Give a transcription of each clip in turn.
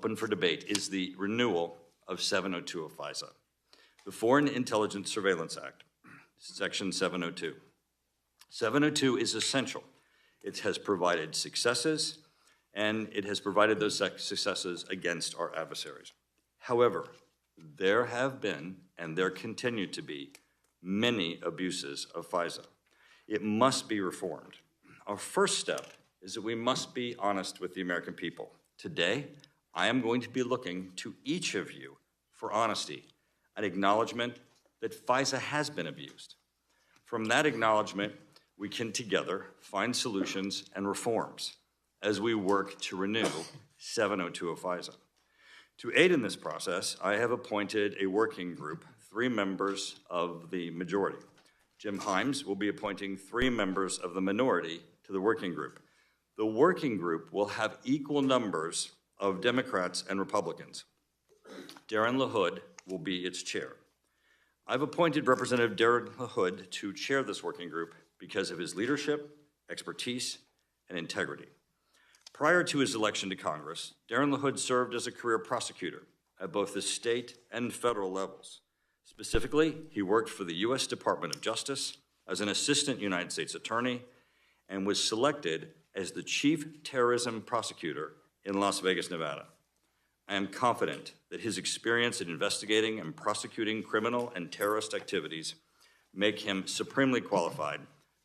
open for debate is the renewal of 702 of FISA, the Foreign Intelligence Surveillance Act, Section 702. 702 is essential. It has provided successes, and it has provided those successes against our adversaries. However, there have been, and there continue to be, many abuses of FISA. It must be reformed. Our first step is that we must be honest with the American people. Today, I am going to be looking to each of you for honesty, an acknowledgement that FISA has been abused. From that acknowledgement, we can together find solutions and reforms as we work to renew 702 of FISA. To aid in this process, I have appointed a working group, 3 members of the majority. Jim Haynes will be appointing 3 members of the minority to the working group. The working group will have equal numbers of Democrats and Republicans. Darren LaHood will be its chair. I've appointed Representative Darren LaHood to chair this working group because of his leadership, expertise, and integrity. Prior to his election to Congress, Darren LaHood served as a career prosecutor at both the state and federal levels. Specifically, he worked for the U.S. Department of Justice as an assistant United States attorney and was selected as the chief terrorism prosecutor in Las Vegas, Nevada. I am confident that his experience in investigating and prosecuting criminal and terrorist activities make him supremely qualified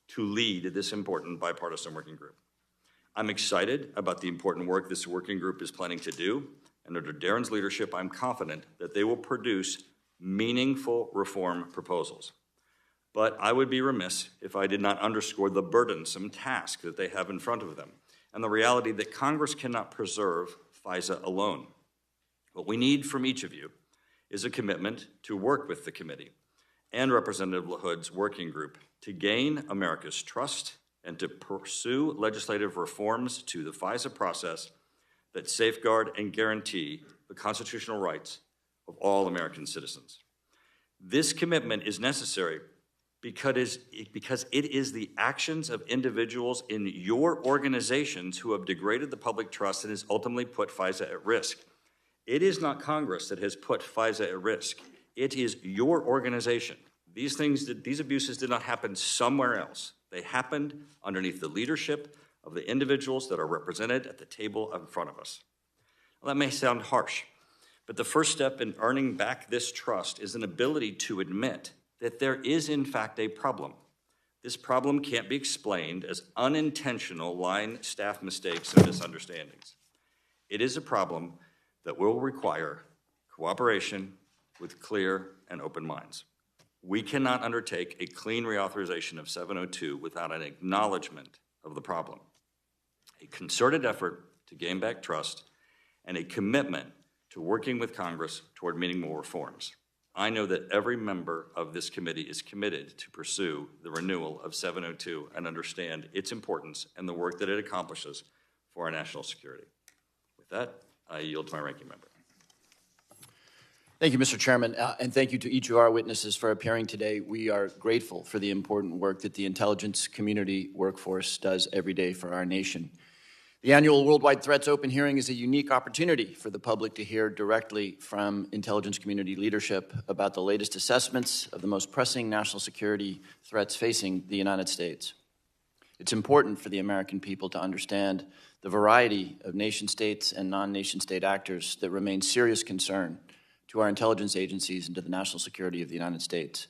to lead this important bipartisan working group. I'm excited about the important work this working group is planning to do, and under Darren's leadership, I'm confident that they will produce meaningful reform proposals. But I would be remiss if I did not underscore the burdensome task that they have in front of them, and the reality that Congress cannot preserve FISA alone. What we need from each of you is a commitment to work with the committee and Representative LaHood's working group to gain America's trust and to pursue legislative reforms to the FISA process that safeguard and guarantee the constitutional rights of all American citizens. This commitment is necessary because it is the actions of individuals in your organizations who have degraded the public trust and has ultimately put FISA at risk. It is not Congress that has put FISA at risk. It is your organization. These abuses did not happen somewhere else. They happened underneath the leadership of the individuals that are represented at the table in front of us. Well, that may sound harsh, but the first step in earning back this trust is an ability to admit that there is, in fact, a problem. This problem can't be explained as unintentional line staff mistakes and misunderstandings. It is a problem that will require cooperation with clear and open minds. We cannot undertake a clean reauthorization of 702 without an acknowledgement of the problem, a concerted effort to gain back trust, and a commitment to working with Congress toward meaningful reforms. I know that every member of this committee is committed to pursue the renewal of 702 and understand its importance and the work that it accomplishes for our national security. With that, I yield to my ranking member. Thank you, Mr. Chairman, and thank you to each of our witnesses for appearing today. We are grateful for the important work that the intelligence community workforce does every day for our nation. The annual Worldwide Threats Open Hearing is a unique opportunity for the public to hear directly from intelligence community leadership about the latest assessments of the most pressing national security threats facing the United States. It's important for the American people to understand the variety of nation-states and non-nation-state actors that remain serious concern to our intelligence agencies and to the national security of the United States.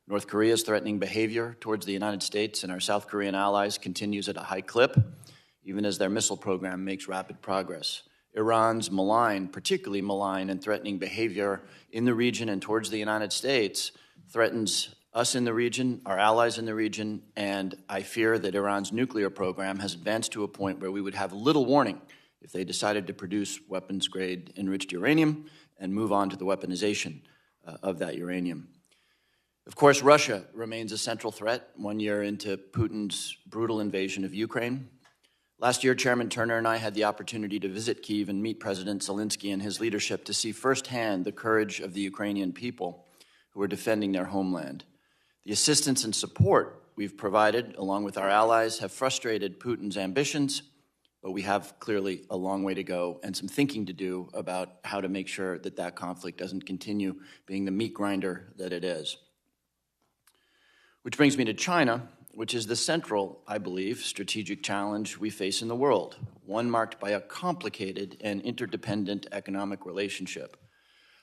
North Korea's threatening behavior towards the United States and our South Korean allies continues at a high clip, even as their missile program makes rapid progress. Iran's malign, particularly malign and threatening behavior in the region and towards the United States threatens us in the region, our allies in the region, and I fear that Iran's nuclear program has advanced to a point where we would have little warning if they decided to produce weapons-grade enriched uranium and move on to the weaponization of that uranium. Of course, Russia remains a central threat 1 year into Putin's brutal invasion of Ukraine. Last year, Chairman Turner and I had the opportunity to visit Kyiv and meet President Zelensky and his leadership to see firsthand the courage of the Ukrainian people who are defending their homeland. The assistance and support we've provided, along with our allies, have frustrated Putin's ambitions, but we have clearly a long way to go and some thinking to do about how to make sure that that conflict doesn't continue being the meat grinder that it is. Which brings me to China, which is the central, I believe, strategic challenge we face in the world, one marked by a complicated and interdependent economic relationship.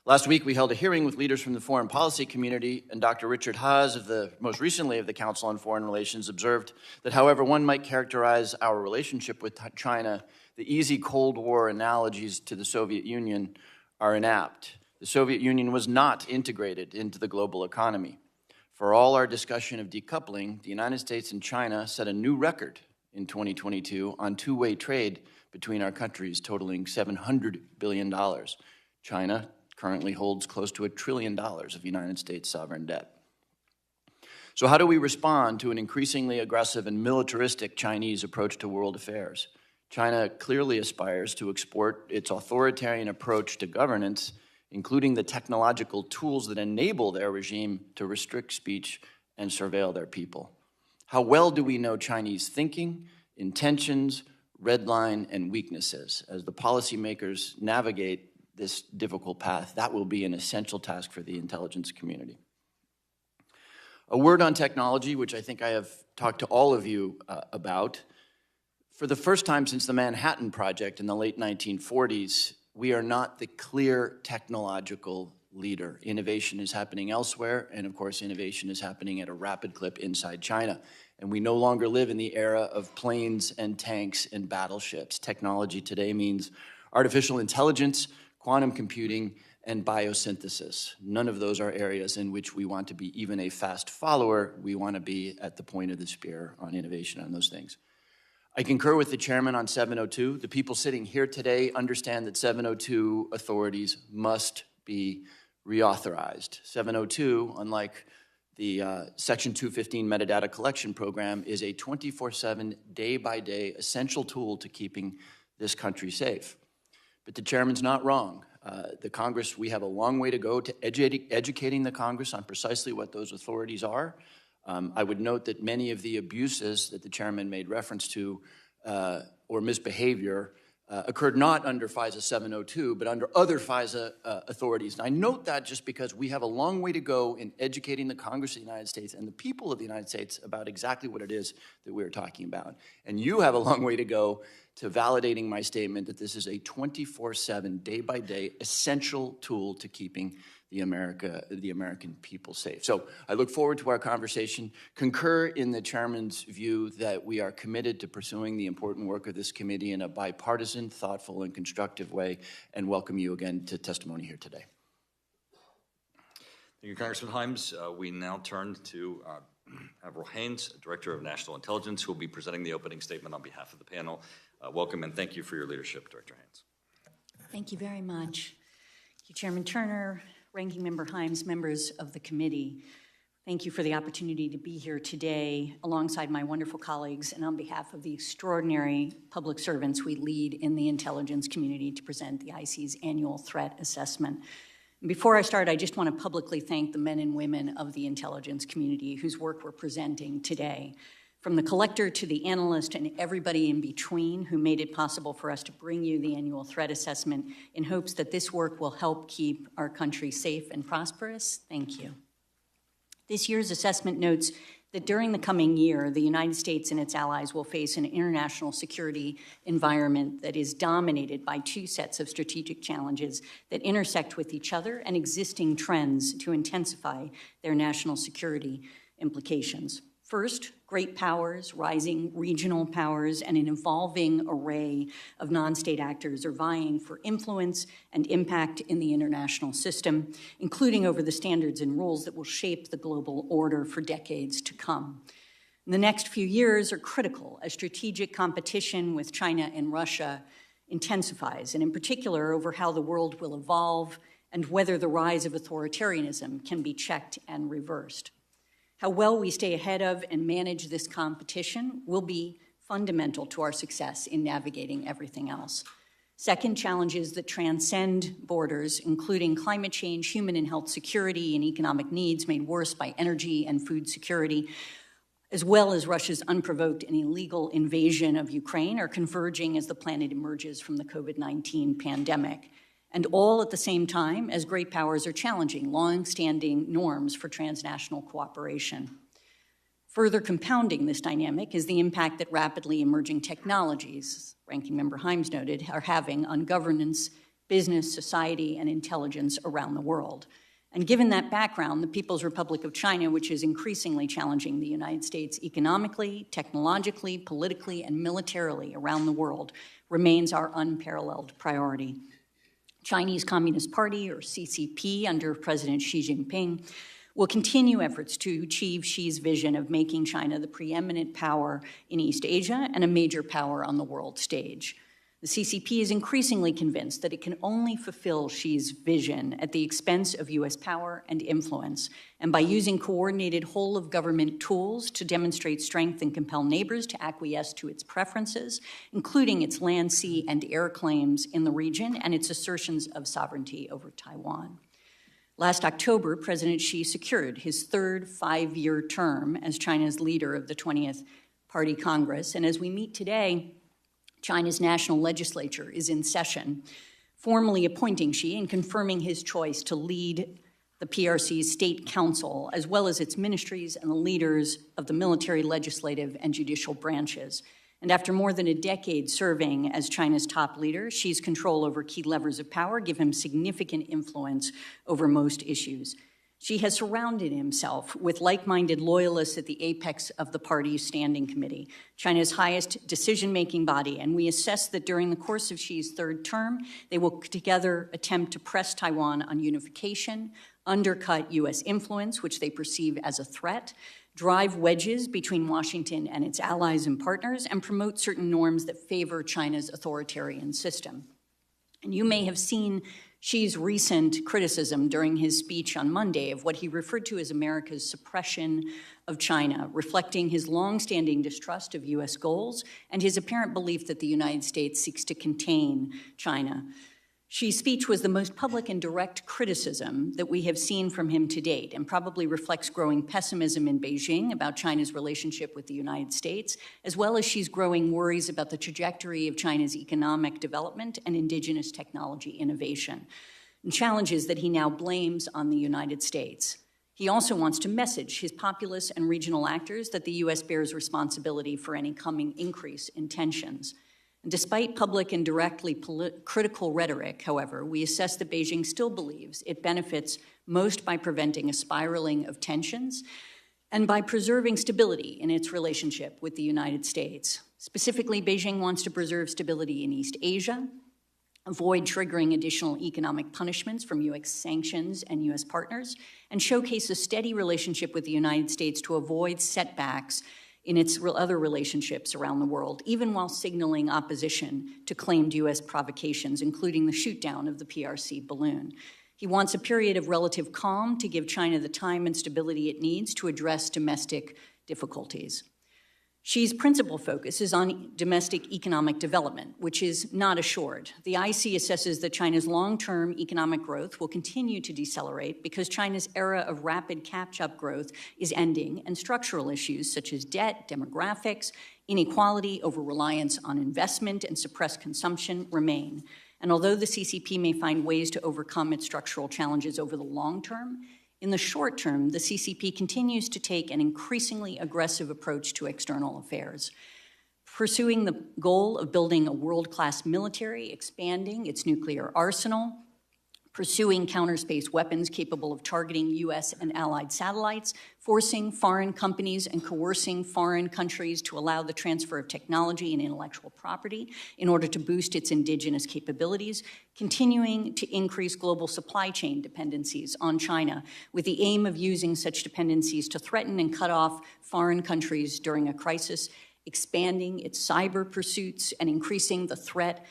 Last week, we held a hearing with leaders from the foreign policy community, and Dr. Richard Haas, most recently of the Council on Foreign Relations, observed that however one might characterize our relationship with China, the easy Cold War analogies to the Soviet Union are inapt. The Soviet Union was not integrated into the global economy. For all our discussion of decoupling, the United States and China set a new record in 2022 on two-way trade between our countries, totaling $700 billion. China currently holds close to $1 trillion of United States sovereign debt. So how do we respond to an increasingly aggressive and militaristic Chinese approach to world affairs? China clearly aspires to export its authoritarian approach to governance, including the technological tools that enable their regime to restrict speech and surveil their people. How well do we know Chinese thinking, intentions, red line, and weaknesses? As the policymakers navigate this difficult path, that will be an essential task for the intelligence community. A word on technology, which I think I have talked to all of you about. For the first time since the Manhattan Project in the late 1940s, we are not the clear technological leader. Innovation is happening elsewhere, and of course, innovation is happening at a rapid clip inside China. And we no longer live in the era of planes and tanks and battleships. Technology today means artificial intelligence, quantum computing, and biosynthesis. None of those are areas in which we want to be even a fast follower. We want to be at the point of the spear on innovation on those things. I concur with the chairman on 702. The people sitting here today understand that 702 authorities must be reauthorized. 702, unlike the Section 215 metadata collection program, is a 24/7, day-by-day essential tool to keeping this country safe. But the chairman's not wrong. The Congress, we have a long way to go to educating the Congress on precisely what those authorities are. I would note that many of the abuses that the chairman made reference to or misbehavior occurred not under FISA 702, but under other FISA authorities. And I note that just because we have a long way to go in educating the Congress of the United States and the people of the United States about exactly what it is that we're talking about. And you have a long way to go to validating my statement that this is a 24/7, day-by-day, essential tool to keeping the American people safe. So I look forward to our conversation, concur in the chairman's view that we are committed to pursuing the important work of this committee in a bipartisan, thoughtful, and constructive way, and welcome you again to testimony here today. Thank you, Congressman Haynes. We now turn to Avril Haines, Director of National Intelligence, who will be presenting the opening statement on behalf of the panel. Welcome and thank you for your leadership, Director Haynes. Thank you very much. Thank you, Chairman Turner, Ranking Member Haynes, members of the committee. Thank you for the opportunity to be here today alongside my wonderful colleagues and on behalf of the extraordinary public servants we lead in the intelligence community to present the IC's annual threat assessment. Before I start, I just want to publicly thank the men and women of the intelligence community whose work we're presenting today. From the collector to the analyst and everybody in between who made it possible for us to bring you the annual threat assessment in hopes that this work will help keep our country safe and prosperous, thank you. This year's assessment notes that during the coming year, the United States and its allies will face an international security environment that is dominated by two sets of strategic challenges that intersect with each other and existing trends to intensify their national security implications. First, great powers, rising regional powers, and an evolving array of non-state actors are vying for influence and impact in the international system, including over the standards and rules that will shape the global order for decades to come. The next few years are critical as strategic competition with China and Russia intensifies, and in particular over how the world will evolve and whether the rise of authoritarianism can be checked and reversed. How well we stay ahead of and manage this competition will be fundamental to our success in navigating everything else. Second, challenges that transcend borders, including climate change, human and health security, and economic needs made worse by energy and food security, as well as Russia's unprovoked and illegal invasion of Ukraine, are converging as the planet emerges from the COVID-19 pandemic, and all at the same time as great powers are challenging long-standing norms for transnational cooperation. Further compounding this dynamic is the impact that rapidly emerging technologies, Ranking Member Haines noted, are having on governance, business, society, and intelligence around the world. And given that background, the People's Republic of China, which is increasingly challenging the United States economically, technologically, politically, and militarily around the world, remains our unparalleled priority. Chinese Communist Party, or CCP, under President Xi Jinping, will continue efforts to achieve Xi's vision of making China the preeminent power in East Asia and a major power on the world stage. The CCP is increasingly convinced that it can only fulfill Xi's vision at the expense of U.S. power and influence, and by using coordinated whole-of-government tools to demonstrate strength and compel neighbors to acquiesce to its preferences, including its land, sea, and air claims in the region and its assertions of sovereignty over Taiwan. Last October, President Xi secured his third 5-year term as China's leader of the 20th Party Congress, and as we meet today, China's national legislature is in session, formally appointing Xi and confirming his choice to lead the PRC's State Council, as well as its ministries and the leaders of the military, legislative, and judicial branches. And after more than a decade serving as China's top leader, Xi's control over key levers of power give him significant influence over most issues. Xi has surrounded himself with like-minded loyalists at the apex of the party's standing committee, China's highest decision-making body, and we assess that during the course of Xi's third term, they will together attempt to press Taiwan on unification, undercut U.S. influence, which they perceive as a threat, drive wedges between Washington and its allies and partners, and promote certain norms that favor China's authoritarian system. And you may have seen Xi's recent criticism during his speech on Monday of what he referred to as America's suppression of China, reflecting his longstanding distrust of U.S. goals and his apparent belief that the United States seeks to contain China. Xi's speech was the most public and direct criticism that we have seen from him to date, and probably reflects growing pessimism in Beijing about China's relationship with the United States, as well as Xi's growing worries about the trajectory of China's economic development and indigenous technology innovation, and challenges that he now blames on the United States. He also wants to message his populist and regional actors that the U.S. bears responsibility for any coming increase in tensions. And despite public and directly critical rhetoric, however, we assess that Beijing still believes it benefits most by preventing a spiraling of tensions and by preserving stability in its relationship with the United States. Specifically, Beijing wants to preserve stability in East Asia, avoid triggering additional economic punishments from U.S. sanctions and U.S. partners, and showcase a steady relationship with the United States to avoid setbacks in its other relationships around the world, even while signaling opposition to claimed U.S. provocations, including the shoot-down of the PRC balloon. He wants a period of relative calm to give China the time and stability it needs to address domestic difficulties. Xi's principal focus is on domestic economic development, which is not assured. The IC assesses that China's long-term economic growth will continue to decelerate because China's era of rapid catch-up growth is ending, and structural issues such as debt, demographics, inequality, over-reliance on investment, and suppressed consumption remain. And although the CCP may find ways to overcome its structural challenges over the long term, in the short term, the CCP continues to take an increasingly aggressive approach to external affairs, pursuing the goal of building a world-class military, expanding its nuclear arsenal, pursuing counter-space weapons capable of targeting U.S. and allied satellites, forcing foreign companies and coercing foreign countries to allow the transfer of technology and intellectual property in order to boost its indigenous capabilities, continuing to increase global supply chain dependencies on China with the aim of using such dependencies to threaten and cut off foreign countries during a crisis, expanding its cyber pursuits and increasing the threat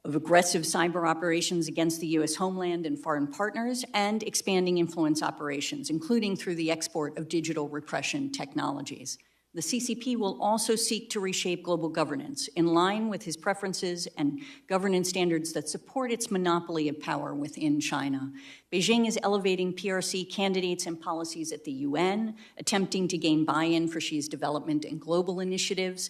of aggressive cyber operations against the U.S. homeland and foreign partners, and expanding influence operations, including through the export of digital repression technologies. The CCP will also seek to reshape global governance in line with his preferences and governance standards that support its monopoly of power within China. Beijing is elevating PRC candidates and policies at the UN, attempting to gain buy-in for Xi's development and global initiatives,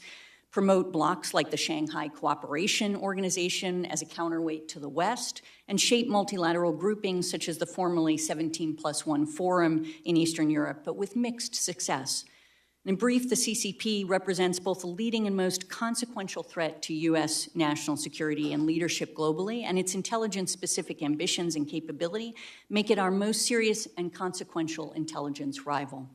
promote blocs like the Shanghai Cooperation Organization as a counterweight to the West, and shape multilateral groupings such as the formerly 17+1 Forum in Eastern Europe, but with mixed success. In brief, the CCP represents both the leading and most consequential threat to U.S. national security and leadership globally, and its intelligence-specific ambitions and capability make it our most serious and consequential intelligence rival.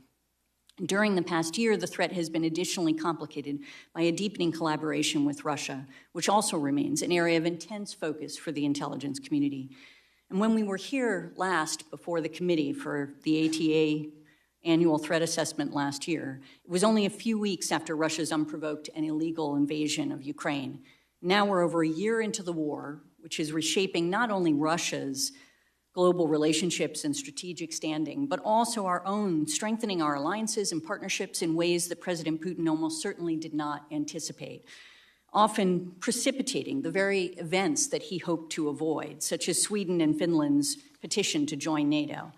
During the past year, the threat has been additionally complicated by a deepening collaboration with Russia, which also remains an area of intense focus for the intelligence community. And when we were here last before the committee for the ATA annual threat assessment last year, it was only a few weeks after Russia's unprovoked and illegal invasion of Ukraine. Now we're over a year into the war, which is reshaping not only Russia's global relationships and strategic standing, but also our own, strengthening our alliances and partnerships in ways that President Putin almost certainly did not anticipate, often precipitating the very events that he hoped to avoid, such as Sweden and Finland's petition to join NATO.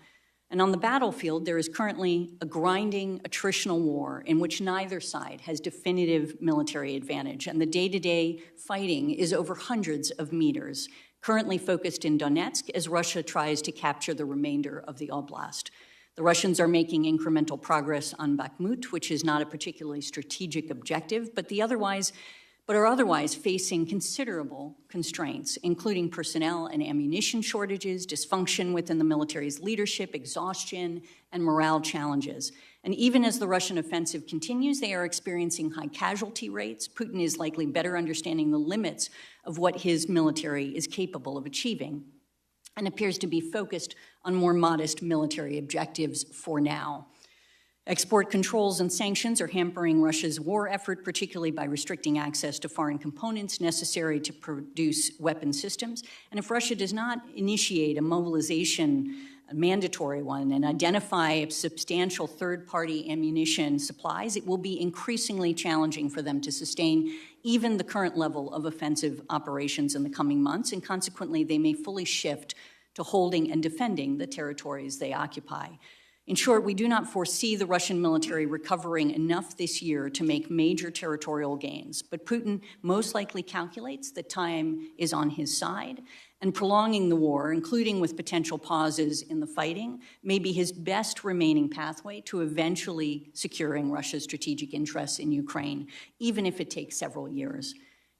And on the battlefield, there is currently a grinding attritional war in which neither side has definitive military advantage, and the day-to-day fighting is over hundreds of meters, currently focused in Donetsk as Russia tries to capture the remainder of the oblast. The Russians are making incremental progress on Bakhmut, which is not a particularly strategic objective, but are otherwise facing considerable constraints, including personnel and ammunition shortages, dysfunction within the military's leadership, exhaustion, and morale challenges. And even as the Russian offensive continues, they are experiencing high casualty rates. Putin is likely better understanding the limits of what his military is capable of achieving and appears to be focused on more modest military objectives for now. Export controls and sanctions are hampering Russia's war effort, particularly by restricting access to foreign components necessary to produce weapon systems. And if Russia does not initiate a mobilization, a mandatory one, and identify substantial third-party ammunition supplies, it will be increasingly challenging for them to sustain even the current level of offensive operations in the coming months, and consequently, they may fully shift to holding and defending the territories they occupy. In short, we do not foresee the Russian military recovering enough this year to make major territorial gains, but Putin most likely calculates that time is on his side, and prolonging the war, including with potential pauses in the fighting, may be his best remaining pathway to eventually securing Russia's strategic interests in Ukraine, even if it takes several years.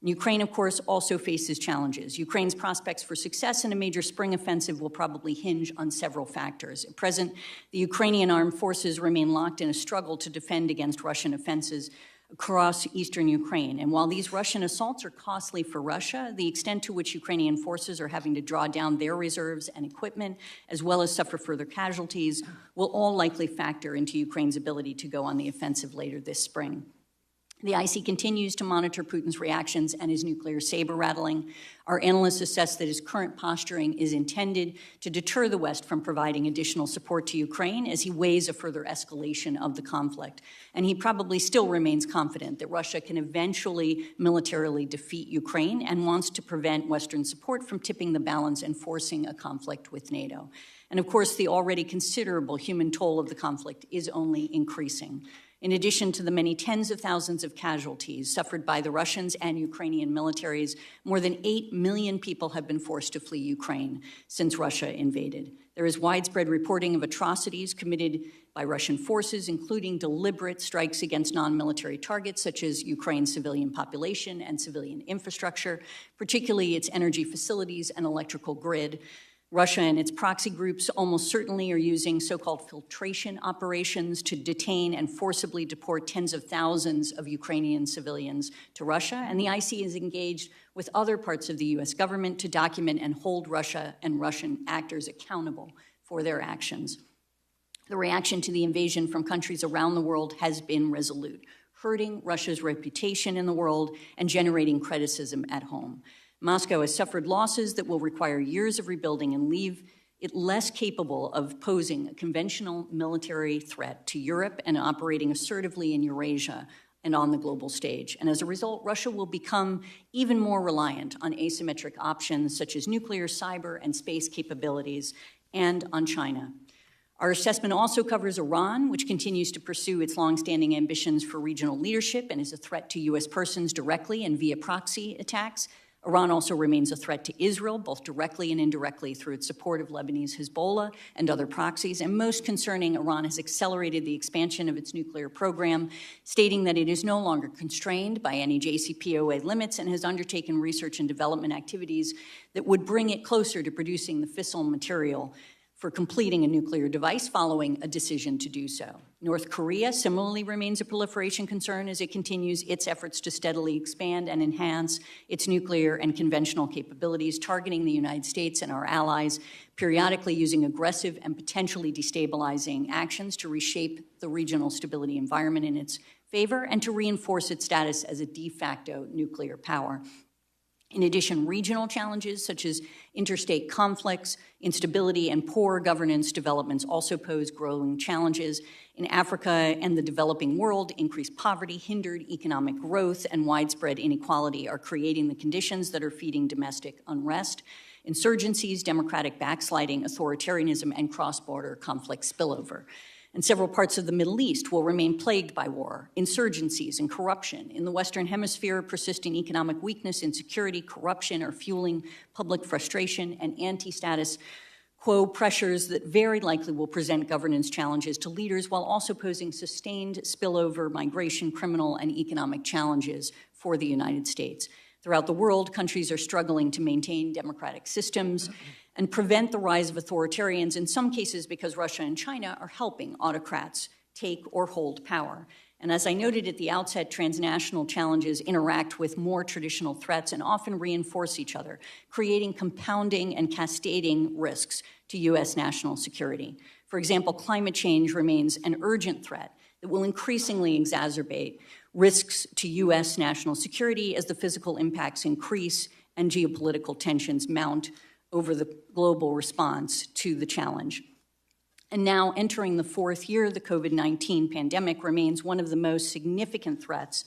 Ukraine, of course, also faces challenges. Ukraine's prospects for success in a major spring offensive will probably hinge on several factors. At present, the Ukrainian armed forces remain locked in a struggle to defend against Russian offenses across eastern Ukraine. And while these Russian assaults are costly for Russia, the extent to which Ukrainian forces are having to draw down their reserves and equipment, as well as suffer further casualties, will all likely factor into Ukraine's ability to go on the offensive later this spring. The IC continues to monitor Putin's reactions and his nuclear saber rattling. Our analysts assess that his current posturing is intended to deter the West from providing additional support to Ukraine as he weighs a further escalation of the conflict. And he probably still remains confident that Russia can eventually militarily defeat Ukraine and wants to prevent Western support from tipping the balance and forcing a conflict with NATO. And of course, the already considerable human toll of the conflict is only increasing. In addition to the many tens of thousands of casualties suffered by the Russians and Ukrainian militaries, more than 8 million people have been forced to flee Ukraine since Russia invaded. There is widespread reporting of atrocities committed by Russian forces, including deliberate strikes against non-military targets such as Ukraine's civilian population and civilian infrastructure, particularly its energy facilities and electrical grid. Russia and its proxy groups almost certainly are using so-called filtration operations to detain and forcibly deport tens of thousands of Ukrainian civilians to Russia, and the IC is engaged with other parts of the U.S. government to document and hold Russia and Russian actors accountable for their actions. The reaction to the invasion from countries around the world has been resolute, hurting Russia's reputation in the world and generating criticism at home. Moscow has suffered losses that will require years of rebuilding and leave it less capable of posing a conventional military threat to Europe and operating assertively in Eurasia and on the global stage. And as a result, Russia will become even more reliant on asymmetric options such as nuclear, cyber, and space capabilities, and on China. Our assessment also covers Iran, which continues to pursue its longstanding ambitions for regional leadership and is a threat to U.S. persons directly and via proxy attacks. Iran also remains a threat to Israel, both directly and indirectly through its support of Lebanese Hezbollah and other proxies. And most concerning, Iran has accelerated the expansion of its nuclear program, stating that it is no longer constrained by any JCPOA limits and has undertaken research and development activities that would bring it closer to producing the fissile material for completing a nuclear device following a decision to do so. North Korea similarly remains a proliferation concern as it continues its efforts to steadily expand and enhance its nuclear and conventional capabilities, targeting the United States and our allies, periodically using aggressive and potentially destabilizing actions to reshape the regional stability environment in its favor and to reinforce its status as a de facto nuclear power. In addition, regional challenges such as interstate conflicts, instability, and poor governance developments also pose growing challenges. In Africa and the developing world, increased poverty, hindered economic growth, and widespread inequality are creating the conditions that are feeding domestic unrest, insurgencies, democratic backsliding, authoritarianism, and cross-border conflict spillover. And several parts of the Middle East will remain plagued by war, insurgencies, and corruption. In the Western Hemisphere, persisting economic weakness, insecurity, corruption are fueling public frustration and anti-status quo pressures that very likely will present governance challenges to leaders while also posing sustained spillover migration, criminal, and economic challenges for the United States. Throughout the world, countries are struggling to maintain democratic systems and prevent the rise of authoritarians, in some cases because Russia and China are helping autocrats take or hold power. And as I noted at the outset, transnational challenges interact with more traditional threats and often reinforce each other, creating compounding and cascading risks to U.S. national security. For example, climate change remains an urgent threat that will increasingly exacerbate risks to U.S. national security as the physical impacts increase and geopolitical tensions mount over the global response to the challenge. And now, entering the fourth year, the COVID-19 pandemic remains one of the most significant threats,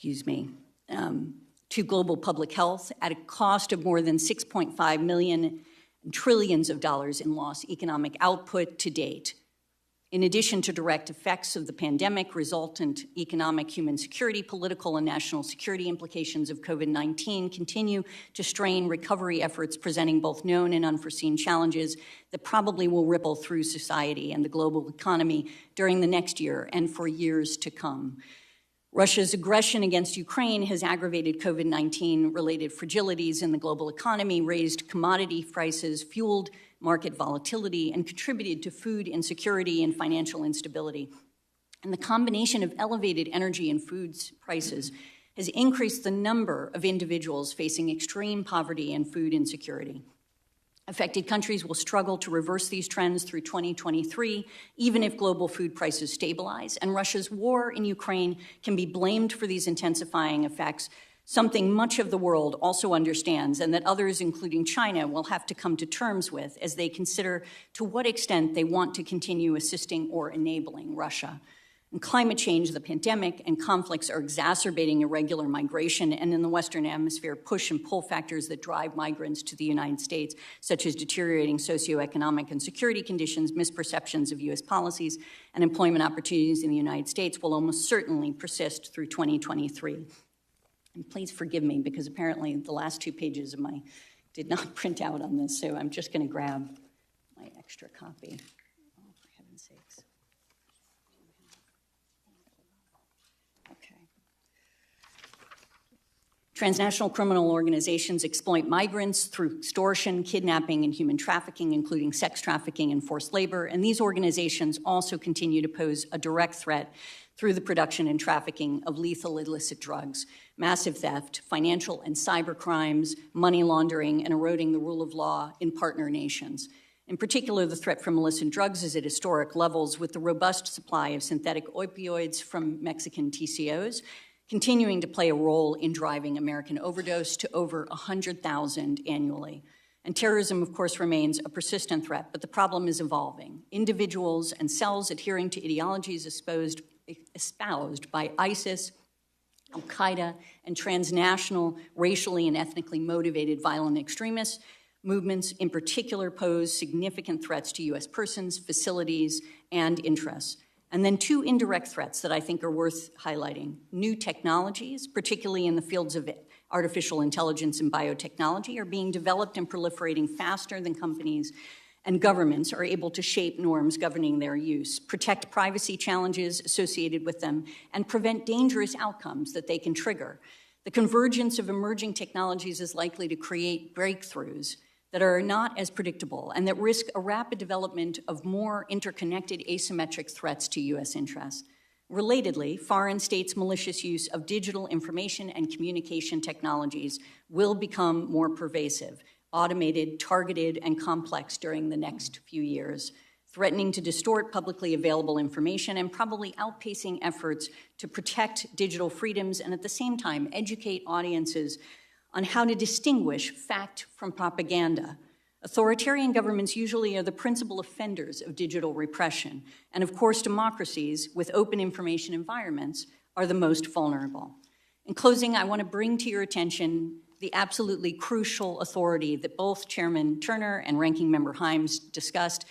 to global public health at a cost of more than $6.5 million trillions of dollars in lost economic output to date. In addition to direct effects of the pandemic, resultant economic, human security, political, and national security implications of COVID-19 continue to strain recovery efforts, presenting both known and unforeseen challenges that probably will ripple through society and the global economy during the next year and for years to come. Russia's aggression against Ukraine has aggravated COVID-19-related fragilities in the global economy, raised commodity prices, fueled market volatility, and contributed to food insecurity and financial instability. And the combination of elevated energy and foods prices has increased the number of individuals facing extreme poverty and food insecurity. Affected countries will struggle to reverse these trends through 2023, even if global food prices stabilize. And Russia's war in Ukraine can be blamed for these intensifying effects, something much of the world also understands and that others, including China, will have to come to terms with as they consider to what extent they want to continue assisting or enabling Russia. And climate change, the pandemic, and conflicts are exacerbating irregular migration and in the Western Hemisphere push and pull factors that drive migrants to the United States, such as deteriorating socioeconomic and security conditions, misperceptions of U.S. policies, and employment opportunities in the United States will almost certainly persist through 2023. And please forgive me because apparently the last 2 pages of my did not print out on this, so I'm just going to grab my extra copy. Oh, for heaven's sakes. Okay. Transnational criminal organizations exploit migrants through extortion, kidnapping, and human trafficking, including sex trafficking and forced labor. And these organizations also continue to pose a direct threat through the production and trafficking of lethal illicit drugs, massive theft, financial and cyber crimes, money laundering, and eroding the rule of law in partner nations. In particular, the threat from illicit drugs is at historic levels, with the robust supply of synthetic opioids from Mexican TCOs continuing to play a role in driving American overdose to over 100,000 annually. And terrorism, of course, remains a persistent threat, but the problem is evolving. Individuals and cells adhering to ideologies espoused by ISIS, Al-Qaeda, and transnational, racially and ethnically motivated violent extremist movements in particular pose significant threats to U.S. persons, facilities, and interests. And then two indirect threats that I think are worth highlighting. New technologies, particularly in the fields of artificial intelligence and biotechnology, are being developed and proliferating faster than companies and governments are able to shape norms governing their use, protect privacy challenges associated with them, and prevent dangerous outcomes that they can trigger. The convergence of emerging technologies is likely to create breakthroughs that are not as predictable and that risk a rapid development of more interconnected asymmetric threats to U.S. interests. Relatedly, foreign states' malicious use of digital information and communication technologies will become more pervasive, automated, targeted, and complex during the next few years, threatening to distort publicly available information and probably outpacing efforts to protect digital freedoms and at the same time educate audiences on how to distinguish fact from propaganda. Authoritarian governments usually are the principal offenders of digital repression, and of course democracies with open information environments are the most vulnerable. In closing, I want to bring to your attention the absolutely crucial authority that both Chairman Turner and Ranking Member Haynes discussed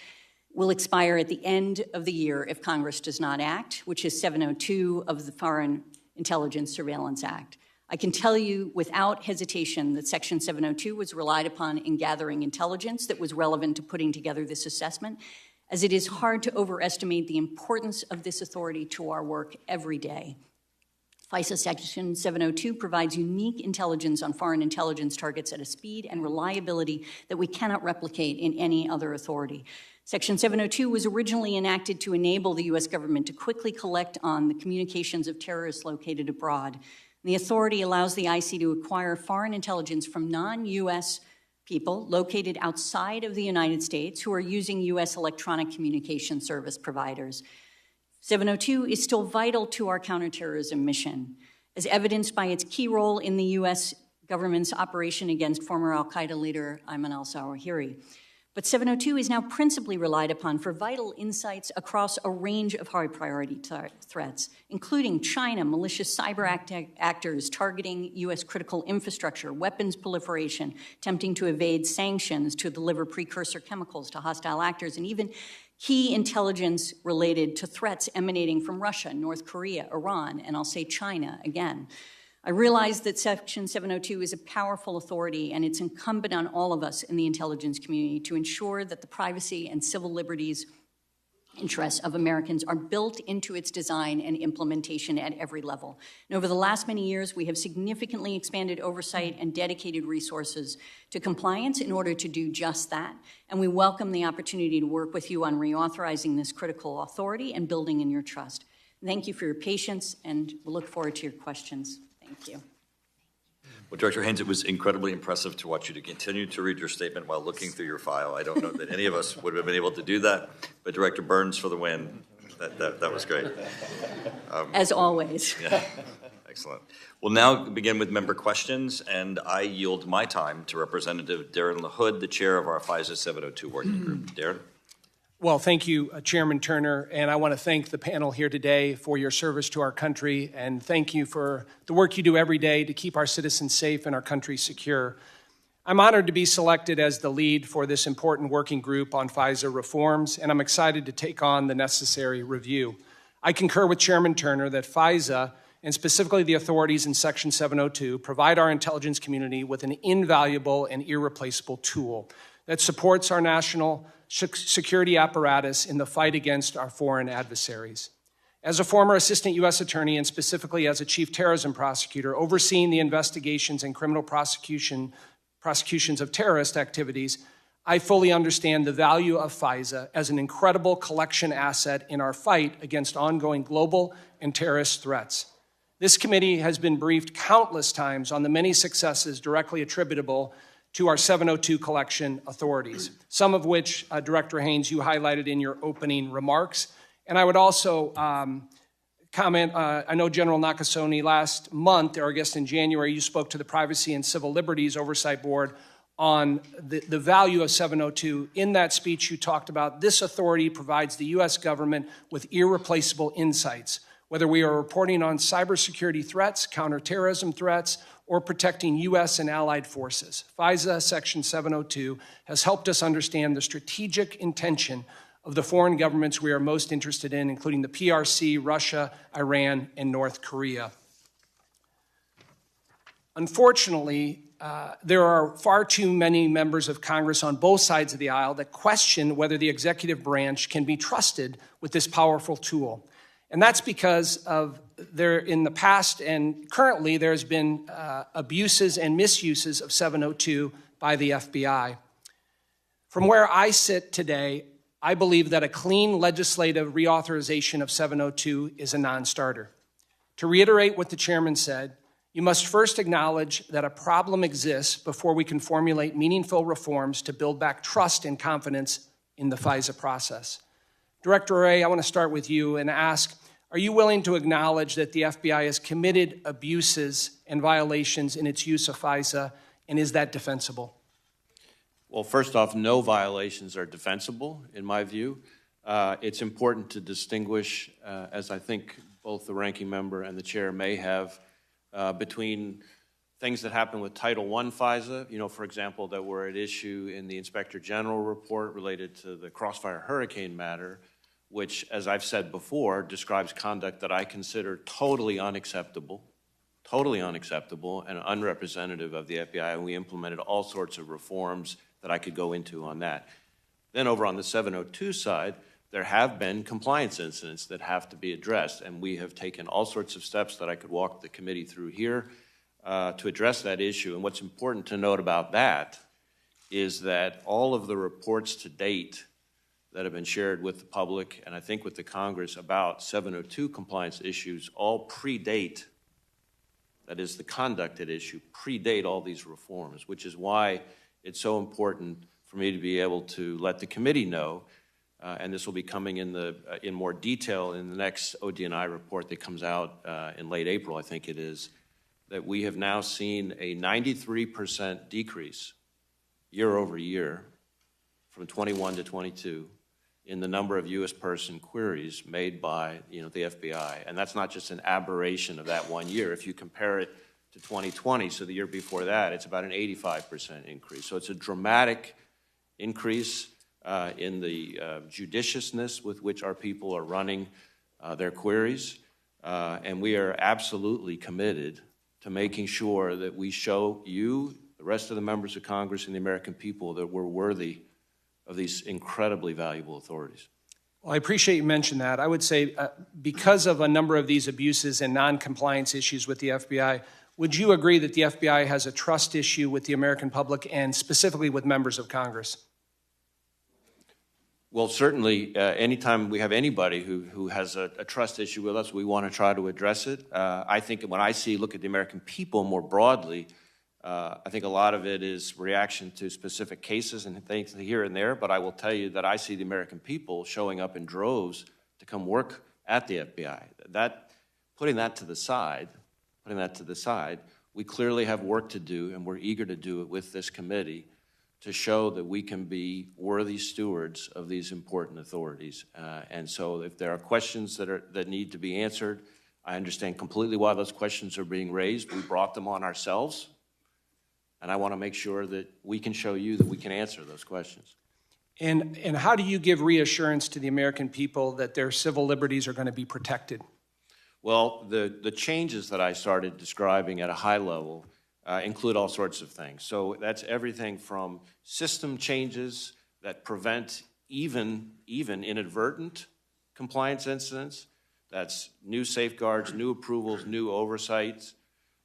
will expire at the end of the year if Congress does not act, which is 702 of the Foreign Intelligence Surveillance Act. I can tell you without hesitation that Section 702 was relied upon in gathering intelligence that was relevant to putting together this assessment, as it is hard to overestimate the importance of this authority to our work every day. FISA Section 702 provides unique intelligence on foreign intelligence targets at a speed and reliability that we cannot replicate in any other authority. Section 702 was originally enacted to enable the U.S. government to quickly collect on the communications of terrorists located abroad. The authority allows the IC to acquire foreign intelligence from non-U.S. people located outside of the United States who are using U.S. electronic communication service providers. 702 is still vital to our counterterrorism mission, as evidenced by its key role in the U.S. government's operation against former al-Qaeda leader Ayman al-Zawahiri. But 702 is now principally relied upon for vital insights across a range of high-priority threats, including China, malicious cyber actors targeting U.S. critical infrastructure, weapons proliferation, attempting to evade sanctions to deliver precursor chemicals to hostile actors, and even key intelligence related to threats emanating from Russia, North Korea, Iran, and I'll say China again. I realize that Section 702 is a powerful authority, and it's incumbent on all of us in the intelligence community to ensure that the privacy and civil liberties interests of Americans are built into its design and implementation at every level. And over the last many years, we have significantly expanded oversight and dedicated resources to compliance in order to do just that. And we welcome the opportunity to work with you on reauthorizing this critical authority and building in your trust. Thank you for your patience, and we'll look forward to your questions. Thank you. Well, Director Haynes, it was incredibly impressive to watch you to continue to read your statement while looking through your file. I don't know that any of us would have been able to do that, but Director Burns for the win. That was great. As always. Yeah, excellent. We'll now begin with member questions, and I yield my time to Representative Darren LaHood, the chair of our FISA 702 working group. Darren? Well, thank you, Chairman Turner, and I want to thank the panel here today for your service to our country, and thank you for the work you do every day to keep our citizens safe and our country secure. I'm honored to be selected as the lead for this important working group on FISA reforms, and I'm excited to take on the necessary review. I concur with Chairman Turner that FISA, and specifically the authorities in Section 702, provide our intelligence community with an invaluable and irreplaceable tool that supports our national security apparatus in the fight against our foreign adversaries. As a former assistant U.S. attorney and specifically as a chief terrorism prosecutor overseeing the investigations and criminal prosecutions of terrorist activities, I fully understand the value of FISA as an incredible collection asset in our fight against ongoing global and terrorist threats. This committee has been briefed countless times on the many successes directly attributable to our 702 collection authorities, some of which, Director Haynes, you highlighted in your opening remarks. And I would also comment, I know General Nakasone last month, or I guess in January, you spoke to the Privacy and Civil Liberties Oversight Board on the value of 702. In that speech, you talked about this authority provides the U.S. government with irreplaceable insights, whether we are reporting on cybersecurity threats, counterterrorism threats, or protecting U.S. and allied forces. FISA Section 702 has helped us understand the strategic intention of the foreign governments we are most interested in, including the PRC, Russia, Iran, and North Korea. Unfortunately, there are far too many members of Congress on both sides of the aisle that question whether the executive branch can be trusted with this powerful tool. And that's because of in the past and currently there's been abuses and misuses of 702 by the FBI. From where I sit today, I believe that a clean legislative reauthorization of 702 is a non-starter. To reiterate what the chairman said, you must first acknowledge that a problem exists before we can formulate meaningful reforms to build back trust and confidence in the FISA process. Director Wray, I want to start with you and ask, are you willing to acknowledge that the FBI has committed abuses and violations in its use of FISA, and is that defensible? Well, first off, no violations are defensible, in my view. It's important to distinguish, as I think both the ranking member and the chair may have, between things that happen with Title I FISA, for example, that were at issue in the Inspector General report related to the Crossfire Hurricane matter, which, as I've said before, describes conduct that I consider totally unacceptable and unrepresentative of the FBI, and we implemented all sorts of reforms that I could go into on that. Then over on the 702 side, there have been compliance incidents that have to be addressed, and we have taken all sorts of steps that I could walk the committee through here to address that issue. And what's important to note about that is that all of the reports to date that have been shared with the public and I think with the Congress about 702 compliance issues all predate, that is the conduct at issue, predate all these reforms, which is why it's so important for me to be able to let the committee know, and this will be coming in more detail in the next OD&I report that comes out in late April, I think it is, that we have now seen a 93% decrease year over year from 21 to 22 in the number of U.S. person queries made by the FBI. And that's not just an aberration of that 1 year. If you compare it to 2020, so the year before that, it's about an 85% increase. So it's a dramatic increase in the judiciousness with which our people are running their queries. And we are absolutely committed to making sure that we show you, the rest of the members of Congress and the American people, that we're worthy of these incredibly valuable authorities. Well, I appreciate you mentioned that. I would say because of a number of these abuses and non-compliance issues with the FBI, would you agree that the FBI has a trust issue with the American public and specifically with members of Congress? Well, certainly, anytime we have anybody who has a trust issue with us, we want to try to address it. I think when I look at the American people more broadly, I think a lot of it is reaction to specific cases and things here and there, but I will tell you that I see the American people showing up in droves to come work at the FBI. Putting that to the side, we clearly have work to do, and we're eager to do it with this committee to show that we can be worthy stewards of these important authorities. And so if there are questions that need to be answered, I understand completely why those questions are being raised. We brought them on ourselves. And I want to make sure that we can show you that we can answer those questions. And how do you give reassurance to the American people that their civil liberties are going to be protected? Well, the changes that I started describing at a high level include all sorts of things. So that's everything from system changes that prevent even inadvertent compliance incidents. That's new safeguards, new approvals, new oversights,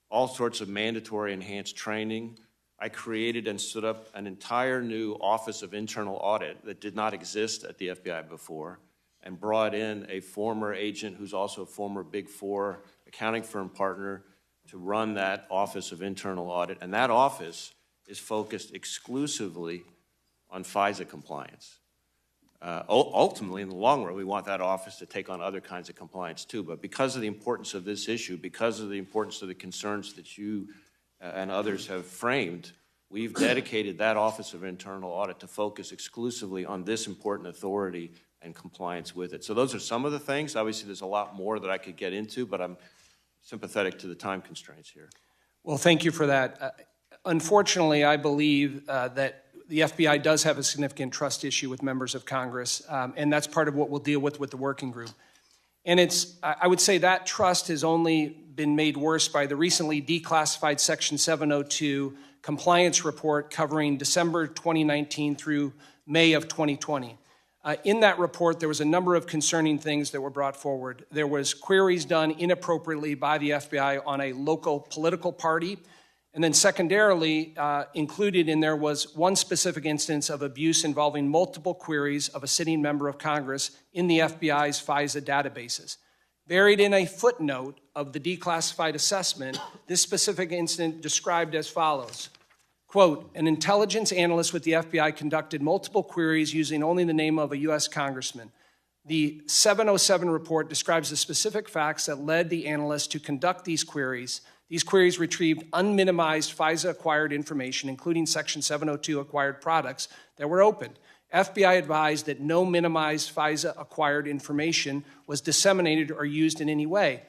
all sorts of mandatory enhanced training. I created and stood up an entire new Office of Internal Audit that did not exist at the FBI before, and brought in a former agent who's also a former Big Four accounting firm partner to run that Office of Internal Audit. And that office is focused exclusively on FISA compliance. Ultimately, in the long run, we want that office to take on other kinds of compliance too. But because of the importance of this issue, because of the importance of the concerns that you and others have framed We've dedicated that Office of Internal Audit to focus exclusively on this important authority and compliance with it. So those are some of the things. Obviously, there's a lot more that I could get into, but I'm sympathetic to the time constraints here. Well, thank you for that. Unfortunately, I believe that the FBI does have a significant trust issue with members of Congress, and that's part of what we'll deal with the working group. And I would say that trust has only been made worse by the recently declassified Section 702 compliance report covering December 2019 through May of 2020. In that report, there was a number of concerning things that were brought forward. There was queries done inappropriately by the FBI on a local political party. And then secondarily, included in there was one specific instance of abuse involving multiple queries of a sitting member of Congress in the FBI's FISA databases. Buried in a footnote of the declassified assessment, this specific incident described as follows. Quote, an intelligence analyst with the FBI conducted multiple queries using only the name of a U.S. congressman. The 707 report describes the specific facts that led the analyst to conduct these queries. These queries retrieved unminimized FISA-acquired information, including Section 702 acquired products that were opened. FBI advised that no minimized FISA-acquired information was disseminated or used in any way.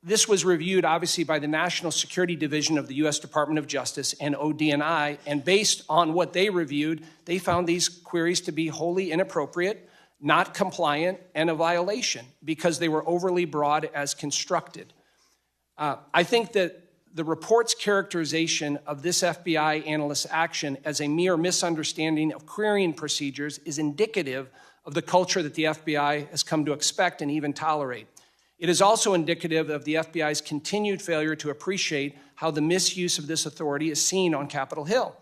This was reviewed, obviously, by the National Security Division of the U.S. Department of Justice and ODNI, and based on what they reviewed, they found these queries to be wholly inappropriate, not compliant, and a violation because they were overly broad as constructed. I think that the report's characterization of this FBI analyst's action as a mere misunderstanding of querying procedures is indicative of the culture that the FBI has come to expect and even tolerate. It is also indicative of the FBI's continued failure to appreciate how the misuse of this authority is seen on Capitol Hill.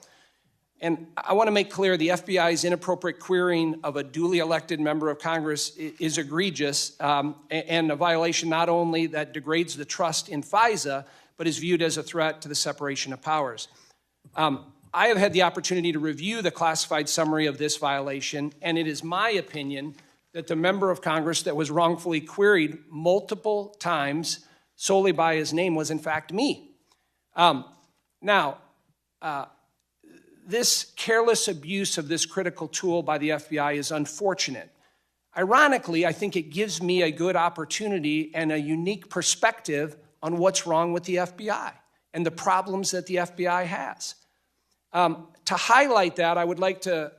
And I want to make clear the FBI's inappropriate querying of a duly elected member of Congress is egregious and a violation not only that degrades the trust in FISA, but is viewed as a threat to the separation of powers. I have had the opportunity to review the classified summary of this violation, and it is my opinion that the member of Congress that was wrongfully queried multiple times solely by his name was in fact me. This careless abuse of this critical tool by the FBI is unfortunate. Ironically, I think it gives me a good opportunity and a unique perspective on what's wrong with the FBI and the problems that the FBI has. To highlight that, I would like to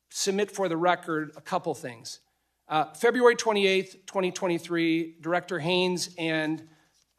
submit for the record a couple things. February 28th, 2023, Director Haynes and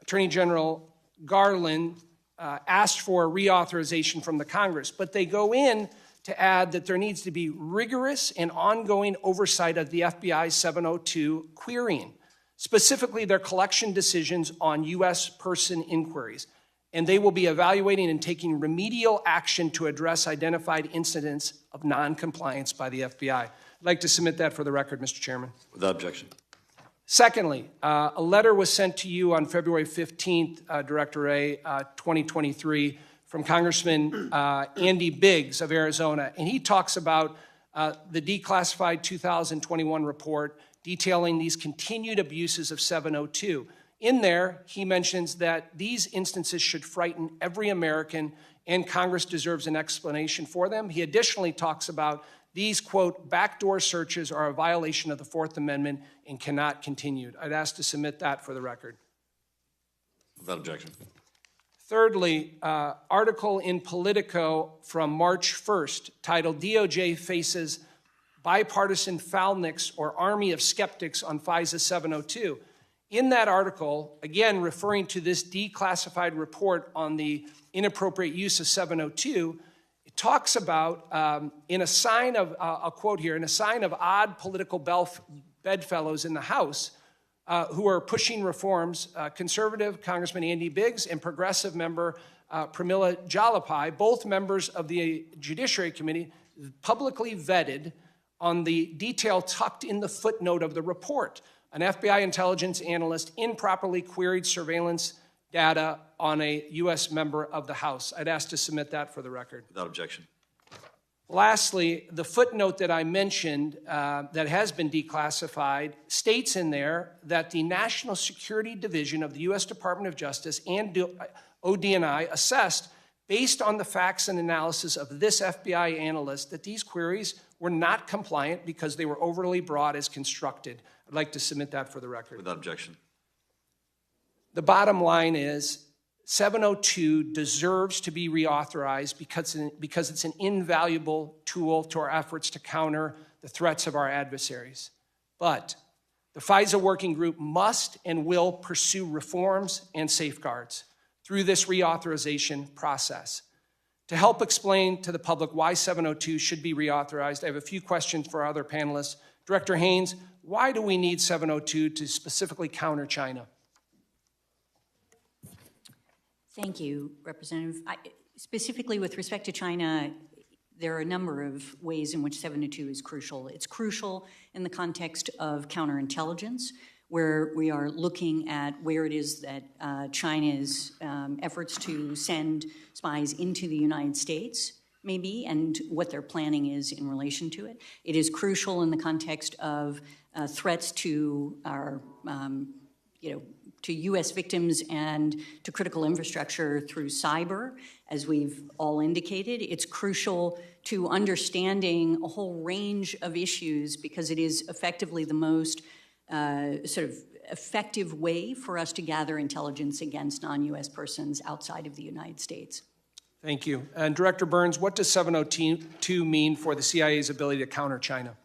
Attorney General Garland asked for reauthorization from the Congress, but they go in to add that there needs to be rigorous and ongoing oversight of the FBI's 702 querying, specifically their collection decisions on U.S. person inquiries. And they will be evaluating and taking remedial action to address identified incidents of noncompliance by the FBI. I'd like to submit that for the record, Mr. Chairman. Without objection. Secondly, a letter was sent to you on February 15th, Director Wray, 2023, from Congressman Andy Biggs of Arizona, and he talks about the declassified 2021 report detailing these continued abuses of 702. In there, he mentions that these instances should frighten every American, and Congress deserves an explanation for them. He additionally talks about these, quote, backdoor searches are a violation of the Fourth Amendment and cannot continue. I'd ask to submit that for the record. Without objection. Thirdly, article in Politico from March 1st titled DOJ Faces Bipartisan Foulniks or Army of Skeptics on FISA 702. In that article, again referring to this declassified report on the inappropriate use of 702, it talks about, in a sign of, I'll quote here, in a sign of odd political bedfellows in the House who are pushing reforms, conservative Congressman Andy Biggs and progressive member Pramila Jalapai, both members of the Judiciary Committee, publicly vetted on the detail tucked in the footnote of the report. An FBI intelligence analyst improperly queried surveillance data on a U.S. member of the House. I'd ask to submit that for the record. Without objection. Lastly, the footnote that I mentioned that has been declassified states in there that the National Security Division of the U.S. Department of Justice and ODNI assessed, based on the facts and analysis of this FBI analyst, that these queries were not compliant because they were overly broad as constructed. I'd like to submit that for the record. Without objection. The bottom line is 702 deserves to be reauthorized because it's an invaluable tool to our efforts to counter the threats of our adversaries. But the FISA working group must and will pursue reforms and safeguards through this reauthorization process. To help explain to the public why 702 should be reauthorized, I have a few questions for our other panelists. Director Haynes, why do we need 702 to specifically counter China? Thank you, Representative. Specifically with respect to China, there are a number of ways in which 702 is crucial. It's crucial in the context of counterintelligence, where we are looking at where it is that China's efforts to send spies into the United States maybe, and what their planning is in relation to it. It is crucial in the context of threats to our, to U.S. victims and to critical infrastructure through cyber, as we've all indicated. It's crucial to understanding a whole range of issues because it is effectively the most sort of effective way for us to gather intelligence against non-U.S. persons outside of the United States. Thank you. And Director Burns, what does 702 mean for the CIA's ability to counter China?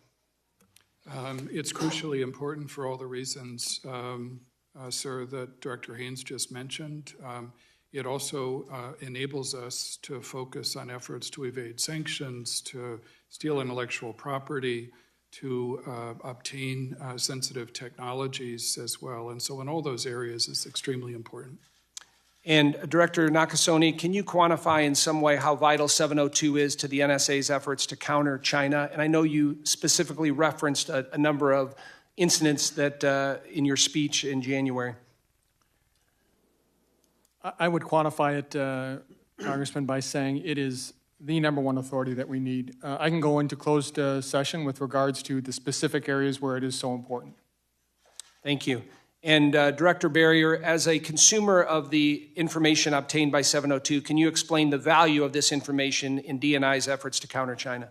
It's crucially important for all the reasons, sir, that Director Haynes just mentioned. It also enables us to focus on efforts to evade sanctions, to steal intellectual property, to obtain sensitive technologies as well. And so in all those areas, it's extremely important. And Director Nakasone, can you quantify in some way how vital 702 is to the NSA's efforts to counter China? And I know you specifically referenced a number of incidents that in your speech in January. I would quantify it, Congressman, by saying it is the number one authority that we need. I can go into closed session with regards to the specific areas where it is so important. Thank you. And Director Berrier, as a consumer of the information obtained by 702, can you explain the value of this information in DNI's efforts to counter China?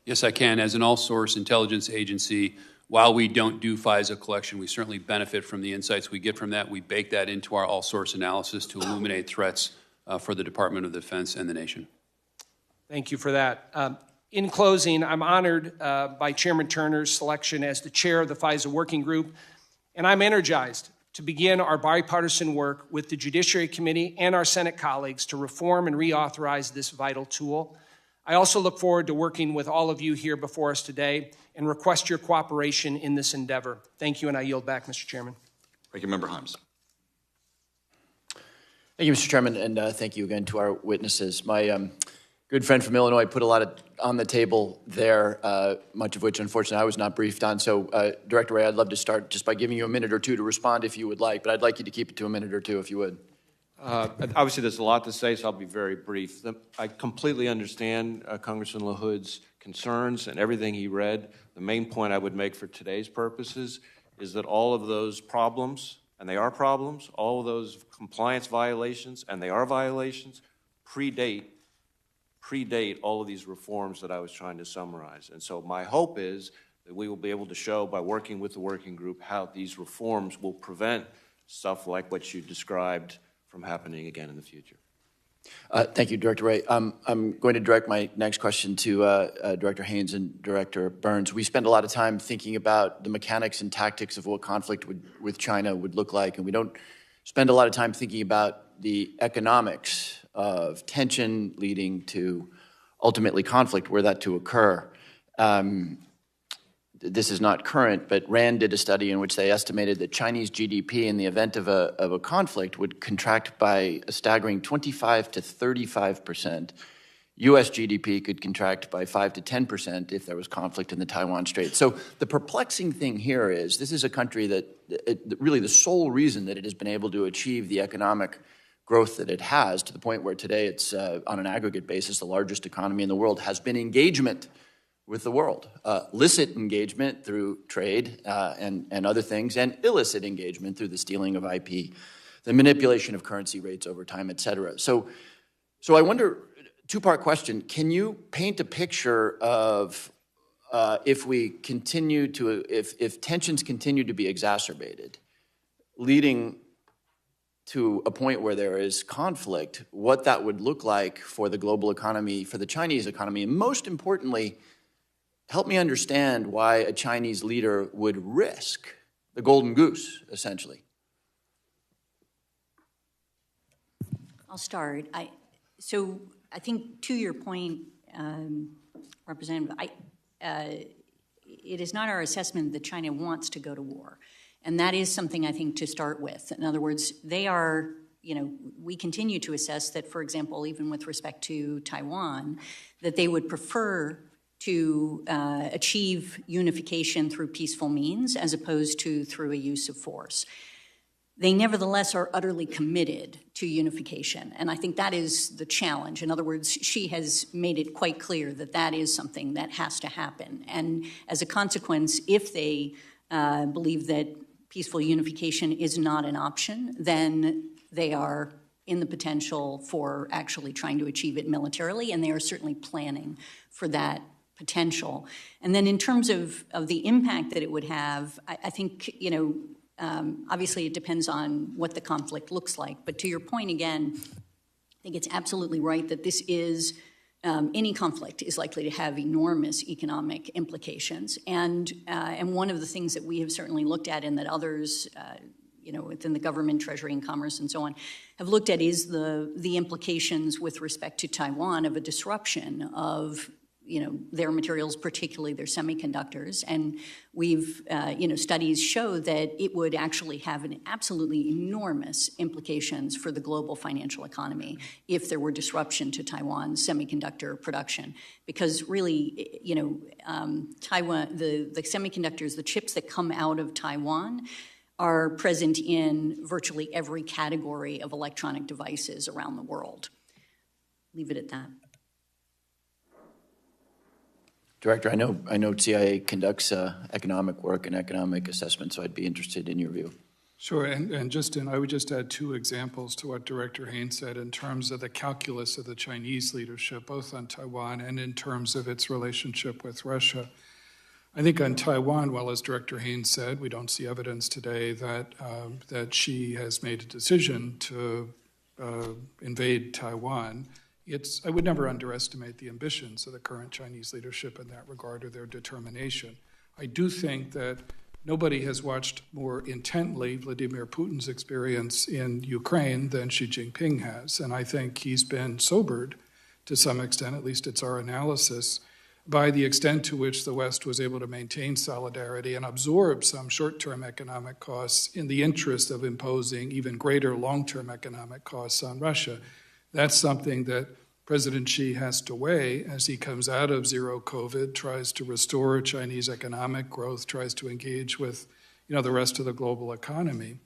Yes, I can. As an all-source intelligence agency, while we don't do FISA collection, we certainly benefit from the insights we get from that. We bake that into our all-source analysis to illuminate threats for the Department of Defense and the nation. Thank you for that. In closing, I'm honored by Chairman Turner's selection as the chair of the FISA Working Group, and I'm energized to begin our bipartisan work with the Judiciary Committee and our Senate colleagues to reform and reauthorize this vital tool. I also look forward to working with all of you here before us today and request your cooperation in this endeavor. Thank you, and I yield back, Mr. Chairman. Thank you, Member Haines. Thank you, Mr. Chairman, and thank you again to our witnesses. My good friend from Illinois put a lot on the table there, much of which, unfortunately, I was not briefed on. So, Director Wray, I'd love to start just by giving you a minute or two to respond if you would like, but I'd like you to keep it to a minute or two if you would. Obviously, there's a lot to say, so I'll be very brief. I completely understand Congressman LaHood's concerns and everything he read. The main point I would make for today's purposes is that all of those problems, and they are problems, all of those compliance violations, and they are violations, predate all of these reforms that I was trying to summarize. And so my hope is that we will be able to show by working with the working group how these reforms will prevent stuff like what you described from happening again in the future. Thank you, Director Wray. I'm going to direct my next question to Director Haynes and Director Burns. We spend a lot of time thinking about the mechanics and tactics of what conflict with China would look like, and we don't spend a lot of time thinking about the economics of tension leading to ultimately conflict were that to occur. This is not current, but RAND did a study in which they estimated that Chinese GDP in the event of a conflict would contract by a staggering 25 to 35%. U.S. GDP could contract by 5 to 10% if there was conflict in the Taiwan Strait. So the perplexing thing here is this is a country that really the sole reason that it has been able to achieve the economic growth that it has, to the point where today it's on an aggregate basis the largest economy in the world, has been engagement with the world. Licit engagement through trade and other things, and illicit engagement through the stealing of IP, the manipulation of currency rates over time, et cetera. So So I wonder, two-part question, can you paint a picture of if tensions continue to be exacerbated, leading to a point where there is conflict, what that would look like for the global economy, for the Chinese economy, and most importantly, help me understand why a Chinese leader would risk the golden goose, essentially. I'll start. So I think to your point, Representative, it is not our assessment that China wants to go to war. And that is something I think to start with. In other words, they are, we continue to assess that, for example, even with respect to Taiwan, that they would prefer to achieve unification through peaceful means as opposed to through a use of force. They nevertheless are utterly committed to unification, and I think that is the challenge. In other words, she has made it quite clear that that is something that has to happen. And as a consequence, if they believe that peaceful unification is not an option, then they are in the potential for actually trying to achieve it militarily, and they are certainly planning for that potential. And then in terms of the impact that it would have, I think, obviously it depends on what the conflict looks like. But to your point again, I think it's absolutely right that this is, any conflict is likely to have enormous economic implications. And one of the things that we have certainly looked at and that others, within the government, Treasury and Commerce and so on, have looked at is the implications with respect to Taiwan of a disruption of their materials, particularly their semiconductors. And we've, studies show that it would actually have an absolutely enormous implications for the global financial economy if there were disruption to Taiwan's semiconductor production. Because really, Taiwan, the semiconductors, the chips that come out of Taiwan are present in virtually every category of electronic devices around the world. Leave it at that. Director, I know CIA conducts economic work and economic assessment, so I'd be interested in your view. Sure, and I would just add two examples to what Director Haines said in terms of the calculus of the Chinese leadership, both on Taiwan and in terms of its relationship with Russia. I think on Taiwan, well, as Director Haines said, we don't see evidence today that she has made a decision to invade Taiwan. I would never underestimate the ambitions of the current Chinese leadership in that regard or their determination. I do think that nobody has watched more intently Vladimir Putin's experience in Ukraine than Xi Jinping has. And I think he's been sobered to some extent, at least it's our analysis, by the extent to which the West was able to maintain solidarity and absorb some short-term economic costs in the interest of imposing even greater long-term economic costs on Russia. That's something that President Xi has to weigh as he comes out of zero COVID, tries to restore Chinese economic growth, tries to engage with, the rest of the global economy.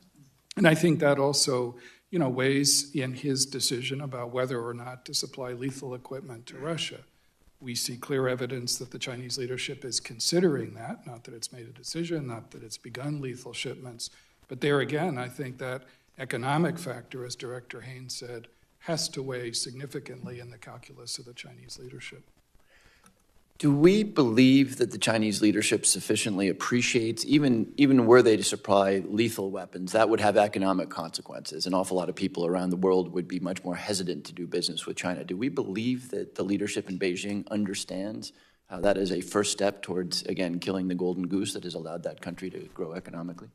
And I think that also, weighs in his decision about whether or not to supply lethal equipment to Russia. We see clear evidence that the Chinese leadership is considering that, not that it's made a decision, not that it's begun lethal shipments. But there again, I think that economic factor, as Director Haines said, has to weigh significantly in the calculus of the Chinese leadership. Do we believe that the Chinese leadership sufficiently appreciates, even were they to supply lethal weapons, that would have economic consequences? An awful lot of people around the world would be much more hesitant to do business with China. Do we believe that the leadership in Beijing understands how that is a first step towards, again, killing the golden goose that has allowed that country to grow economically?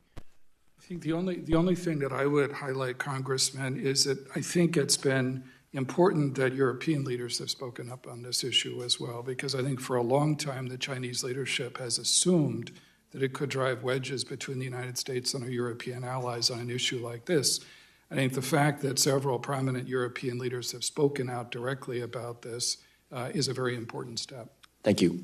I think the only thing that I would highlight, Congressman, is that I think it's been important that European leaders have spoken up on this issue as well, because I think for a long time the Chinese leadership has assumed that it could drive wedges between the United States and our European allies on an issue like this. I think the fact that several prominent European leaders have spoken out directly about this is a very important step. Thank you.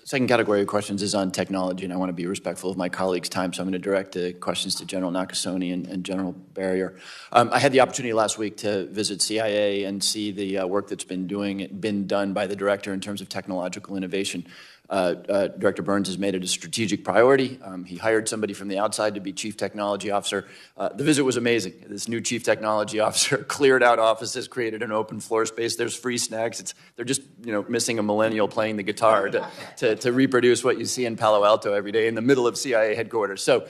Second category of questions is on technology, and I want to be respectful of my colleagues' time, so I'm going to direct the questions to General Nakasone and General Berrier. I had the opportunity last week to visit CIA and see the work that's been done by the director in terms of technological innovation. Director Burns has made it a strategic priority. He hired somebody from the outside to be Chief Technology Officer. The visit was amazing. This new Chief Technology Officer cleared out offices, created an open floor space. There's free snacks. They're just missing a millennial playing the guitar to reproduce what you see in Palo Alto every day in the middle of CIA headquarters. So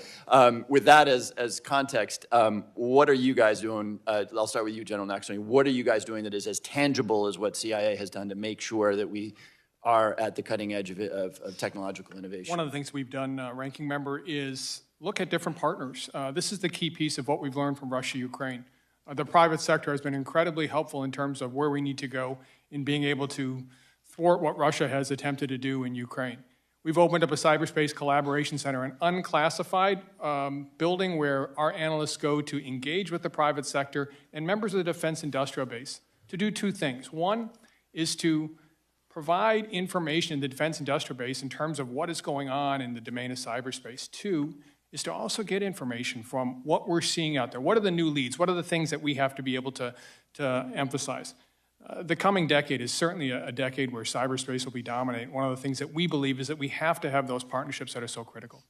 with that as context, what are you guys doing? I'll start with you, General Nakasone. What are you guys doing that is as tangible as what CIA has done to make sure that we are at the cutting edge of technological innovation? One of the things we've done, Ranking Member, is look at different partners. This is the key piece of what we've learned from Russia, Ukraine. The private sector has been incredibly helpful in terms of where we need to go in being able to thwart what Russia has attempted to do in Ukraine. We've opened up a cyberspace collaboration center, an unclassified building where our analysts go to engage with the private sector and members of the defense industrial base to do two things. One is to provide information in the defense industrial base in terms of what is going on in the domain of cyberspace. Two is to also get information from what we're seeing out there. What are the new leads? What are the things that we have to be able to emphasize? The coming decade is certainly a decade where cyberspace will be dominant. One of the things that we believe is that we have to have those partnerships that are so critical.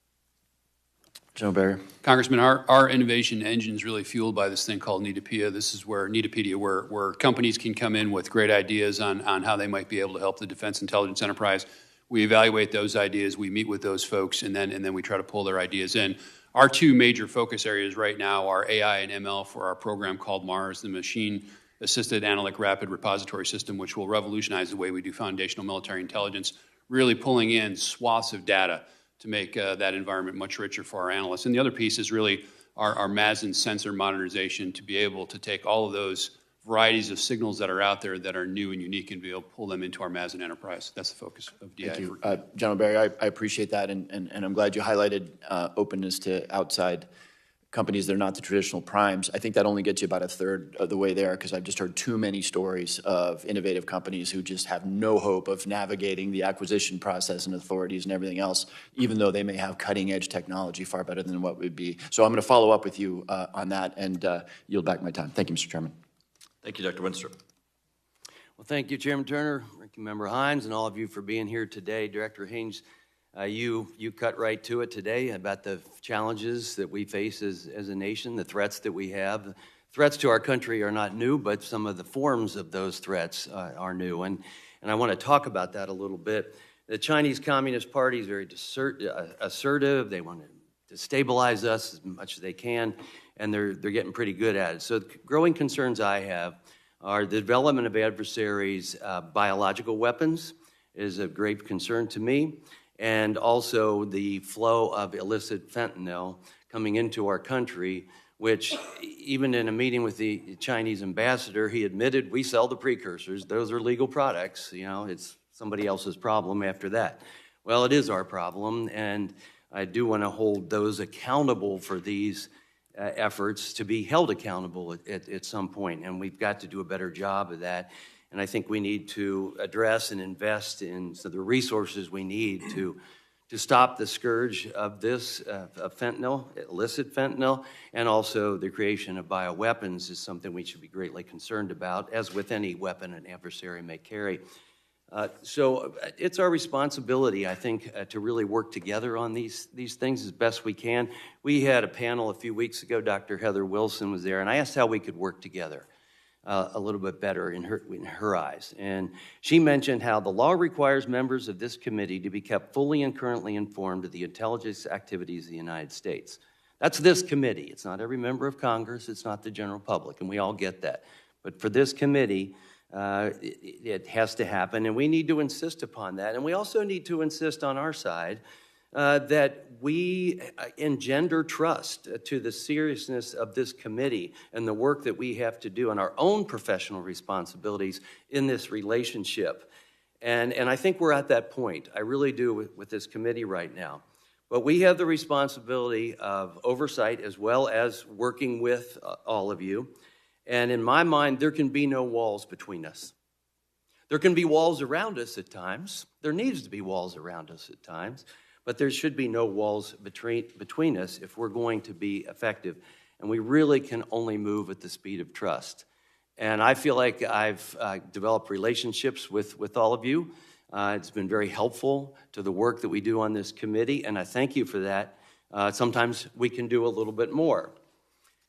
General Berrier. Congressman, our innovation engine is really fueled by this thing called Nitapedia. This is where where companies can come in with great ideas on how they might be able to help the defense intelligence enterprise. We evaluate those ideas, we meet with those folks, and then we try to pull their ideas in. Our two major focus areas right now are AI and ML for our program called MARS, the Machine Assisted Analytic Rapid Repository System, which will revolutionize the way we do foundational military intelligence, really pulling in swaths of data to make that environment much richer for our analysts. And the other piece is really our MASN sensor modernization to be able to take all of those varieties of signals that are out there that are new and unique and be able to pull them into our MASN enterprise. That's the focus of DI. Thank you. General Berrier, I appreciate that, and I'm glad you highlighted openness to outside companies that are not the traditional primes. I think that only gets you about a third of the way there, because I've just heard too many stories of innovative companies who just have no hope of navigating the acquisition process and authorities and everything else, even though they may have cutting-edge technology far better than what would be. So I'm going to follow up with you on that and yield back my time. Thank you, Mr. Chairman. Thank you, Dr. Winstrup. Well, thank you, Chairman Turner, Ranking Member Haynes, and all of you for being here today. Director Haynes, you cut right to it today about the challenges that we face as a nation, the threats that we have. Threats to our country are not new, but some of the forms of those threats are new, and I want to talk about that a little bit. The Chinese Communist Party is very assertive. They want to destabilize us as much as they can, and they're getting pretty good at it. So the growing concerns I have are the development of adversaries' biological weapons is of great concern to me, and also the flow of illicit fentanyl coming into our country, which even in a meeting with the Chinese ambassador, he admitted we sell the precursors. Those are legal products. You know, it's somebody else's problem after that. Well, it is our problem, and I do want to hold those accountable for these efforts to be held accountable at some point, and we've got to do a better job of that. And I think we need to address and invest in the resources we need to stop the scourge of this of fentanyl, illicit fentanyl, and also the creation of bioweapons is something we should be greatly concerned about, as with any weapon an adversary may carry. So it's our responsibility, I think, to really work together on these things as best we can. We had a panel a few weeks ago. Dr. Heather Wilson was there, and I asked how we could work together a little bit better in her eyes. And she mentioned how the law requires members of this committee to be kept fully and currently informed of the intelligence activities of the United States. That's this committee. It's not every member of Congress. It's not the general public, and we all get that. But for this committee, it has to happen, and we need to insist upon that. And we also need to insist on our side that we engender trust to the seriousness of this committee and the work that we have to do and our own professional responsibilities in this relationship. And I think we're at that point. I really do with this committee right now. But we have the responsibility of oversight as well as working with all of you. And in my mind, there can be no walls between us. There can be walls around us at times. There needs to be walls around us at times, but there should be no walls between us if we're going to be effective. And we really can only move at the speed of trust. And I feel like I've developed relationships with all of you. It's been very helpful to the work that we do on this committee, and I thank you for that. Sometimes we can do a little bit more.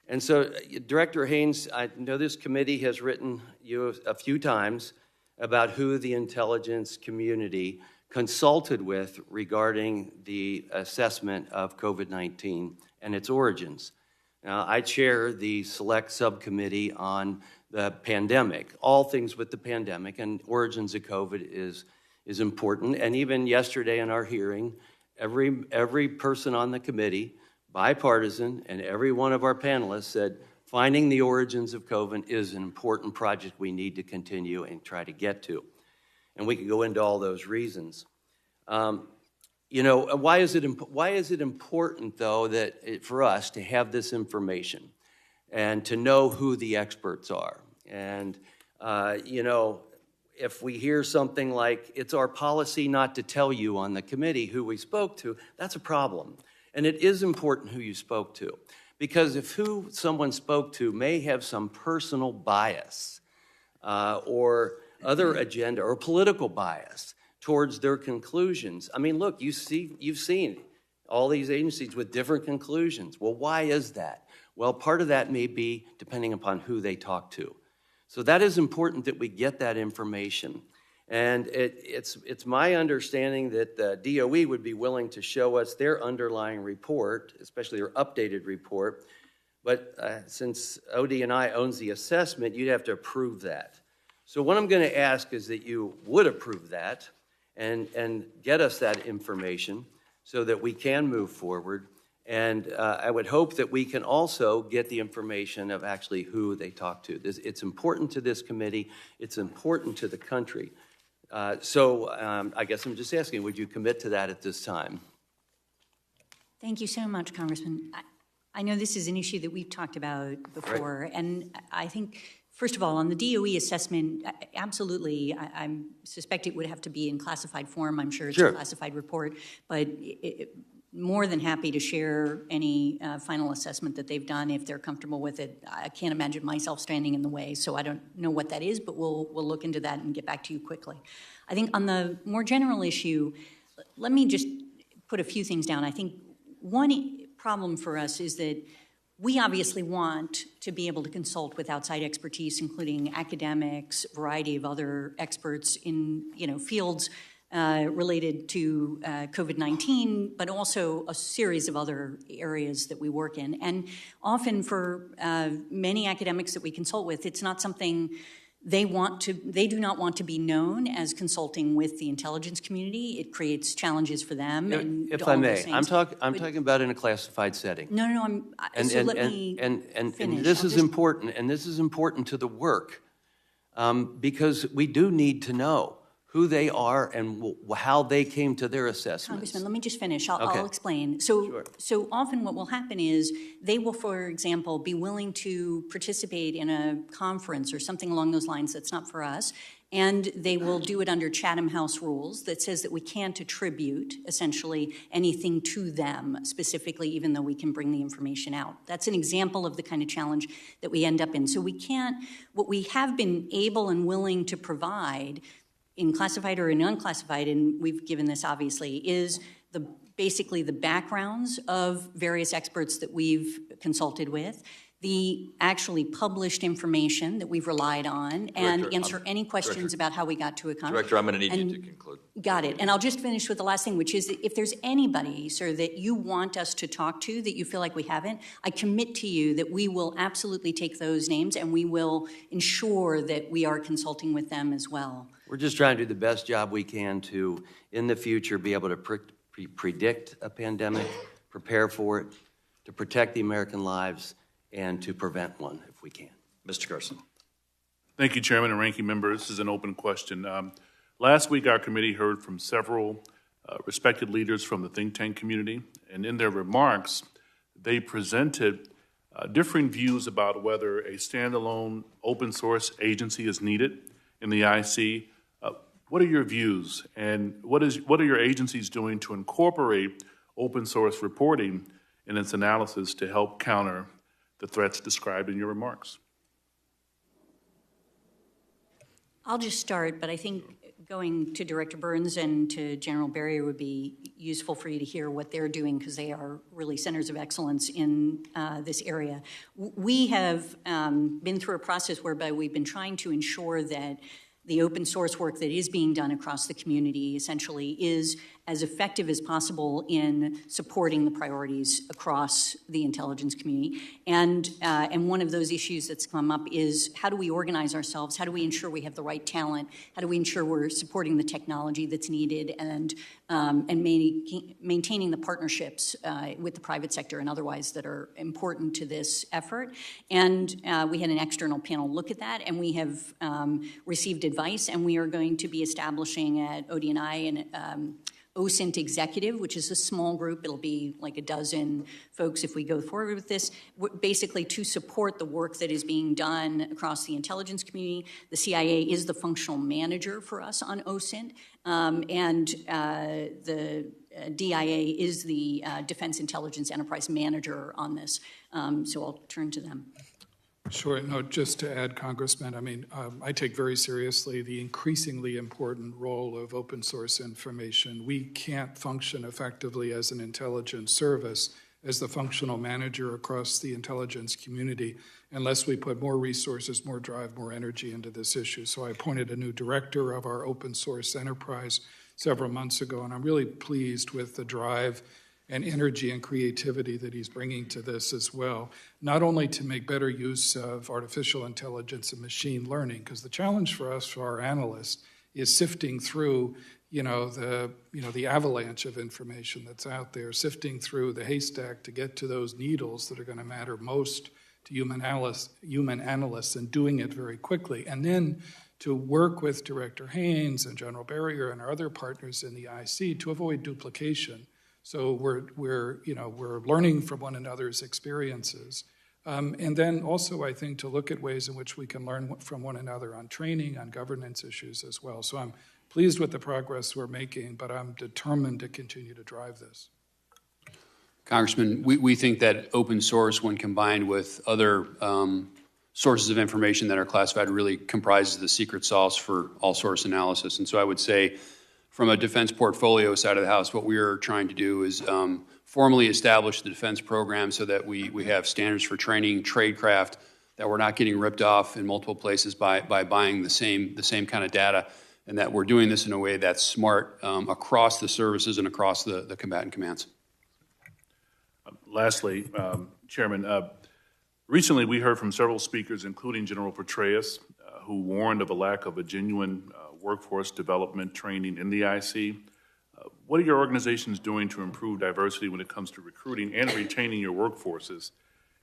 And so, Director Haynes, I know this committee has written you a few times about who the intelligence community consulted with regarding the assessment of COVID-19 and its origins. Now, I chair the select subcommittee on the pandemic, all things with the pandemic, and origins of COVID is important. And even yesterday in our hearing, every person on the committee, bipartisan, and every one of our panelists said, finding the origins of COVID is an important project we need to continue and try to get to. And we can go into all those reasons. You know, why is it important, though, that for us to have this information and to know who the experts are? And, you know, if we hear something like, it's our policy not to tell you on the committee who we spoke to, that's a problem. And it is important who you spoke to. Because if who someone spoke to may have some personal bias or other agenda or political bias towards their conclusions. I mean, look, you've seen all these agencies with different conclusions. Well, why is that? Well, part of that may be depending upon who they talk to. So that is important that we get that information. And it's my understanding that the DOE would be willing to show us their underlying report, especially their updated report. But since OD&I owns the assessment, you'd have to approve that. So what I'm going to ask is that you would approve that and get us that information so that we can move forward. And I would hope that we can also get the information of actually who they talk to. It's important to this committee. It's important to the country. So I guess I'm just asking, would you commit to that at this time? Thank you so much, Congressman. I know this is an issue that we've talked about before, right. And I think, first of all, on the DOE assessment, absolutely, I suspect it would have to be in classified form. I'm sure it's a classified report, but more than happy to share any final assessment that they've done if they're comfortable with it. I can't imagine myself standing in the way, so I don't know what that is, but we'll look into that and get back to you quickly. I think on the more general issue, let me just put a few things down. I think one problem for us is that we obviously want to be able to consult with outside expertise, including academics, a variety of other experts in fields related to COVID-19, but also a series of other areas that we work in. And often for many academics that we consult with, it's not something they do not want to be known as consulting with the intelligence community. It creates challenges for them. If I may, I'm talking about in a classified setting. No, let me finish. And this is important, and this is important to the work, because we do need to know who they are and how they came to their assessments. Congressman, let me just finish. I'll explain. So often what will happen is they will, for example, be willing to participate in a conference or something along those lines that's not for us, and they will do it under Chatham House rules that says that we can't attribute, essentially, anything to them specifically, even though we can bring the information out. That's an example of the kind of challenge that we end up in. So we can't, what we have been able and willing to provide in classified or in unclassified, and we've given this obviously, is basically the backgrounds of various experts that we've consulted with, the actually published information that we've relied on, and answer any questions about how we got to a conference. Director, I'm going to need you to conclude. Got it. And I'll just finish with the last thing, which is that if there's anybody, sir, that you want us to talk to that you feel like we haven't, I commit to you that we will absolutely take those names and we will ensure that we are consulting with them as well. We're just trying to do the best job we can to, in the future, be able to predict a pandemic, prepare for it, to protect the American lives, and to prevent one if we can. Mr. Carson. Thank you, Chairman and Ranking Member. This is an open question. Last week, our committee heard from several respected leaders from the think tank community, and in their remarks, they presented differing views about whether a standalone open source agency is needed in the IC What are your views, and what are your agencies doing to incorporate open source reporting in its analysis to help counter the threats described in your remarks? I'll just start, but I think going to Director Burns and to General Berrier would be useful for you to hear what they're doing, because they are really centers of excellence in this area. We have been through a process whereby we've been trying to ensure that the open source work that is being done across the community essentially is as effective as possible in supporting the priorities across the intelligence community. And one of those issues that's come up is, how do we organize ourselves? How do we ensure we have the right talent? How do we ensure we're supporting the technology that's needed, and maintaining the partnerships with the private sector and otherwise that are important to this effort? And we had an external panel look at that, and we have received advice, and we are going to be establishing at ODNI and OSINT Executive, which is a small group. It'll be like a dozen folks if we go forward with this, basically to support the work that is being done across the intelligence community. The CIA is the functional manager for us on OSINT, and the DIA is the Defense Intelligence Enterprise Manager on this. So I'll turn to them. Sure. No, just to add, Congressman, I mean, I take very seriously the increasingly important role of open source information. We can't function effectively as an intelligence service, as the functional manager across the intelligence community, unless we put more resources, more drive, more energy into this issue. So I appointed a new director of our open source enterprise several months ago, and I'm really pleased with the drive and energy and creativity that he's bringing to this as well, not only to make better use of artificial intelligence and machine learning, because the challenge for us, for our analysts, is sifting through, the avalanche of information that's out there, sifting through the haystack to get to those needles that are going to matter most to human analysts, and doing it very quickly. And then to work with Director Haynes and General Berrier and our other partners in the IC to avoid duplication. So we're learning from one another's experiences. And then also, I think, to look at ways in which we can learn from one another on training, on governance issues as well. So I'm pleased with the progress we're making, but I'm determined to continue to drive this. Congressman, we think that open source, when combined with other sources of information that are classified, really comprises the secret sauce for all source analysis. And so I would say, from a defense portfolio side of the house, what we are trying to do is formally establish the defense program so that we have standards for training tradecraft, that we're not getting ripped off in multiple places by buying the same kind of data, and that we're doing this in a way that's smart across the services and across the combatant commands. Lastly, Chairman, recently we heard from several speakers, including General Petraeus, who warned of a lack of a genuine workforce development training in the IC. What are your organizations doing to improve diversity when it comes to recruiting and retaining your workforces?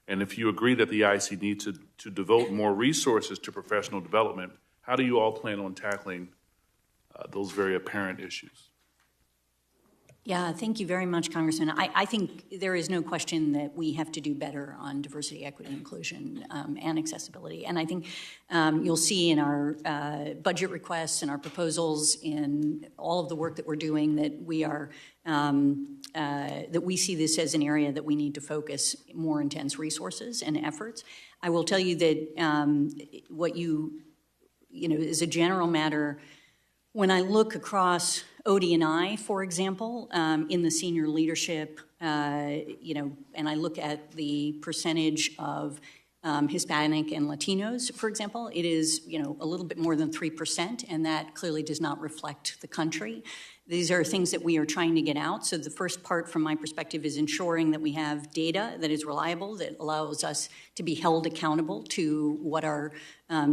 And if you agree that the IC needs to devote more resources to professional development, how do you all plan on tackling those very apparent issues? Yeah, thank you very much, Congressman. I think there is no question that we have to do better on diversity, equity, inclusion, and accessibility. And I think you'll see in our budget requests and our proposals, in all of the work that we're doing, that we are that we see this as an area that we need to focus more intense resources and efforts. I will tell you that what as a general matter, when I look across ODNI, for example, in the senior leadership, and I look at the percentage of Hispanic and Latinos, for example, it is, a little bit more than 3%, and that clearly does not reflect the country. These are things that we are trying to get out. So the first part, from my perspective, is ensuring that we have data that is reliable, that allows us to be held accountable to what our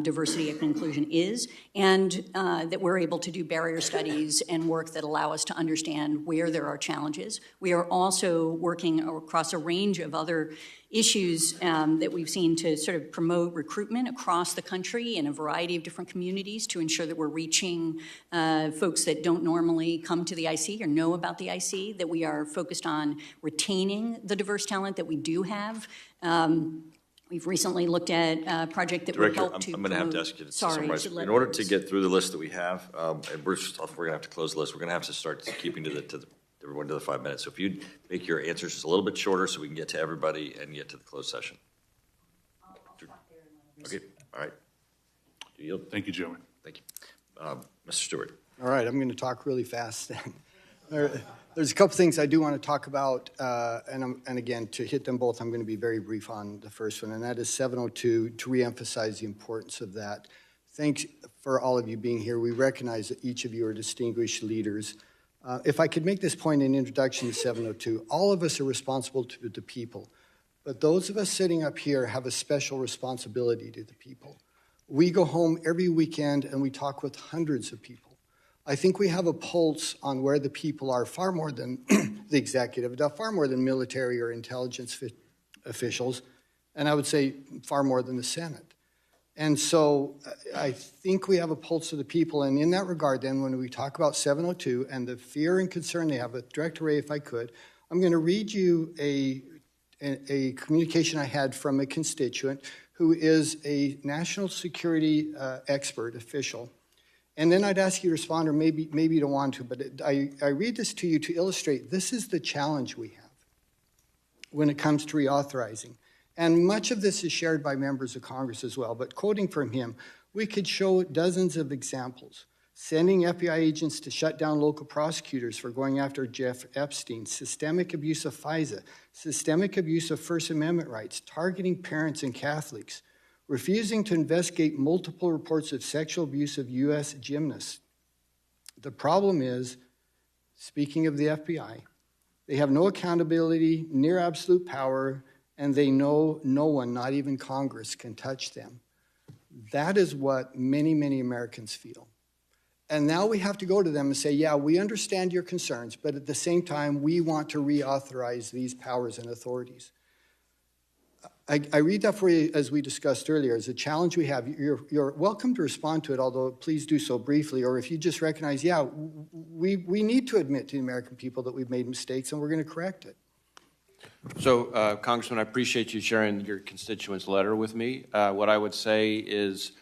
diversity and inclusion is, and that we're able to do barrier studies and work that allow us to understand where there are challenges. We are also working across a range of other issues that we've seen to sort of promote recruitment across the country in a variety of different communities to ensure that we're reaching folks that don't normally come to the IC or know about the IC, that we are focused on retaining the diverse talent that we do have. We've recently looked at a project that would Director, help to I'm going to have to promote- ask you to Sorry, summarize. to let In order to others- get through the list that we have, and we're going to have to close the list, we're going to have to start keeping everyone to the 5 minutes. So if you'd make your answers just a little bit shorter so we can get to everybody and get to the closed session. Okay, all right. Do you yield? Thank you, Chairman. Thank you. Mr. Stewart. All right, I'm going to talk really fast then. There's a couple things I do want to talk about, and again, to hit them both, I'm going to be very brief on the first one, and that is 702, to reemphasize the importance of that. Thanks for all of you being here. We recognize that each of you are distinguished leaders. If I could make this point in introduction to 702, all of us are responsible to the people, but those of us sitting up here have a special responsibility to the people. We go home every weekend and we talk with hundreds of people. I think we have a pulse on where the people are, far more than the executive, far more than military or intelligence officials, and I would say far more than the Senate. And so I think we have a pulse of the people, and in that regard then, when we talk about 702 and the fear and concern they have, with Director Wray, if I could, I'm going to read you a communication I had from a constituent who is a national security expert official. And then I'd ask you to respond, or maybe you don't want to, but I read this to you to illustrate this is the challenge we have when it comes to reauthorizing. And much of this is shared by members of Congress as well, but quoting from him, we could show dozens of examples. Sending FBI agents to shut down local prosecutors for going after Jeff Epstein, systemic abuse of FISA, systemic abuse of First Amendment rights, targeting parents and Catholics, refusing to investigate multiple reports of sexual abuse of U.S. gymnasts. The problem is, speaking of the FBI, they have no accountability, near absolute power, and they know no one, not even Congress, can touch them. That is what many, many Americans feel. And now we have to go to them and say, yeah, we understand your concerns, but at the same time, we want to reauthorize these powers and authorities. I read that for you, as we discussed earlier, as a challenge we have. You're welcome to respond to it, although please do so briefly, or if you just recognize, yeah, we need to admit to the American people that we've made mistakes and we're going to correct it. So, Congressman, I appreciate you sharing your constituent's letter with me. What I would say is,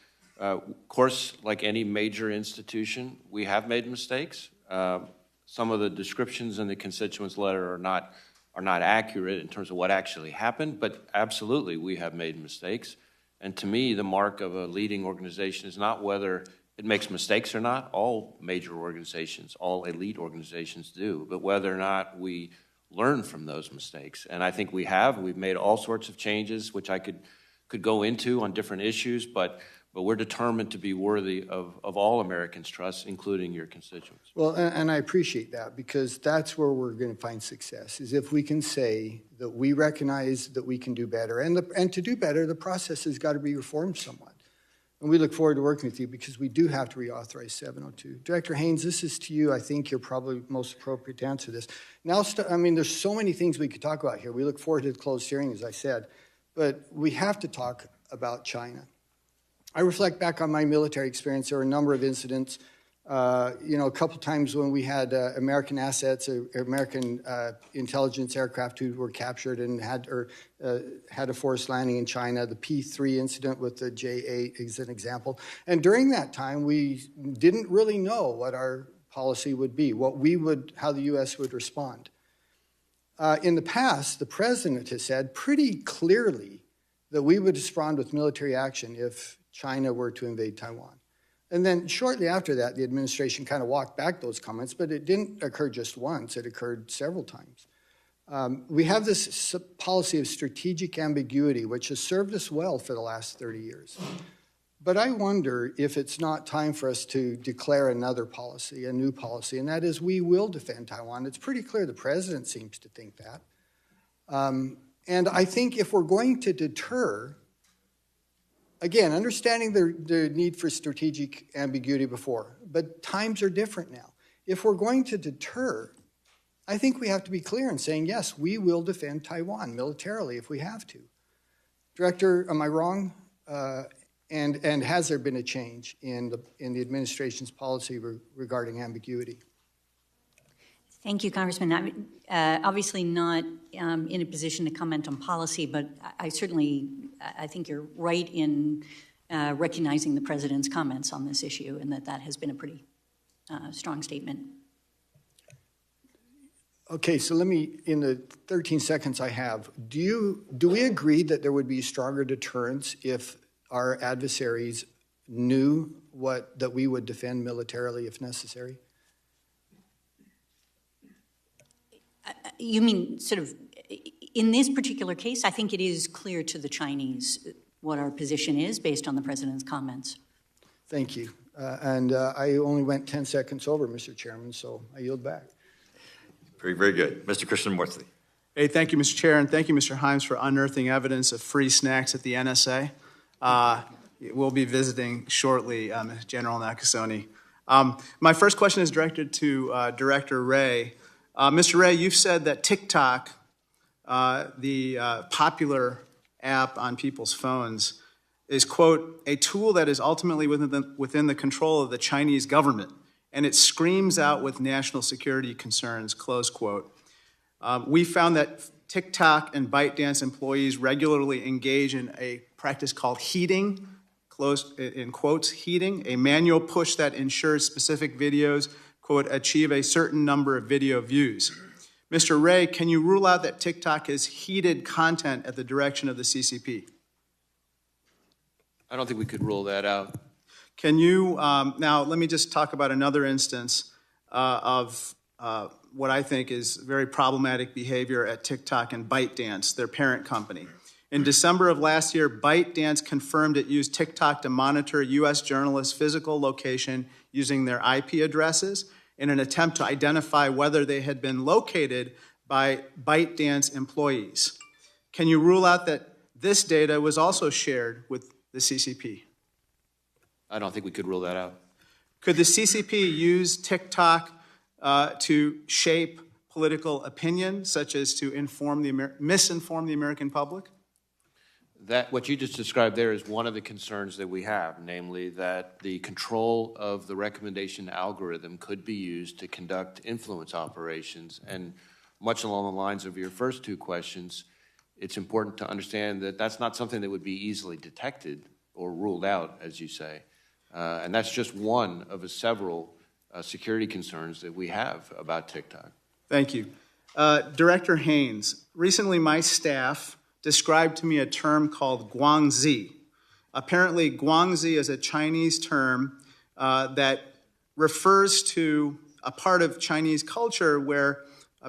of course, like any major institution, we have made mistakes. Some of the descriptions in the constituent's letter are not accurate in terms of what actually happened, but absolutely we have made mistakes. And to me, the mark of a leading organization is not whether it makes mistakes or not. All major organizations, all elite organizations do, but whether or not we learn from those mistakes. And I think we have. We've made all sorts of changes, which I could go into on different issues, but we're determined to be worthy of all Americans' trust, including your constituents. Well, and I appreciate that, because that's where we're going to find success, is if we can say that we recognize that we can do better. And to do better, the process has got to be reformed somewhat. And we look forward to working with you, because we do have to reauthorize 702. Director Haynes, this is to you. I think you're probably most appropriate to answer this. Now, there's so many things we could talk about here. We look forward to the closed hearing, as I said, but we have to talk about China. I reflect back on my military experience. There were a number of incidents, a couple times when we had American assets, American intelligence aircraft who were captured and had a forced landing in China. The P-3 incident with the J-8 is an example. And during that time, we didn't really know what our policy would be, how the U.S. would respond. In the past, the president has said pretty clearly that we would respond with military action if China were to invade Taiwan. And then shortly after that, the administration kind of walked back those comments, but it didn't occur just once. It occurred several times. We have this policy of strategic ambiguity, which has served us well for the last 30 years. But I wonder if it's not time for us to declare another policy, a new policy, and that is we will defend Taiwan. It's pretty clear the president seems to think that. And I think if we're going to deter, again, understanding the need for strategic ambiguity before, but times are different now. If we're going to deter, I think we have to be clear in saying, yes, we will defend Taiwan militarily if we have to. Director, am I wrong? And has there been a change in the administration's policy regarding ambiguity? Thank you, Congressman. I'm obviously not in a position to comment on policy, but I think you're right in recognizing the President's comments on this issue, and that has been a pretty strong statement. Okay, so let me, in the 13 seconds I have, do we agree that there would be stronger deterrence if our adversaries knew that we would defend militarily if necessary? You mean sort of, in this particular case, I think it is clear to the Chinese what our position is based on the President's comments. Thank you. And I only went 10 seconds over, Mr. Chairman, so I yield back. Very, very good. Mr. Christian-Morthley. Hey, thank you, Mr. Chair, and thank you, Mr. Haines, for unearthing evidence of free snacks at the NSA. We'll be visiting shortly, General Nakasone. My first question is directed to Director Wray. Mr. Wray, you've said that TikTok, the popular app on people's phones, is, quote, a tool that is ultimately within the control of the Chinese government, and it screams out with national security concerns, close quote. We found that TikTok and ByteDance employees regularly engage in a practice called heeding, close in quotes, heeding, a manual push that ensures specific videos, quote, achieve a certain number of video views. Mr. Wray, can you rule out that TikTok has heeded content at the direction of the CCP? I don't think we could rule that out. Can you, now let me just talk about another instance of what I think is very problematic behavior at TikTok and ByteDance, their parent company. In December of last year, ByteDance confirmed it used TikTok to monitor U.S. journalists' physical location using their IP addresses in an attempt to identify whether they had been located by ByteDance employees. Can you rule out that this data was also shared with the CCP? I don't think we could rule that out. Could the CCP use TikTok to shape political opinion, such as to misinform the American public? That, what you just described there is one of the concerns that we have, namely that the control of the recommendation algorithm could be used to conduct influence operations. And much along the lines of your first two questions, it's important to understand that that's not something that would be easily detected or ruled out, as you say. And that's just one of the several security concerns that we have about TikTok. Thank you. Director Haynes, recently my staff described to me a term called guangzi. Apparently, guangzi is a Chinese term that refers to a part of Chinese culture where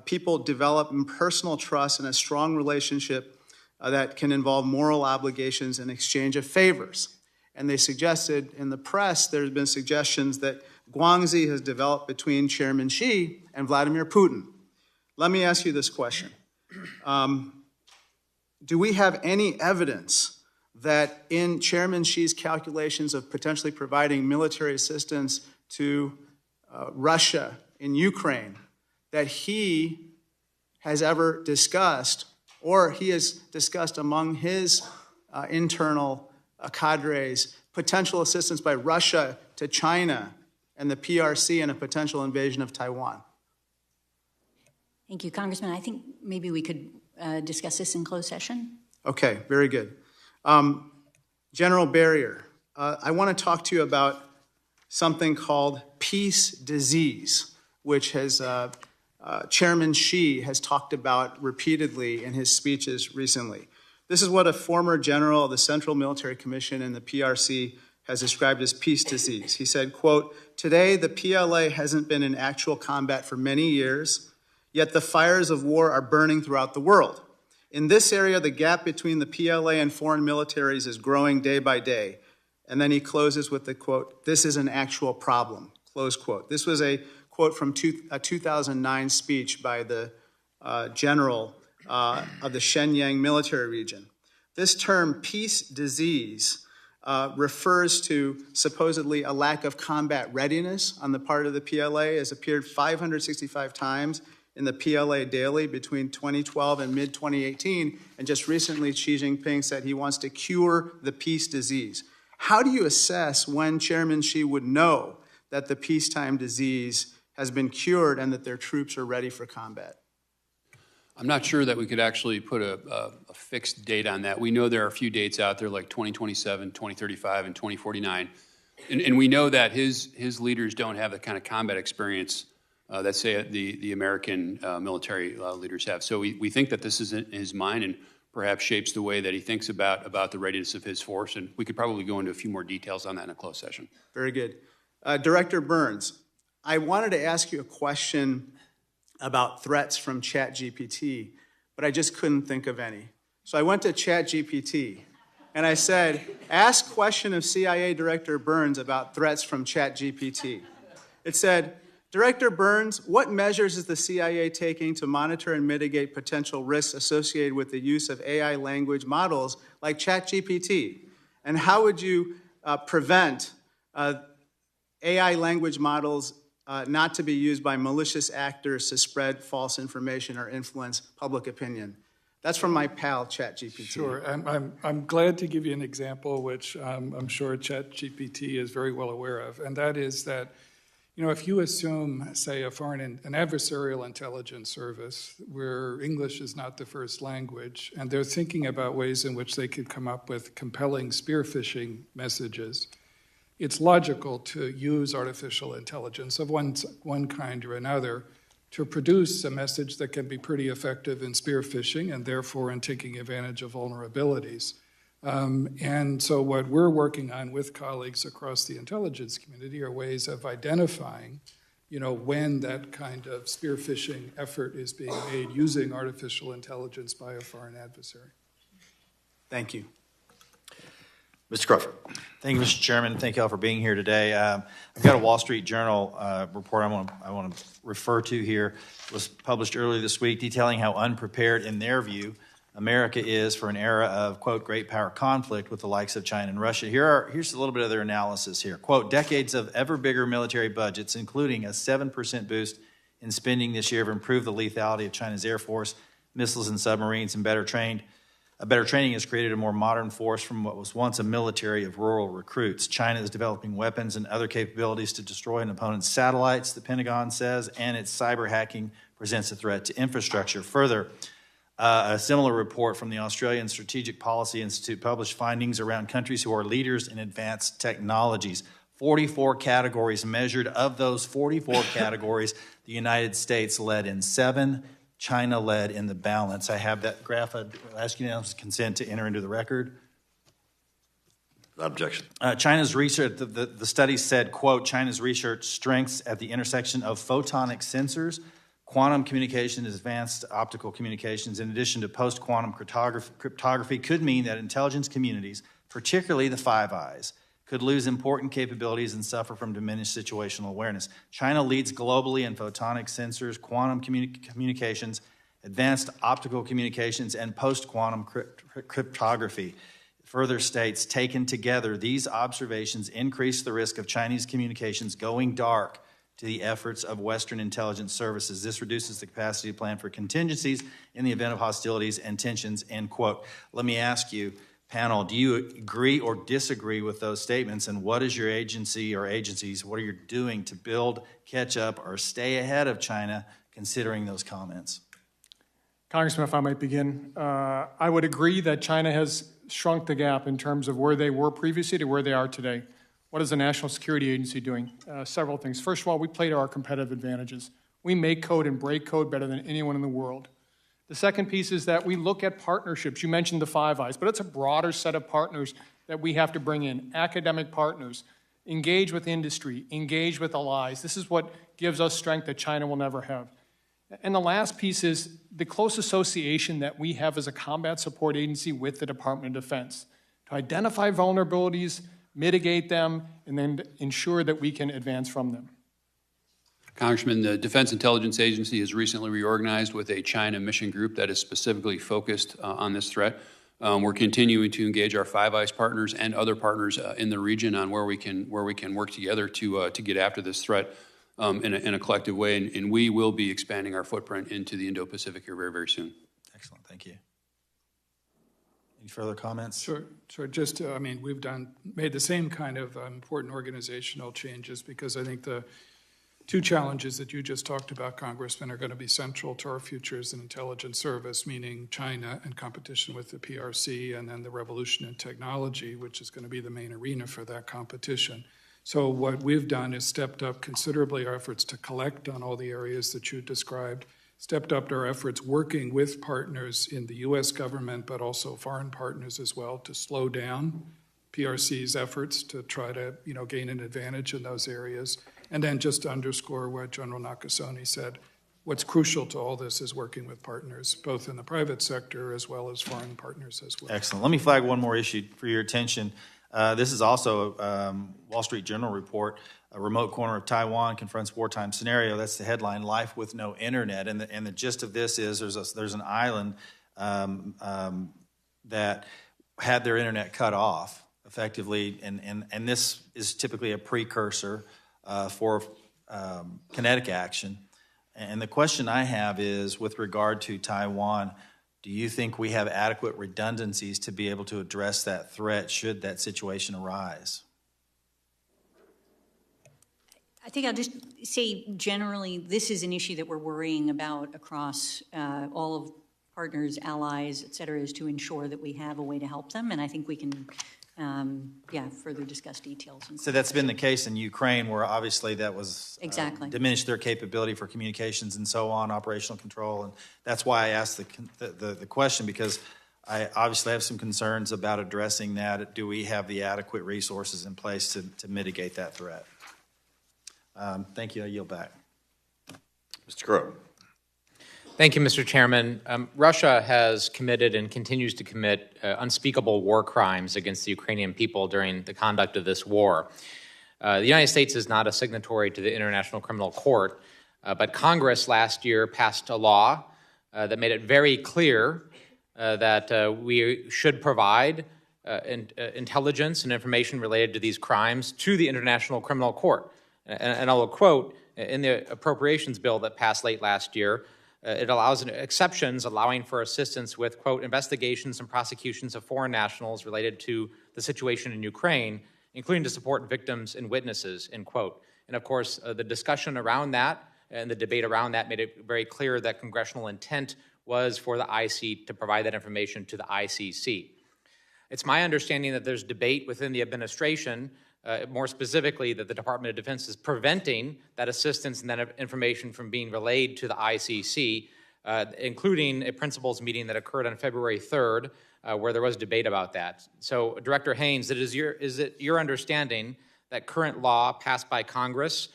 people develop personal trust and a strong relationship that can involve moral obligations in exchange of favors. And they suggested in the press, there's been suggestions that guangzi has developed between Chairman Xi and Vladimir Putin. Let me ask you this question. Do we have any evidence that in Chairman Xi's calculations of potentially providing military assistance to Russia in Ukraine, that he has ever discussed, or he has discussed among his internal cadres, potential assistance by Russia to China and the PRC in a potential invasion of Taiwan? Thank you, Congressman. I think maybe we could discuss this in closed session. Okay, very good. General Berrier, I want to talk to you about something called peace disease, which has Chairman Xi has talked about repeatedly in his speeches recently. This is what a former general of the Central Military Commission and the PRC has described as peace disease. He said, quote, "Today the PLA hasn't been in actual combat for many years, yet the fires of war are burning throughout the world. In this area, the gap between the PLA and foreign militaries is growing day by day." And then he closes with the quote, "This is an actual problem," close quote. This was a quote from a 2009 speech by the general of the Shenyang military region. This term, peace disease, refers to supposedly a lack of combat readiness on the part of the PLA. Has appeared 565 times in the PLA Daily between 2012 and mid-2018, and just recently Xi Jinping said he wants to cure the peace disease. How do you assess when Chairman Xi would know that the peacetime disease has been cured and that their troops are ready for combat? I'm not sure that we could actually put a fixed date on that. We know there are a few dates out there like 2027, 2035, and 2049. And we know that his leaders don't have the kind of combat experience that, say, the American military leaders have. So we think that this is in his mind and perhaps shapes the way that he thinks about the readiness of his force. And we could probably go into a few more details on that in a closed session. Very good. Director Burns, I wanted to ask you a question about threats from ChatGPT, but I just couldn't think of any. So I went to ChatGPT, and I said, ask question of CIA Director Burns about threats from ChatGPT. It said, Director Burns, what measures is the CIA taking to monitor and mitigate potential risks associated with the use of AI language models like ChatGPT? And how would you prevent AI language models not to be used by malicious actors to spread false information or influence public opinion? That's from my pal, ChatGPT. Sure. I'm glad to give you an example, which I'm sure ChatGPT is very well aware of, and that is that, if you assume, say, an adversarial intelligence service where English is not the first language, and they're thinking about ways in which they could come up with compelling spear phishing messages, it's logical to use artificial intelligence of one kind or another to produce a message that can be pretty effective in spear phishing and therefore in taking advantage of vulnerabilities. And so what we're working on with colleagues across the intelligence community are ways of identifying, when that kind of spear phishing effort is being made using artificial intelligence by a foreign adversary. Thank you. Mr. Crawford. Thank you, Mr. Chairman. Thank you all for being here today. I've got a Wall Street Journal report I want to refer to here. It was published earlier this week detailing how unprepared, in their view, America is for an era of, quote, great power conflict with the likes of China and Russia. Here's a little bit of their analysis here. Quote, decades of ever bigger military budgets, including a 7% boost in spending this year, have improved the lethality of China's Air Force, missiles and submarines, and better training has created a more modern force from what was once a military of rural recruits. China is developing weapons and other capabilities to destroy an opponent's satellites, the Pentagon says, and its cyber hacking presents a threat to infrastructure. Further, a similar report from the Australian Strategic Policy Institute published findings around countries who are leaders in advanced technologies. 44 categories measured. Of those 44 categories, the United States led in 7. China led in the balance. I have that graph. I'd ask unanimous consent to enter into the record. Without objection. China's research, the study said, quote, China's research strengths at the intersection of photonic sensors, quantum communication, and advanced optical communications, in addition to post-quantum cryptography, could mean that intelligence communities, particularly the Five Eyes, could lose important capabilities and suffer from diminished situational awareness. China leads globally in photonic sensors, quantum communications, advanced optical communications, and post-quantum cryptography. Further states, taken together, these observations increase the risk of Chinese communications going dark to the efforts of Western intelligence services. This reduces the capacity to plan for contingencies in the event of hostilities and tensions, end quote. Let me ask you, panel, do you agree or disagree with those statements, and what is your agency or agencies, what are you doing to build, catch up, or stay ahead of China considering those comments? Congressman, if I might begin, I would agree that China has shrunk the gap in terms of where they were previously to where they are today. What is the National Security Agency doing? Several things. First of all, we play to our competitive advantages. We make code and break code better than anyone in the world. The second piece is that we look at partnerships. You mentioned the Five Eyes, but it's a broader set of partners that we have to bring in. Academic partners, engage with industry, engage with allies. This is what gives us strength that China will never have. And the last piece is the close association that we have as a combat support agency with the Department of Defense to identify vulnerabilities, mitigate them, and then ensure that we can advance from them. Congressman, the Defense Intelligence Agency has recently reorganized with a China mission group that is specifically focused on this threat. We're continuing to engage our Five Eyes partners and other partners in the region on where we can work together to get after this threat in a collective way, and we will be expanding our footprint into the Indo-Pacific here very, very soon. Excellent, thank you. Any further comments? Sure. Just, we've made the same kind of important organizational changes because I think the two challenges that you just talked about, Congressman, are going to be central to our future as an intelligence service, meaning China and competition with the PRC, and then the revolution in technology, which is going to be the main arena for that competition. So what we've done is stepped up considerably our efforts to collect on all the areas that you described, stepped up our efforts working with partners in the U.S. government, but also foreign partners as well, to slow down PRC's efforts to try to, gain an advantage in those areas. And then just to underscore what General Nakasone said, what's crucial to all this is working with partners, both in the private sector as well as foreign partners as well. Excellent. Let me flag one more issue for your attention. This is also a Wall Street Journal report. A remote corner of Taiwan confronts wartime scenario. That's the headline, Life with No Internet. And the gist of this is there's an island that had their internet cut off effectively, and this is typically a precursor for kinetic action. And the question I have is, with regard to Taiwan, do you think we have adequate redundancies to be able to address that threat should that situation arise? I think I'll just say generally this is an issue that we're worrying about across all of partners, allies, et cetera, is to ensure that we have a way to help them. And I think we can, further discuss details. So that's been the case in Ukraine, where obviously that was exactly diminished their capability for communications and so on, operational control. And that's why I asked the question, because I obviously have some concerns about addressing that. Do we have the adequate resources in place to mitigate that threat? Thank you. I yield back. Mr. Crow. Thank you, Mr. Chairman. Russia has committed and continues to commit unspeakable war crimes against the Ukrainian people during the conduct of this war. The United States is not a signatory to the International Criminal Court, but Congress last year passed a law that made it very clear that we should provide intelligence and information related to these crimes to the International Criminal Court. And I will quote, in the appropriations bill that passed late last year, it allows exceptions allowing for assistance with, quote, investigations and prosecutions of foreign nationals related to the situation in Ukraine, including to support victims and witnesses, end quote. And of course, the discussion around that and the debate around that made it very clear that congressional intent was for the IC to provide that information to the ICC. It's my understanding that there's debate within the administration, more specifically that the Department of Defense is preventing that assistance and that information from being relayed to the ICC, including a principals meeting that occurred on February 3rd, where there was debate about that. So, Director Haynes, is it your understanding that current law passed by Congress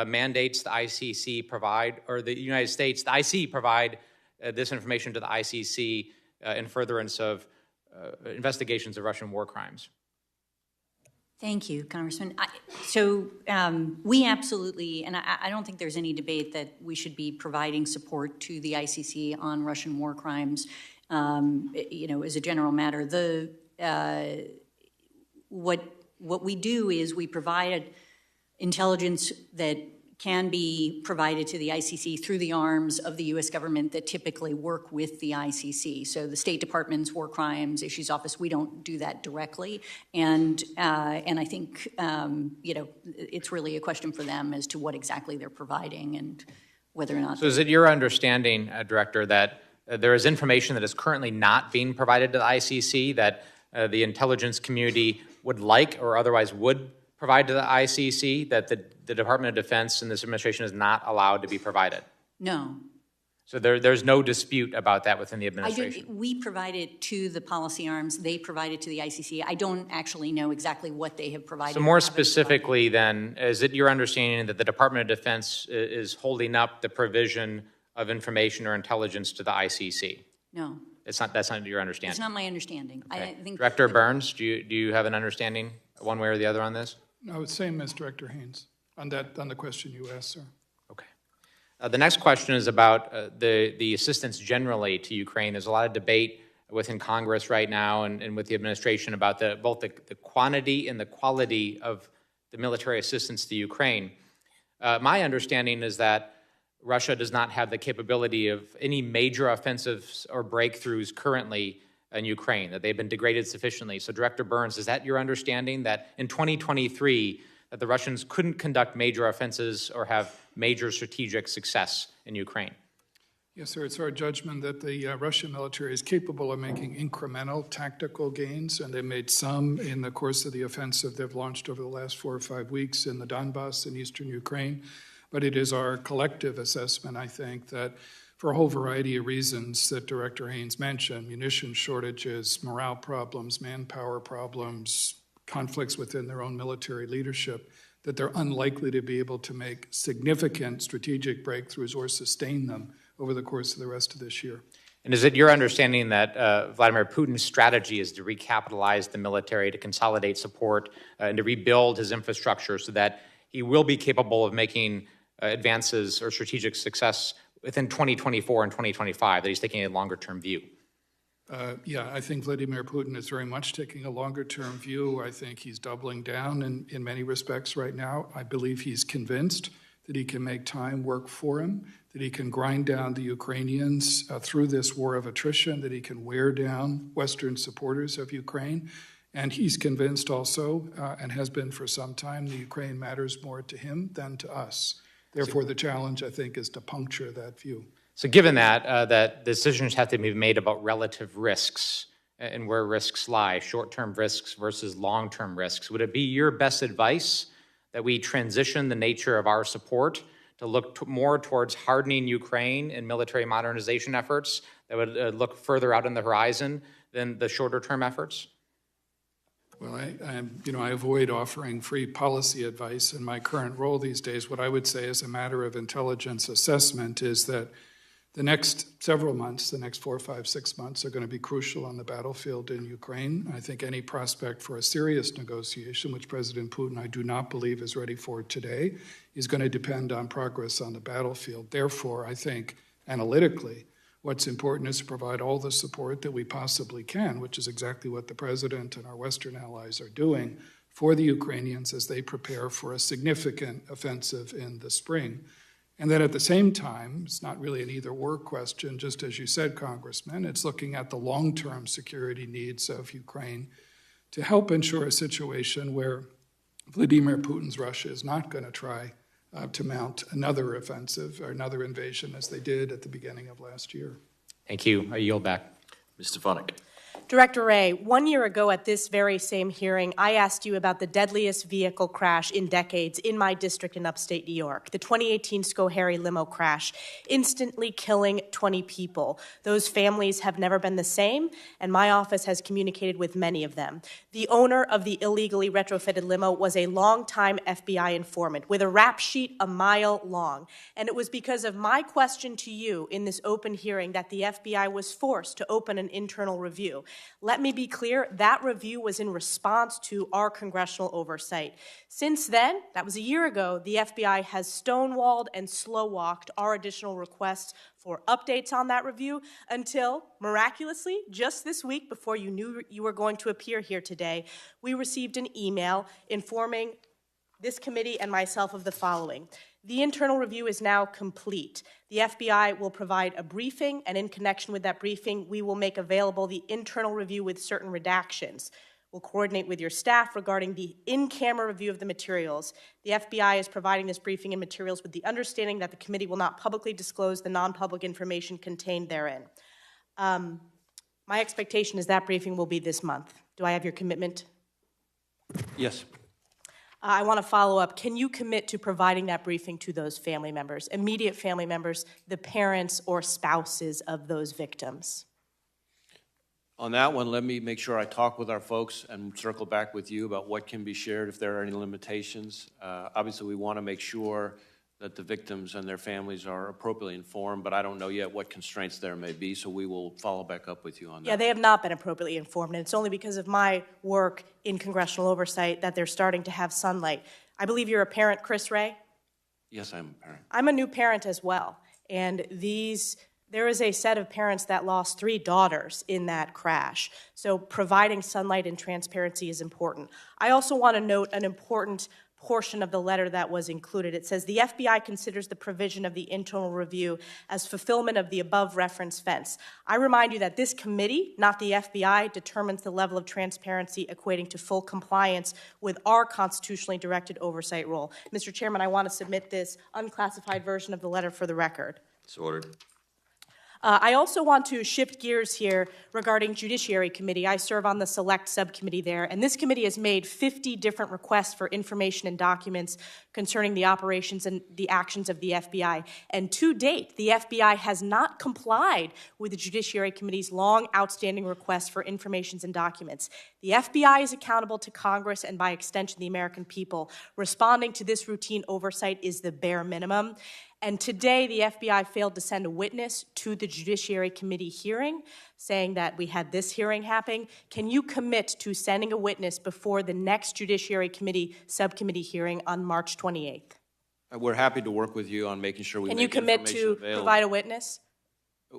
mandates the ICC provide, or the United States, the IC provide this information to the ICC in furtherance of investigations of Russian war crimes? Thank you, Congressman. We absolutely, and I don't think there's any debate that we should be providing support to the ICC on Russian war crimes, as a general matter. What we do is we provide intelligence that can be provided to the ICC through the arms of the U.S. government that typically work with the ICC. So the State Department's War Crimes Issues Office, we don't do that directly. And I think, it's really a question for them as to what exactly they're providing and whether or not. So is it your understanding, Director, that there is information that is currently not being provided to the ICC that the intelligence community would like or otherwise would provide to the ICC, that the Department of Defense and this administration is not allowed to be provided? No. So there's no dispute about that within the administration? We provide it to the policy arms. They provide it to the ICC. I don't actually know exactly what they have provided. So more specifically then, is it your understanding that the Department of Defense is holding up the provision of information or intelligence to the ICC? No. That's not your understanding? It's not my understanding. Okay. I think Director Burns, do you have an understanding one way or the other on this? No, it's same as Director Haynes on the question you asked, sir. Okay. The next question is about the assistance generally to Ukraine. There's a lot of debate within Congress right now and with the administration about both the quantity and the quality of the military assistance to Ukraine. My understanding is that Russia does not have the capability of any major offensives or breakthroughs currently in Ukraine, that they've been degraded sufficiently. So, Director Burns, is that your understanding that in 2023 that the Russians couldn't conduct major offenses or have major strategic success in Ukraine? Yes, sir. It's our judgment that the Russian military is capable of making incremental tactical gains, and they made some in the course of the offensive they've launched over the last 4 or 5 weeks in the Donbass in eastern Ukraine. But it is our collective assessment, I think, that for a whole variety of reasons that Director Haynes mentioned, munition shortages, morale problems, manpower problems, conflicts within their own military leadership, that they're unlikely to be able to make significant strategic breakthroughs or sustain them over the course of the rest of this year. And is it your understanding that Vladimir Putin's strategy is to recapitalize the military, to consolidate support, and to rebuild his infrastructure so that he will be capable of making advances or strategic success within 2024 and 2025, that he's taking a longer-term view? Yeah, I think Vladimir Putin is very much taking a longer-term view. I think he's doubling down in many respects right now. I believe he's convinced that he can make time work for him, that he can grind down the Ukrainians through this war of attrition, that he can wear down Western supporters of Ukraine. And he's convinced also, and has been for some time, that Ukraine matters more to him than to us. Therefore, the challenge, I think, is to puncture that view. So given that, that decisions have to be made about relative risks and where risks lie, short-term risks versus long-term risks, would it be your best advice that we transition the nature of our support to look more towards hardening Ukraine and military modernization efforts that would look further out on the horizon than the shorter-term efforts? Well, I avoid offering free policy advice in my current role these days. What I would say as a matter of intelligence assessment is that the next several months, the next 4, 5, 6 months, are going to be crucial on the battlefield in Ukraine. I think any prospect for a serious negotiation, which President Putin, I do not believe, is ready for today, is going to depend on progress on the battlefield. Therefore, I think analytically, what's important is to provide all the support that we possibly can, which is exactly what the President and our Western allies are doing for the Ukrainians as they prepare for a significant offensive in the spring. And then at the same time, it's not really an either-or question, just as you said, Congressman, it's looking at the long-term security needs of Ukraine to help ensure a situation where Vladimir Putin's Russia is not going to try to mount another offensive or another invasion as they did at the beginning of last year. Thank you. I yield back. Ms. Stefanik. Director Wray, 1 year ago at this very same hearing, I asked you about the deadliest vehicle crash in decades in my district in upstate New York, the 2018 Schoharie limo crash, instantly killing 20 people. Those families have never been the same, and my office has communicated with many of them. The owner of the illegally retrofitted limo was a longtime FBI informant with a rap sheet a mile long, and it was because of my question to you in this open hearing that the FBI was forced to open an internal review. Let me be clear, that review was in response to our congressional oversight. Since then, that was a year ago, the FBI has stonewalled and slow-walked our additional requests for updates on that review until, miraculously, just this week, before you knew you were going to appear here today, we received an email informing this committee and myself of the following. The internal review is now complete. The FBI will provide a briefing, and in connection with that briefing, we will make available the internal review with certain redactions. We'll coordinate with your staff regarding the in-camera review of the materials. The FBI is providing this briefing and materials with the understanding that the committee will not publicly disclose the non-public information contained therein. My expectation is that briefing will be this month. Do I have your commitment? Yes. I want to follow up. Can you commit to providing that briefing to those family members, immediate family members, the parents or spouses of those victims? On that one, let me make sure I talk with our folks and circle back with you about what can be shared if there are any limitations. Obviously, we want to make sure that the victims and their families are appropriately informed, but I don't know yet what constraints there may be, so we will follow back up with you on that. Yeah, they have not been appropriately informed, and it's only because of my work in congressional oversight that they're starting to have sunlight. I believe you're a parent, Chris Wray? Yes, I'm a parent. I'm a new parent as well, and there is a set of parents that lost 3 daughters in that crash. So providing sunlight and transparency is important. I also want to note an important portion of the letter that was included. It says, the FBI considers the provision of the internal review as fulfillment of the above referenced fence. I remind you that this committee, not the FBI, determines the level of transparency equating to full compliance with our constitutionally directed oversight role. Mr. Chairman, I want to submit this unclassified version of the letter for the record. So ordered. I also want to shift gears here regarding Judiciary Committee. I serve on the select subcommittee there, and this committee has made 50 different requests for information and documents concerning the operations and the actions of the FBI. And to date, the FBI has not complied with the Judiciary Committee's long outstanding requests for information and documents. The FBI is accountable to Congress and by extension the American people. Responding to this routine oversight is the bare minimum. And today, the FBI failed to send a witness to the Judiciary Committee hearing, saying that we had this hearing happening. Can you commit to sending a witness before the next Judiciary Committee subcommittee hearing on March 28th? We're happy to work with you on making sure we Can make you commit information to available. provide a witness?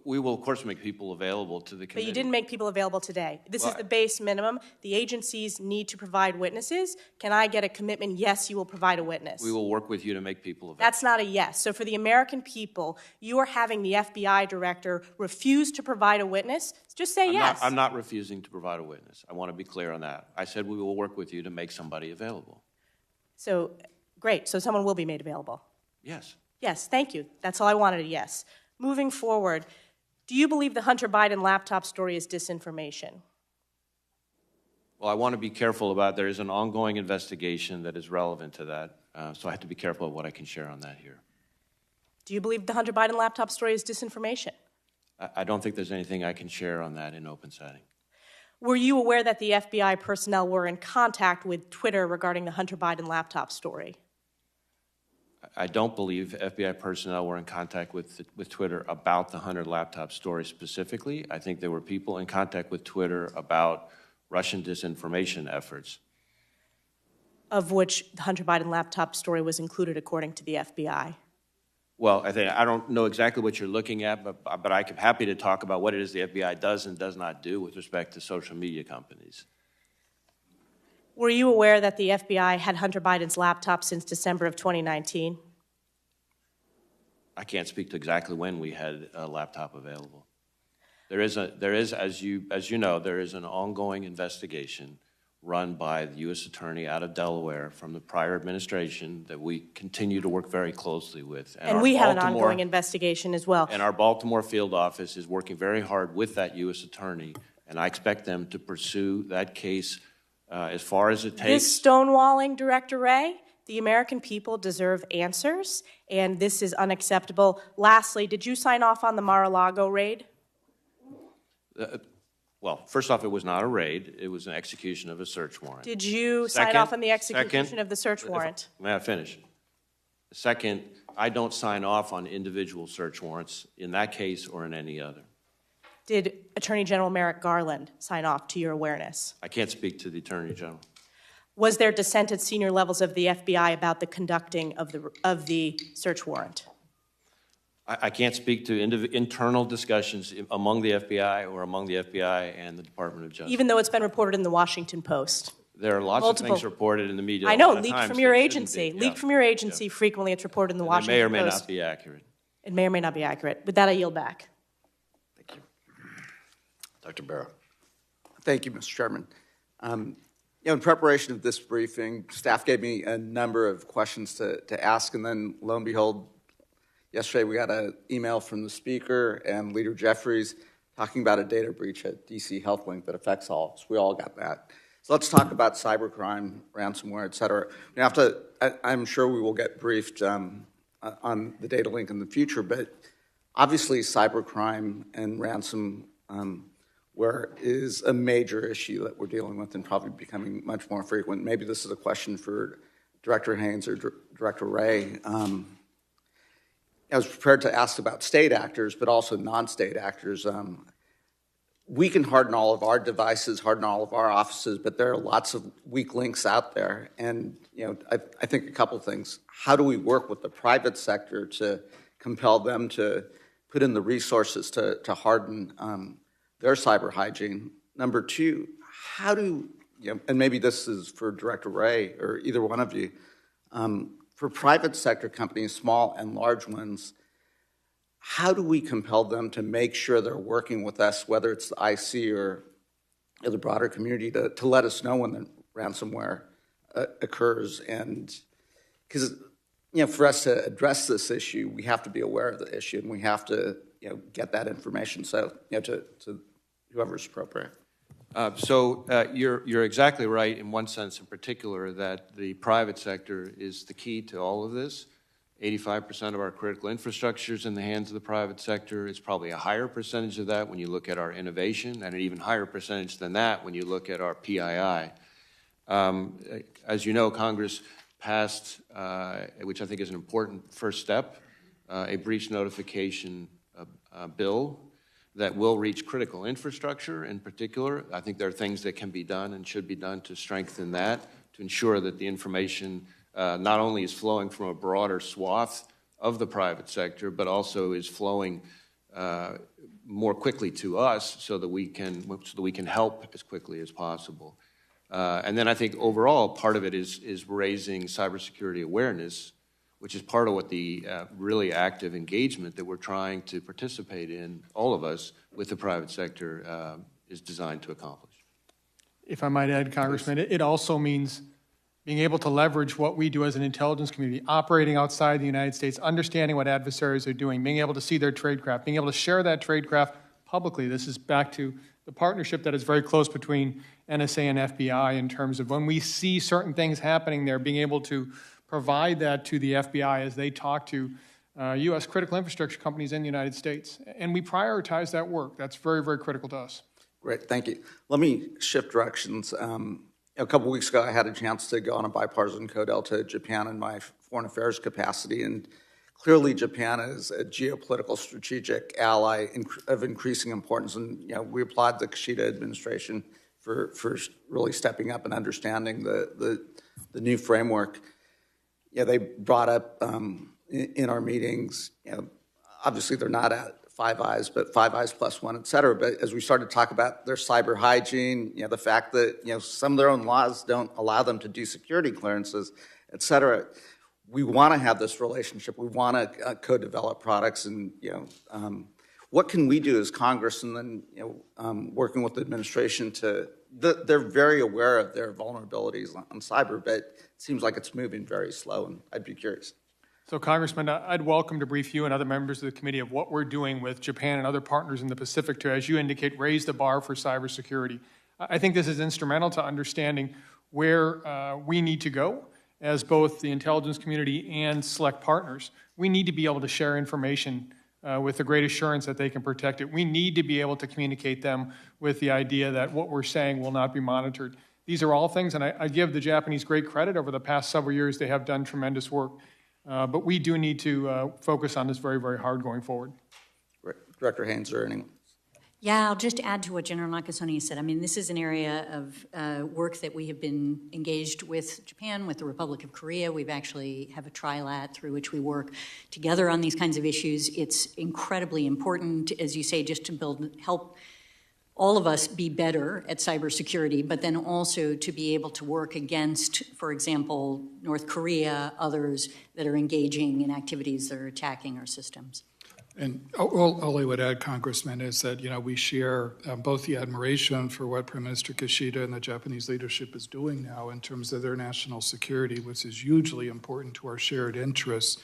We will, of course, make people available to the committee. But you didn't make people available today. This is the base minimum. The agencies need to provide witnesses. Can I get a commitment? Yes, you will provide a witness. We will work with you to make people available. That's not a yes. So for the American people, you are having the FBI director refuse to provide a witness. Just say yes. I'm not refusing to provide a witness. I want to be clear on that. I said we will work with you to make somebody available. So, great. So someone will be made available. Yes. Yes, thank you. That's all I wanted, a yes. Moving forward, do you believe the Hunter Biden laptop story is disinformation? Well, I want to be careful about, there is an ongoing investigation that is relevant to that, so I have to be careful of what I can share on that here. Do you believe the Hunter Biden laptop story is disinformation? I don't think there's anything I can share on that in open setting. Were you aware that the FBI personnel were in contact with Twitter regarding the Hunter Biden laptop story? I don't believe FBI personnel were in contact with Twitter about the Hunter laptop story specifically. I think there were people in contact with Twitter about Russian disinformation efforts. Of which the Hunter Biden laptop story was included, according to the FBI. Well, I don't know exactly what you're looking at, but I'm happy to talk about what it is the FBI does and does not do with respect to social media companies. Were you aware that the FBI had Hunter Biden's laptop since December of 2019? I can't speak to exactly when we had a laptop available. There is, as you know, there is an ongoing investigation run by the U.S. Attorney out of Delaware from the prior administration that we continue to work very closely with. And we have an ongoing investigation as well. And our Baltimore field office is working very hard with that U.S. Attorney, and I expect them to pursue that case as far as it takes. This stonewalling, Director Wray, the American people deserve answers, and this is unacceptable. Lastly, did you sign off on the Mar-a-Lago raid? Well, first off, it was not a raid. It was an execution of a search warrant. Did you sign off on the execution of the search warrant? May I finish? Second, I don't sign off on individual search warrants in that case or in any other. Did Attorney General Merrick Garland sign off to your awareness? I can't speak to the Attorney General. Was there dissent at senior levels of the FBI about the conducting of the search warrant? I can't speak to internal discussions among the FBI or among the FBI and the Department of Justice. Even though it's been reported in the Washington Post? There are lots of things reported in the media. I know, leaked from your agency. Leaked from your agency, frequently it's reported in the Washington Post. It may or may not be accurate. It may or may not be accurate. With that, I yield back. Thank you. Dr. Berrier. Thank you, Mr. Chairman. In preparation of this briefing, staff gave me a number of questions to ask, and then lo and behold, yesterday we got an email from the Speaker and Leader Jeffries talking about a data breach at DC HealthLink that affects all. So we all got that. So let's talk about cybercrime, ransomware, et cetera. I'm sure we will get briefed on the data link in the future, but obviously cybercrime and ransomware is a major issue that we're dealing with and probably becoming much more frequent. Maybe this is a question for Director Haynes or Director Wray. I was prepared to ask about state actors, but also non-state actors. We can harden all of our devices, harden all of our offices, but there are lots of weak links out there. And I think a couple things. How do we work with the private sector to compel them to put in the resources to harden their cyber hygiene? Number two, how do, and maybe this is for Director Wray or either one of you, For private sector companies, small and large ones, how do we compel them to make sure they're working with us, whether it's the IC or the broader community, to let us know when the ransomware occurs? And because, for us to address this issue, we have to be aware of the issue, and we have to, get that information to whoever's appropriate. You're exactly right in one sense in particular, that the private sector is the key to all of this. 85% of our critical infrastructure is in the hands of the private sector. It's probably a higher percentage of that when you look at our innovation, and an even higher percentage than that when you look at our PII. As you know, Congress passed, which I think is an important first step, a breach notification bill that will reach critical infrastructure in particular. I think there are things that can be done and should be done to strengthen that, to ensure that the information not only is flowing from a broader swath of the private sector, but also is flowing more quickly to us so that we can help as quickly as possible. And then I think overall part of it is raising cybersecurity awareness, which is part of what the really active engagement that we're trying to participate in, all of us, with the private sector is designed to accomplish. If I might add, Congressman, it also means being able to leverage what we do as an intelligence community, operating outside the United States, understanding what adversaries are doing, being able to see their tradecraft, being able to share that tradecraft publicly. This is back to the partnership that is very close between NSA and FBI in terms of when we see certain things happening there, being able to provide that to the FBI as they talk to U.S. critical infrastructure companies in the United States. And we prioritize that work. That's very, very critical to us. Great, thank you. Let me shift directions. A couple weeks ago, I had a chance to go on a bipartisan CODEL to Japan in my foreign affairs capacity, and clearly Japan is a geopolitical strategic ally of increasing importance, and we applaud the Kishida administration for really stepping up and understanding the new framework. They brought up in our meetings, obviously they're not at Five Eyes, but Five Eyes plus one, et cetera. But as we started to talk about their cyber hygiene, the fact that some of their own laws don't allow them to do security clearances, et cetera, we want to have this relationship. We want to co-develop products, and what can we do as Congress, and then working with the administration to. They're very aware of their vulnerabilities on cyber, but it seems like it's moving very slow, and I'd be curious. So, Congressman, I'd welcome to brief you and other members of the committee of what we're doing with Japan and other partners in the Pacific to, as you indicate, raise the bar for cybersecurity. I think this is instrumental to understanding where we need to go as both the intelligence community and select partners. We need to be able to share information with the great assurance that they can protect it. We need to be able to communicate them with the idea that what we're saying will not be monitored. These are all things, and I give the Japanese great credit. Over the past several years, they have done tremendous work. But we do need to focus on this very, very hard going forward. Director Haynes or anyone? Yeah, I'll just add to what General Nakasone said. I mean, this is an area of work that we have been engaged with Japan, with the Republic of Korea. We've actually have a trilat through which we work together on these kinds of issues. It's incredibly important, as you say, just to help all of us be better at cybersecurity, but then also to be able to work against, for example, North Korea, others that are engaging in activities that are attacking our systems. And all I would add, Congressman, is that we share both the admiration for what Prime Minister Kishida and the Japanese leadership is doing now in terms of their national security, which is hugely important to our shared interests.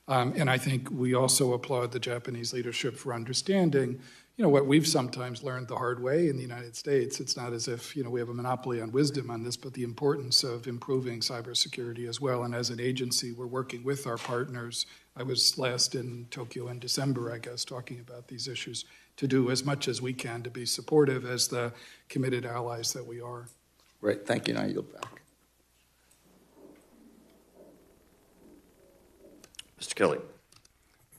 And I think we also applaud the Japanese leadership for understanding what we've sometimes learned the hard way in the United States. It's not as if, we have a monopoly on wisdom on this, but the importance of improving cybersecurity as well. And as an agency, we're working with our partners. I was last in Tokyo in December, I guess, talking about these issues, to do as much as we can to be supportive as the committed allies that we are. Great, thank you. Now you go back. Mr. Kelly.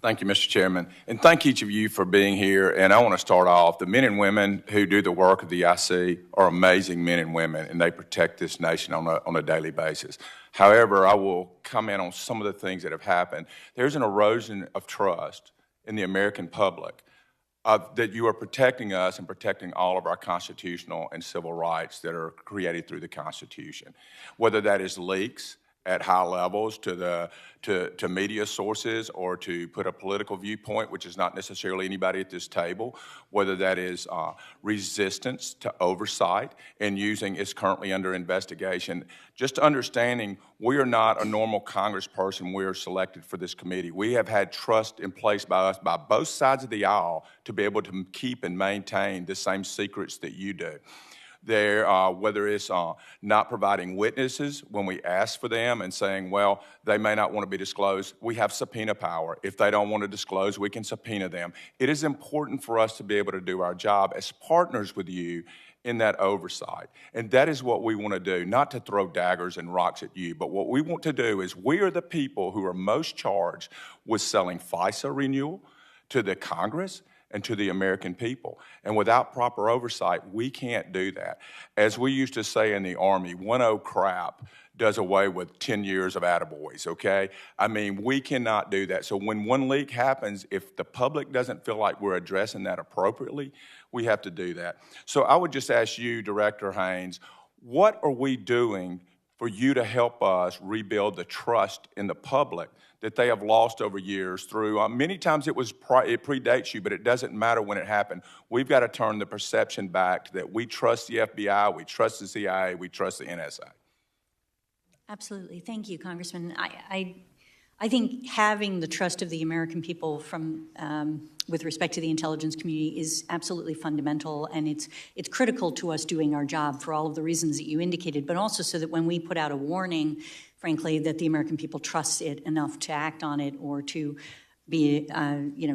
Thank you, Mr. Chairman, and thank each of you for being here. And I want to start off, the men and women who do the work of the IC are amazing men and women, and they protect this nation on a daily basis. However, I will comment on some of the things that have happened. There's an erosion of trust in the American public that you are protecting us and protecting all of our constitutional and civil rights that are created through the Constitution, whether that is leaks, at high levels to media sources or to put a political viewpoint, which is not necessarily anybody at this table, whether that is resistance to oversight and using is currently under investigation. Just understanding we are not a normal congressperson. We are selected for this committee. We have had trust in place by us, by both sides of the aisle, to be able to keep and maintain the same secrets that you do. There, whether it's not providing witnesses when we ask for them and saying, well, they may not want to be disclosed, we have subpoena power. If they don't want to disclose, we can subpoena them. It is important for us to be able to do our job as partners with you in that oversight. And that is what we want to do, not to throw daggers and rocks at you, but what we want to do is we are the people who are most charged with selling FISA renewal to the Congress and to the American people. And without proper oversight, we can't do that. As we used to say in the Army, 1-0 crap does away with 10 years of attaboys, okay? I mean, we cannot do that. So when one leak happens, if the public doesn't feel like we're addressing that appropriately, we have to do that. So I would just ask you, Director Haynes, what are we doing for you to help us rebuild the trust in the public that they have lost over years through, many times it predates you, but it doesn't matter when it happened. We've got to turn the perception back to that we trust the FBI, we trust the CIA, we trust the NSA. Absolutely. Thank you, Congressman. I think having the trust of the American people from with respect to the intelligence community is absolutely fundamental, and it's critical to us doing our job for all of the reasons that you indicated, but also so that when we put out a warning, frankly, that the American people trust it enough to act on it or to be,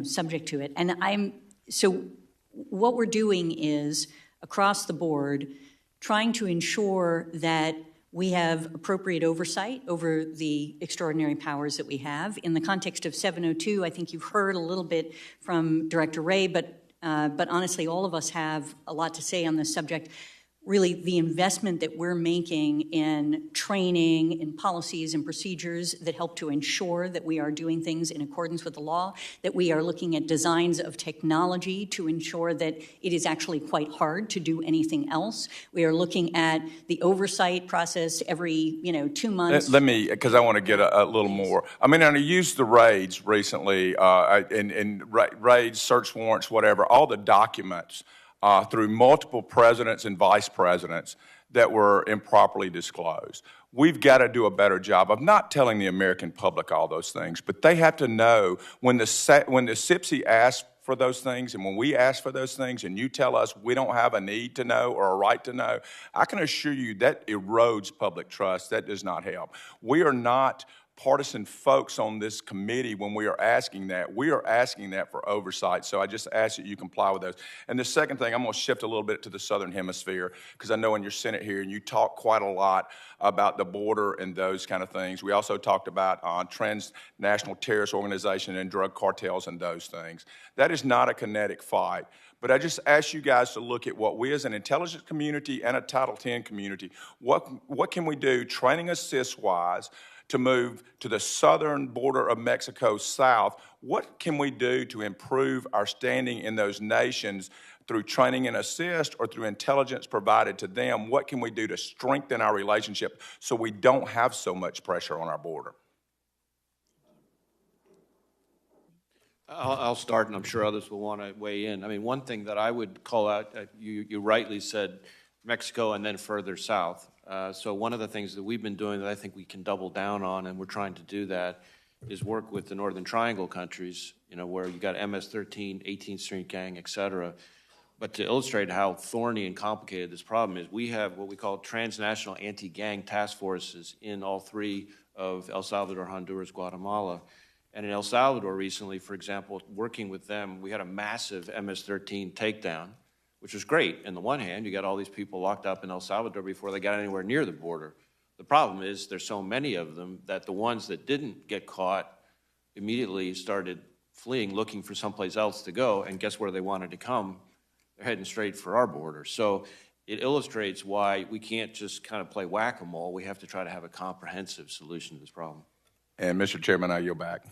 subject to it. And so what we're doing is, across the board, trying to ensure that we have appropriate oversight over the extraordinary powers that we have. In the context of 702, I think you've heard a little bit from Director Wray, but honestly, all of us have a lot to say on this subject. Really, the investment that we're making in training, in policies and procedures that help to ensure that we are doing things in accordance with the law, that we are looking at designs of technology to ensure that it is actually quite hard to do anything else. We are looking at the oversight process every 2 months. Let me, because I want to get a little more. I mean, I used the raids recently, and raids, search warrants, whatever, all the documents through multiple presidents and vice presidents that were improperly disclosed. We've got to do a better job of not telling the American public all those things, but they have to know when the CIPSI asks for those things and when we ask for those things and you tell us we don't have a need to know or a right to know, I can assure you that erodes public trust. That does not help. We are not partisan folks on this committee when we are asking that. We are asking that for oversight, so I just ask that you comply with those. And the second thing, I'm going to shift a little bit to the Southern Hemisphere, because I know in your Senate here, you talk quite a lot about the border and those kind of things. We also talked about transnational terrorist organization and drug cartels and those things. That is not a kinetic fight. But I just ask you guys to look at what we as an intelligence community and a Title X community, what can we do training assist-wise to move to the southern border of Mexico south? What can we do to improve our standing in those nations through training and assist or through intelligence provided to them? What can we do to strengthen our relationship so we don't have so much pressure on our border? I'll start, and I'm sure others will want to weigh in. I mean, one thing that I would call out, you rightly said Mexico and then further south. So one of the things that we've been doing that I think we can double down on, and we're trying to do that, is work with the Northern Triangle countries, where you got MS-13, 18th Street Gang, et cetera. But to illustrate how thorny and complicated this problem is, we have what we call transnational anti-gang task forces in all three of El Salvador, Honduras, Guatemala. And in El Salvador recently, for example, working with them, we had a massive MS-13 takedown, which was great. On the one hand, you got all these people locked up in El Salvador before they got anywhere near the border. The problem is there's so many of them that the ones that didn't get caught immediately started fleeing, looking for someplace else to go, and guess where they wanted to come? They're heading straight for our border. So it illustrates why we can't just kind of play whack-a-mole. We have to try to have a comprehensive solution to this problem. And Mr. Chairman, I yield back.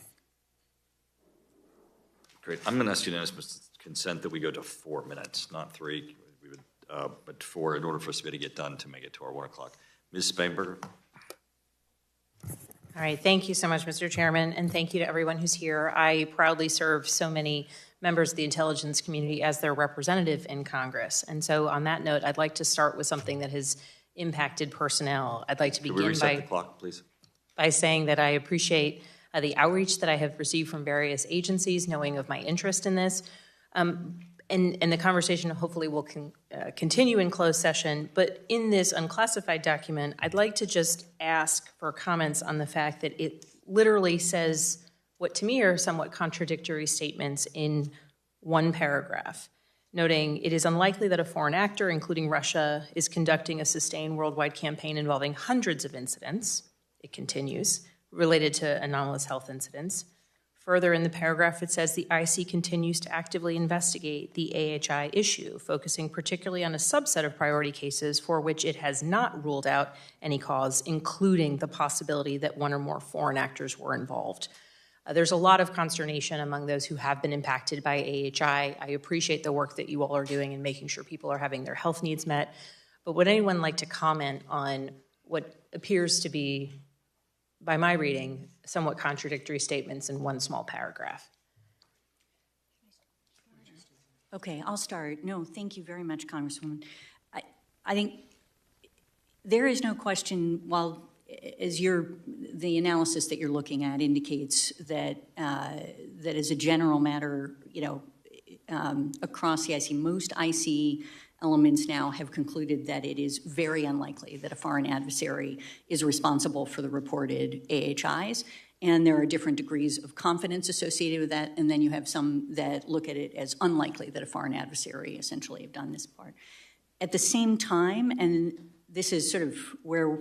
Great. I'm going to ask unanimous consent that we go to 4 minutes, not 3. We would, but 4 in order for us to be able to get done to make it to our 1 o'clock. Ms. Spainberger. All right, thank you so much, Mr. Chairman, and thank you to everyone who's here. I proudly serve so many members of the intelligence community as their representative in Congress. And so on that note, I'd like to start with something that has impacted personnel. I'd like to begin Can we reset the clock, please? by saying that I appreciate the outreach that I have received from various agencies, knowing of my interest in this. And the conversation hopefully will continue in closed session. But in this unclassified document, I'd like to just ask for comments on the fact that it literally says what to me are somewhat contradictory statements in one paragraph, noting it is unlikely that a foreign actor, including Russia, is conducting a sustained worldwide campaign involving hundreds of incidents, it continues, related to anomalous health incidents. Further in the paragraph, it says the IC continues to actively investigate the AHI issue, focusing particularly on a subset of priority cases for which it has not ruled out any cause, including the possibility that one or more foreign actors were involved. There's a lot of consternation among those who have been impacted by AHI. I appreciate the work that you all are doing in making sure people are having their health needs met. But would anyone like to comment on what appears to be, by my reading, somewhat contradictory statements in one small paragraph? Okay, I'll start. No, thank you very much, Congresswoman. I think there is no question, while as the analysis that you're looking at indicates that that as a general matter, across the IC, most IC elements now have concluded that it is very unlikely that a foreign adversary is responsible for the reported AHIs. And there are different degrees of confidence associated with that. And then you have some that look at it as unlikely that a foreign adversary essentially have done this part. At the same time, and this is sort of where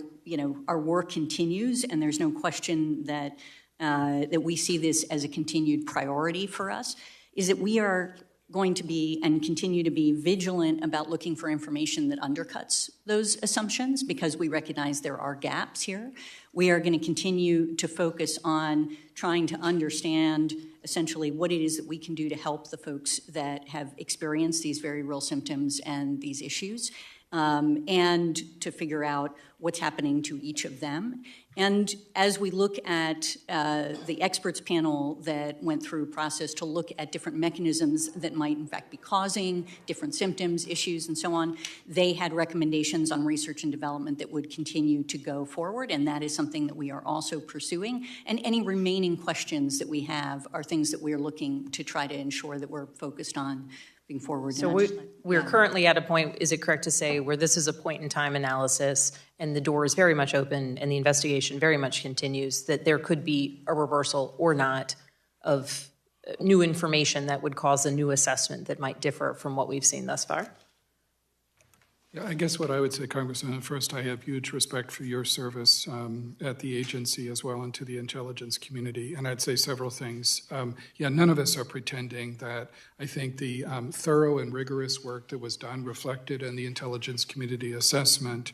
our work continues, and there's no question that that we see this as a continued priority for us, is that we are going to be and continue to be vigilant about looking for information that undercuts those assumptions, because we recognize there are gaps here. We are going to continue to focus on trying to understand essentially what it is that we can do to help the folks that have experienced these very real symptoms and these issues, and to figure out what's happening to each of them. And as we look at the experts panel that went through a process to look at different mechanisms that might in fact be causing different symptoms, issues, and so on, they had recommendations on research and development that would continue to go forward, and that is something that we are also pursuing. And any remaining questions that we have are things that we are looking to try to ensure that we're focused on moving forward. So we're currently at a point, is it correct to say, where this is a point-in-time analysis and the door is very much open and the investigation very much continues, that there could be a reversal or not of new information that would cause a new assessment that might differ from what we've seen thus far? Yeah, I guess what I would say, Congressman, first, I have huge respect for your service at the agency as well and to the intelligence community. And I'd say several things. None of us are pretending that I think the thorough and rigorous work that was done reflected in the intelligence community assessment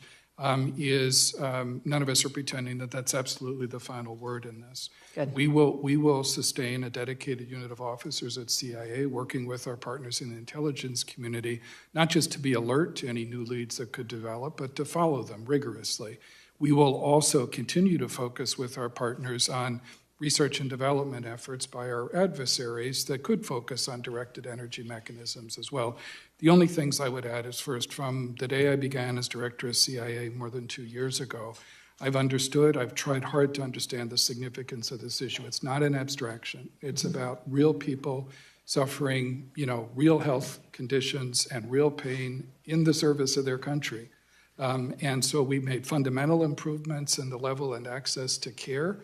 is none of us are pretending that that's absolutely the final word in this. Good. We will sustain a dedicated unit of officers at CIA working with our partners in the intelligence community, not just to be alert to any new leads that could develop, but to follow them rigorously. We will also continue to focus with our partners on research and development efforts by our adversaries that could focus on directed energy mechanisms as well. The only things I would add is, first, from the day I began as director of CIA more than 2 years ago, I've tried hard to understand the significance of this issue. It's not an abstraction. It's about real people suffering, real health conditions and real pain in the service of their country. And so we made fundamental improvements in the level and access to care.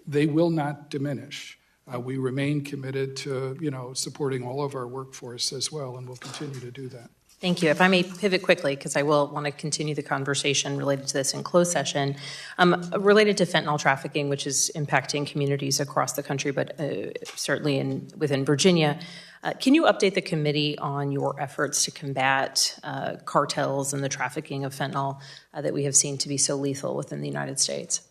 They will not diminish. We remain committed to, supporting all of our workforce as well, and we'll continue to do that. Thank you. If I may pivot quickly, because I will want to continue the conversation related to this in closed session, related to fentanyl trafficking, which is impacting communities across the country, but certainly within Virginia. Can you update the committee on your efforts to combat cartels and the trafficking of fentanyl that we have seen to be so lethal within the United States?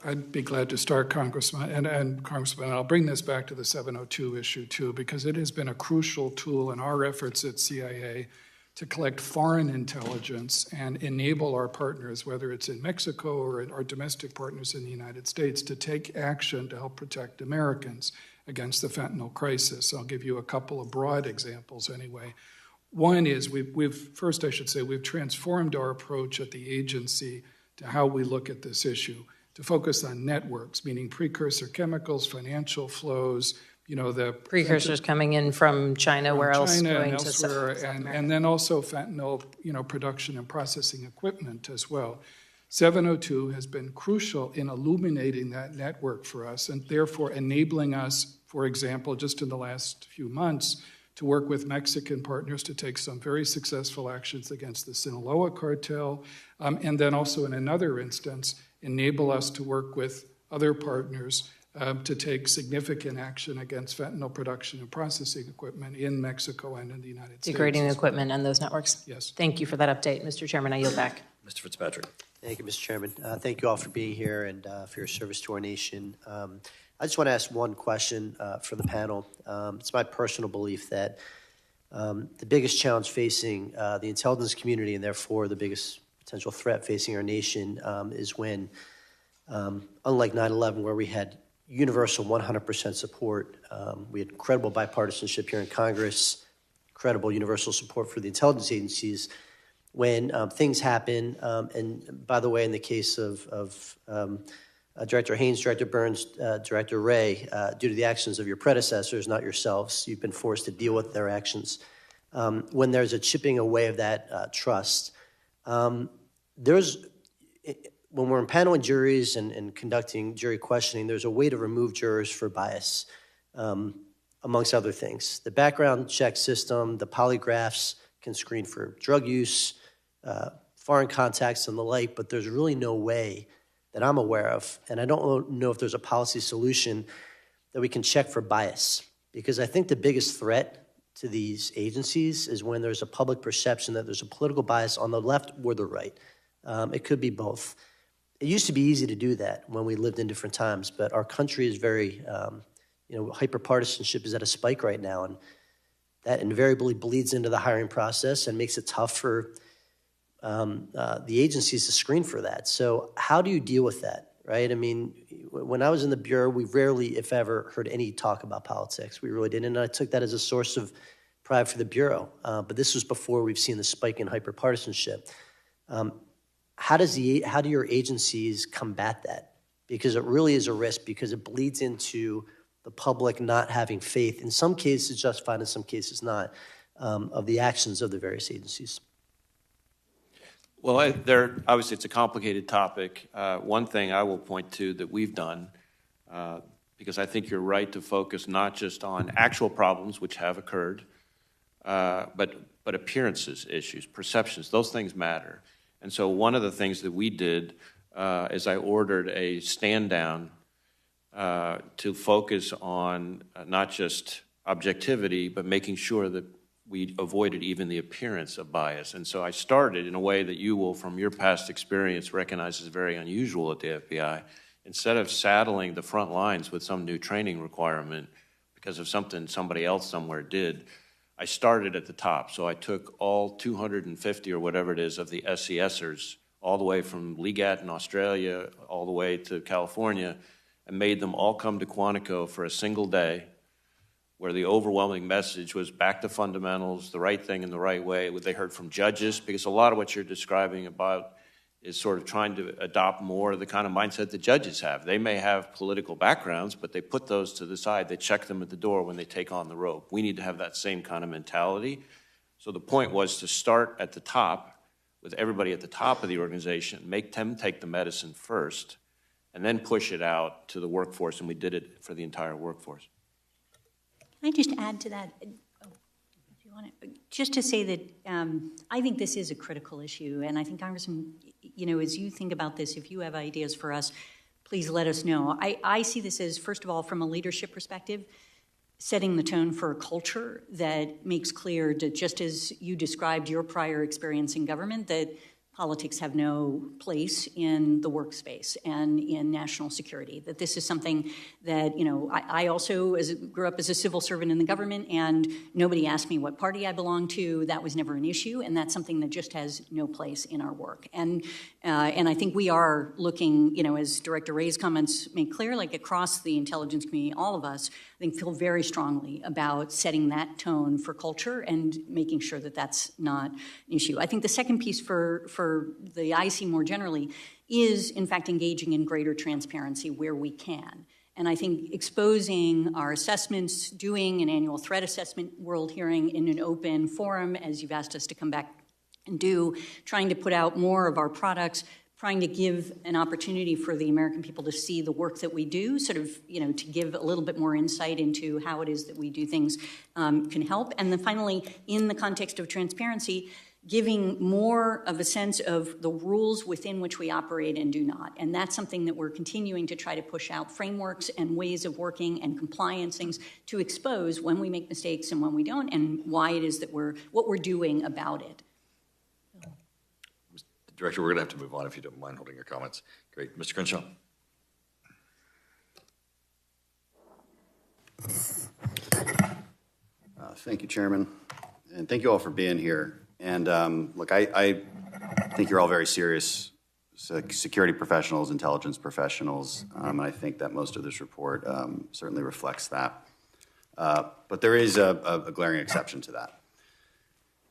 I'd be glad to start, Congressman, and Congressman, I'll bring this back to the 702 issue too, because it has been a crucial tool in our efforts at CIA to collect foreign intelligence and enable our partners, whether it's in Mexico or our domestic partners in the United States, to take action to help protect Americans against the fentanyl crisis. I'll give you a couple of broad examples anyway. One is first I should say we've transformed our approach at the agency to how we look at this issue, to focus on networks, meaning precursor chemicals, financial flows, the precursors coming in from China, where else China going and to elsewhere, and then also fentanyl, production and processing equipment as well. 702 has been crucial in illuminating that network for us, and therefore enabling us, for example, just in the last few months, to work with Mexican partners to take some very successful actions against the Sinaloa cartel, and then also in another instance, enable us to work with other partners to take significant action against fentanyl production and processing equipment in Mexico and in the United States. Degrading equipment and those networks. Yes. Thank you for that update. Mr. Chairman, I yield back. Mr. Fitzpatrick. Thank you, Mr. Chairman. Thank you all for being here and for your service to our nation. I just want to ask one question for the panel. It's my personal belief that the biggest challenge facing the intelligence community, and therefore the biggest potential threat facing our nation, is when, unlike 9/11, where we had universal 100% support, we had incredible bipartisanship here in Congress, incredible universal support for the intelligence agencies. When things happen, and by the way, in the case of Director Haynes, Director Burns, Director Wray, due to the actions of your predecessors, not yourselves, you've been forced to deal with their actions. When there's a chipping away of that trust, when we're impaneling juries and conducting jury questioning, there's a way to remove jurors for bias, amongst other things. The background check system, the polygraphs can screen for drug use, foreign contacts and the like, but there's really no way that I'm aware of, and I don't know if there's a policy solution that we can check for bias. Because I think the biggest threat to these agencies is when there's a public perception that there's a political bias on the left or the right. It could be both. It used to be easy to do that when we lived in different times, but our country is very, hyperpartisanship is at a spike right now, and that invariably bleeds into the hiring process and makes it tough for the agencies to screen for that. So how do you deal with that, right? I mean, when I was in the Bureau, we rarely, if ever, heard any talk about politics. We really didn't, and I took that as a source of pride for the Bureau. But this was before we've seen the spike in hyperpartisanship. How do your agencies combat that? Because it really is a risk, because it bleeds into the public not having faith, in some cases justified, in some cases not, of the actions of the various agencies. Well, obviously it's a complicated topic. One thing I will point to that we've done, because I think you're right to focus not just on actual problems, which have occurred, but appearances, issues, perceptions, those things matter. And so one of the things that we did is I ordered a stand down to focus on not just objectivity, but making sure that we avoided even the appearance of bias. And so I started in a way that you will, from your past experience, recognize is very unusual at the FBI. Instead of saddling the front lines with some new training requirement because of something somebody else somewhere did, I started at the top. So I took all 250 or whatever it is of the SCSers, all the way from Legat in Australia, all the way to California, and made them all come to Quantico for a single day, where the overwhelming message was back to fundamentals, the right thing in the right way, what they heard from judges, because a lot of what you're describing about is sort of trying to adopt more of the kind of mindset that judges have. They may have political backgrounds, but they put those to the side. They check them at the door when they take on the rope. We need to have that same kind of mentality. So the point was to start at the top, with everybody at the top of the organization, make them take the medicine first, and then push it out to the workforce, and we did it for the entire workforce. Can I just add to that? If you want to, just to say that I think this is a critical issue, and I think, Congressman, as you think about this, if you have ideas for us, please let us know. I see this as, first of all, from a leadership perspective, setting the tone for a culture that makes clear that, just as you described your prior experience in government, that politics have no place in the workspace and in national security, that this is something that, I also grew up as a civil servant in the government, and nobody asked me what party I belonged to. That was never an issue, and that's something that just has no place in our work. And I think we are looking, as Director Wray's comments make clear, like across the intelligence community, all of us, I think, feel very strongly about setting that tone for culture and making sure that that's not an issue. I think the second piece for the IC more generally is, in fact, engaging in greater transparency where we can. And I think exposing our assessments, doing an annual threat assessment world hearing in an open forum, as you've asked us to come back and do, trying to put out more of our products, trying to give an opportunity for the American people to see the work that we do, sort of, to give a little bit more insight into how it is that we do things can help. And then finally, in the context of transparency, giving more of a sense of the rules within which we operate and do not. And that's something that we're continuing to try to push out, frameworks and ways of working and compliance things to expose when we make mistakes and when we don't, and why it is that what we're doing about it. Director, we're going to have to move on if you don't mind holding your comments. Great. Mr. Crenshaw. Thank you, Chairman, and thank you all for being here. And look, I think you're all very serious security professionals, intelligence professionals, and I think that most of this report certainly reflects that. But there is a glaring exception to that,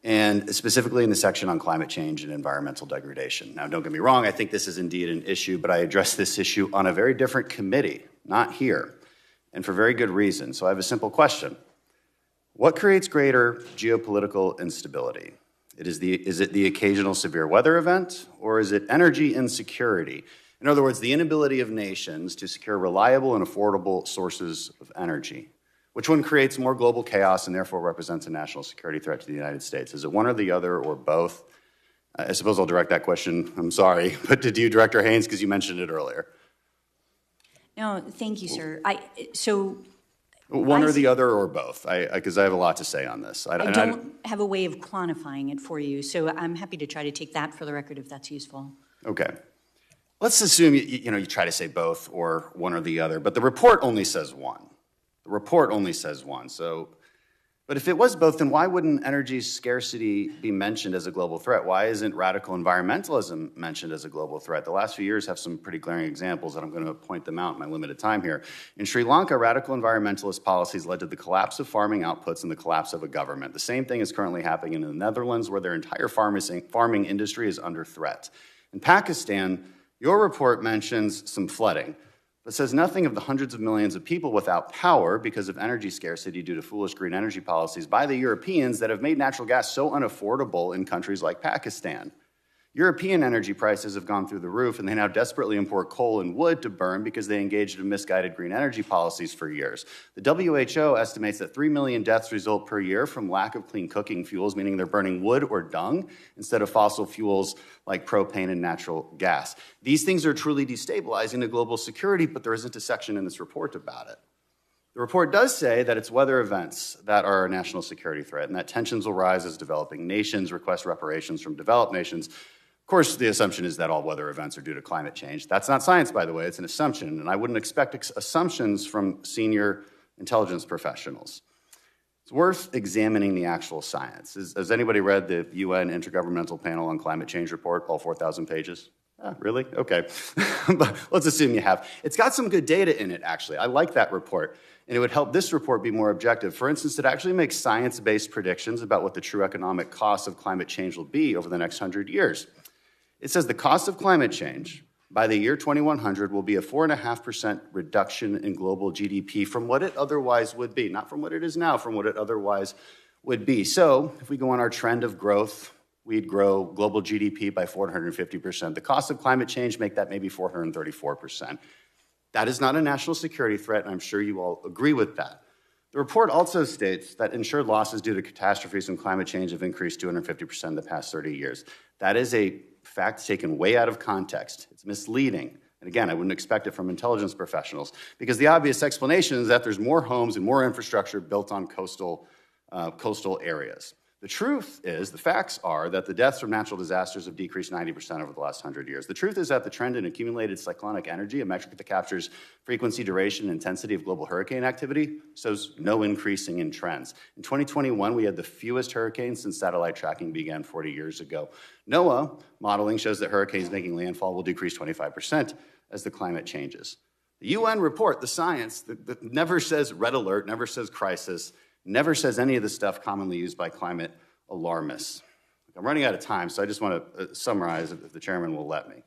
and specifically in the section on climate change and environmental degradation. Now, don't get me wrong, I think this is indeed an issue, but I addressed this issue on a very different committee, not here, and for very good reason. So I have a simple question. What creates greater geopolitical instability? Is it the occasional severe weather event, or is it energy insecurity? In other words, the inability of nations to secure reliable and affordable sources of energy. Which one creates more global chaos and therefore represents a national security threat to the United States? Is it one or the other or both? I suppose I'll direct that question, I'm sorry, but to you, Director Haynes, because you mentioned it earlier. No, thank you, sir. One or the other or both, because I have a lot to say on this. I don't have a way of quantifying it for you, so I'm happy to try to take that for the record if that's useful. Okay. Let's assume you try to say both or one or the other, but the report only says one. The report only says one. But if it was both, then why wouldn't energy scarcity be mentioned as a global threat? Why isn't radical environmentalism mentioned as a global threat? The last few years have some pretty glaring examples, and I'm going to point them out in my limited time here. In Sri Lanka, radical environmentalist policies led to the collapse of farming outputs and the collapse of a government. The same thing is currently happening in the Netherlands, where their entire farming industry is under threat. In Pakistan, your report mentions some flooding, but says nothing of the hundreds of millions of people without power because of energy scarcity due to foolish green energy policies by the Europeans that have made natural gas so unaffordable in countries like Pakistan. European energy prices have gone through the roof, and they now desperately import coal and wood to burn because they engaged in misguided green energy policies for years. The WHO estimates that 3 million deaths result per year from lack of clean cooking fuels, meaning they're burning wood or dung instead of fossil fuels like propane and natural gas. These things are truly destabilizing to global security, but there isn't a section in this report about it. The report does say that it's weather events that are a national security threat and that tensions will rise as developing nations request reparations from developed nations. Of course, the assumption is that all weather events are due to climate change. That's not science, by the way. It's an assumption, and I wouldn't expect assumptions from senior intelligence professionals. It's worth examining the actual science. Has anybody read the UN Intergovernmental Panel on Climate Change report, all 4,000 pages? Really? Okay. But let's assume you have. It's got some good data in it, actually. I like that report, and it would help this report be more objective. For instance, it actually makes science-based predictions about what the true economic cost of climate change will be over the next 100 years. It says the cost of climate change by the year 2100 will be a 4.5% reduction in global GDP from what it otherwise would be. Not from what it is now, from what it otherwise would be. So if we go on our trend of growth, we'd grow global GDP by 450%. The cost of climate change make that maybe 434%. That is not a national security threat, and I'm sure you all agree with that. The report also states that insured losses due to catastrophes from climate change have increased 250% in the past 30 years. That is a fact taken way out of context. It's misleading. And again, I wouldn't expect it from intelligence professionals, because the obvious explanation is that there's more homes and more infrastructure built on coastal areas. The truth is, the facts are that the deaths from natural disasters have decreased 90% over the last 100 years. The truth is that the trend in accumulated cyclonic energy, a metric that captures frequency, duration, and intensity of global hurricane activity, shows no increasing in trends. In 2021, we had the fewest hurricanes since satellite tracking began 40 years ago. NOAA modeling shows that hurricanes making landfall will decrease 25% as the climate changes. The UN report, the science, that never says red alert, never says crisis, never says any of the stuff commonly used by climate alarmists. I'm running out of time, so I just want to summarize, if the chairman will let me.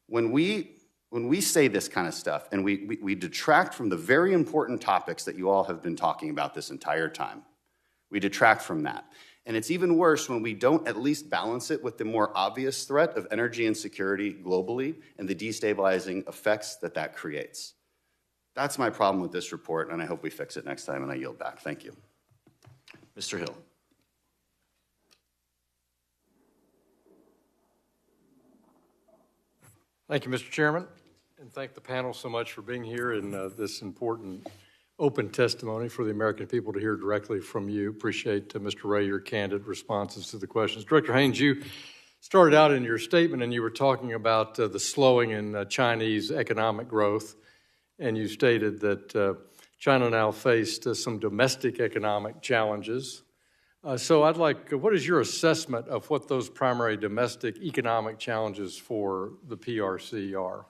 When we say this kind of stuff and we detract from the very important topics that you all have been talking about this entire time, we detract from that. And it's even worse when we don't at least balance it with the more obvious threat of energy insecurity globally and the destabilizing effects that that creates. That's my problem with this report, and I hope we fix it next time, and I yield back. Thank you. Mr. Hill. Thank you, Mr. Chairman, and thank the panel so much for being here in this important open testimony for the American people to hear directly from you. Appreciate, Mr. Wray, your candid responses to the questions. Director Haynes, you started out in your statement and you were talking about the slowing in Chinese economic growth, and you stated that China now faced some domestic economic challenges. So I'd like, what is your assessment of what those primary domestic economic challenges for the PRC are?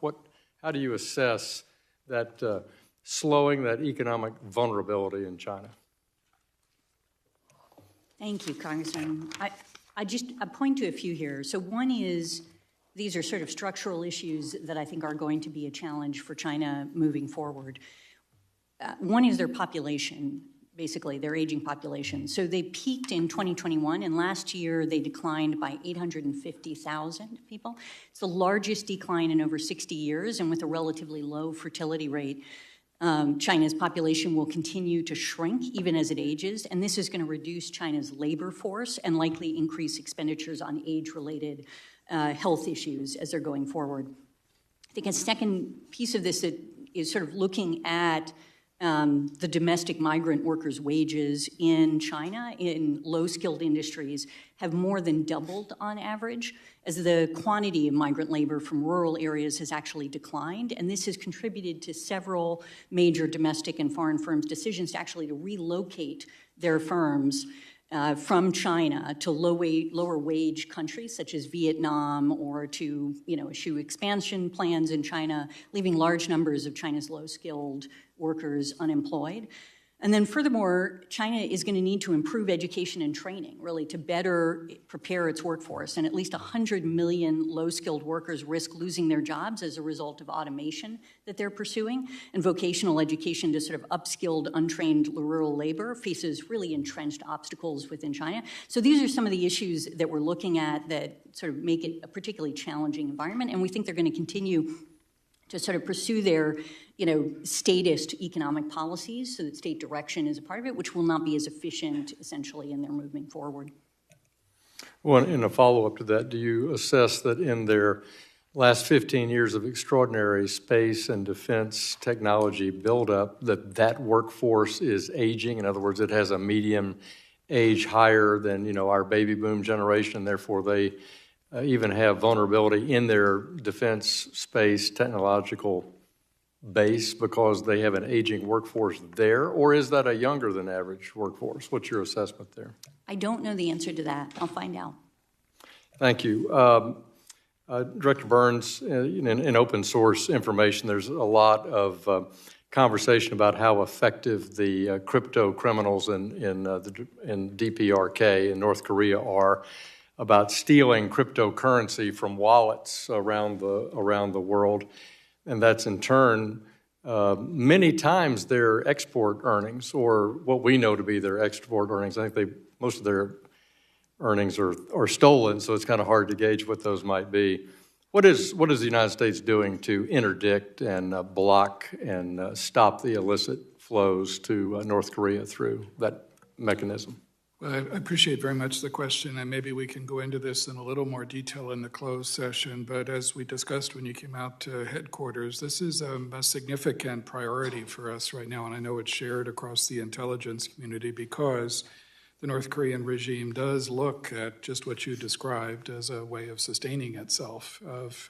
How do you assess that slowing, that economic vulnerability in China? Thank you, Congressman. I point to a few here. So one is, these are sort of structural issues that I think are going to be a challenge for China moving forward. One is their population, basically their aging population. So they peaked in 2021, and last year they declined by 850,000 people. It's the largest decline in over 60 years, and with a relatively low fertility rate, China's population will continue to shrink even as it ages, and this is going to reduce China's labor force and likely increase expenditures on age-related health issues as they're going forward. I think a second piece of this that is sort of looking at the domestic migrant workers' wages in China in low-skilled industries have more than doubled on average as the quantity of migrant labor from rural areas has actually declined, and this has contributed to several major domestic and foreign firms' decisions to actually relocate their firms from China to lower wage countries such as Vietnam, or to eschew expansion plans in China, leaving large numbers of China's low-skilled workers unemployed. And then furthermore, China is going to need to improve education and training, really, to better prepare its workforce. And at least 100 million low-skilled workers risk losing their jobs as a result of automation that they're pursuing. And vocational education to sort of upskilled, untrained rural labor faces really entrenched obstacles within China. So these are some of the issues that we're looking at that sort of make it a particularly challenging environment. And we think they're going to continue to sort of pursue their statist economic policies so that state direction is a part of it, which will not be as efficient, essentially, in their moving forward. Well, in a follow-up to that, do you assess that in their last 15 years of extraordinary space and defense technology buildup, that workforce is aging? In other words, it has a median age higher than, our baby boom generation, therefore they even have vulnerability in their defense space technological base because they have an aging workforce there, or is that a younger than average workforce? What's your assessment there? I don't know the answer to that. I'll find out. Thank you. Director Burns, in open source information, there's a lot of conversation about how effective the crypto criminals in DPRK in North Korea are about stealing cryptocurrency from wallets around the world. And that's in turn many times their export earnings, or what we know to be their export earnings. I think most of their earnings are stolen, so it's kind of hard to gauge what those might be. What is the United States doing to interdict and block and stop the illicit flows to North Korea through that mechanism? Well, I appreciate very much the question, and maybe we can go into this in a little more detail in the closed session. But as we discussed when you came out to headquarters, this is a significant priority for us right now, and I know it's shared across the intelligence community because the North Korean regime does look at just what you described as a way of sustaining itself, of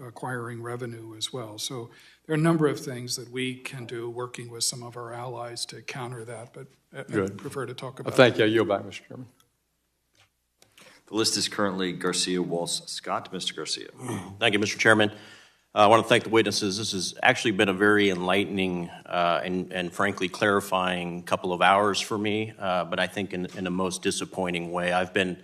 acquiring revenue as well. So there are a number of things that we can do working with some of our allies to counter that, but I prefer to talk about Thank you. I yield back, Mr. Chairman. The list is currently Garcia, Walsh, Scott. Mr. Garcia. Thank you, Mr. Chairman. I want to thank the witnesses. This has actually been a very enlightening and frankly clarifying couple of hours for me, but I think in a most disappointing way. I've been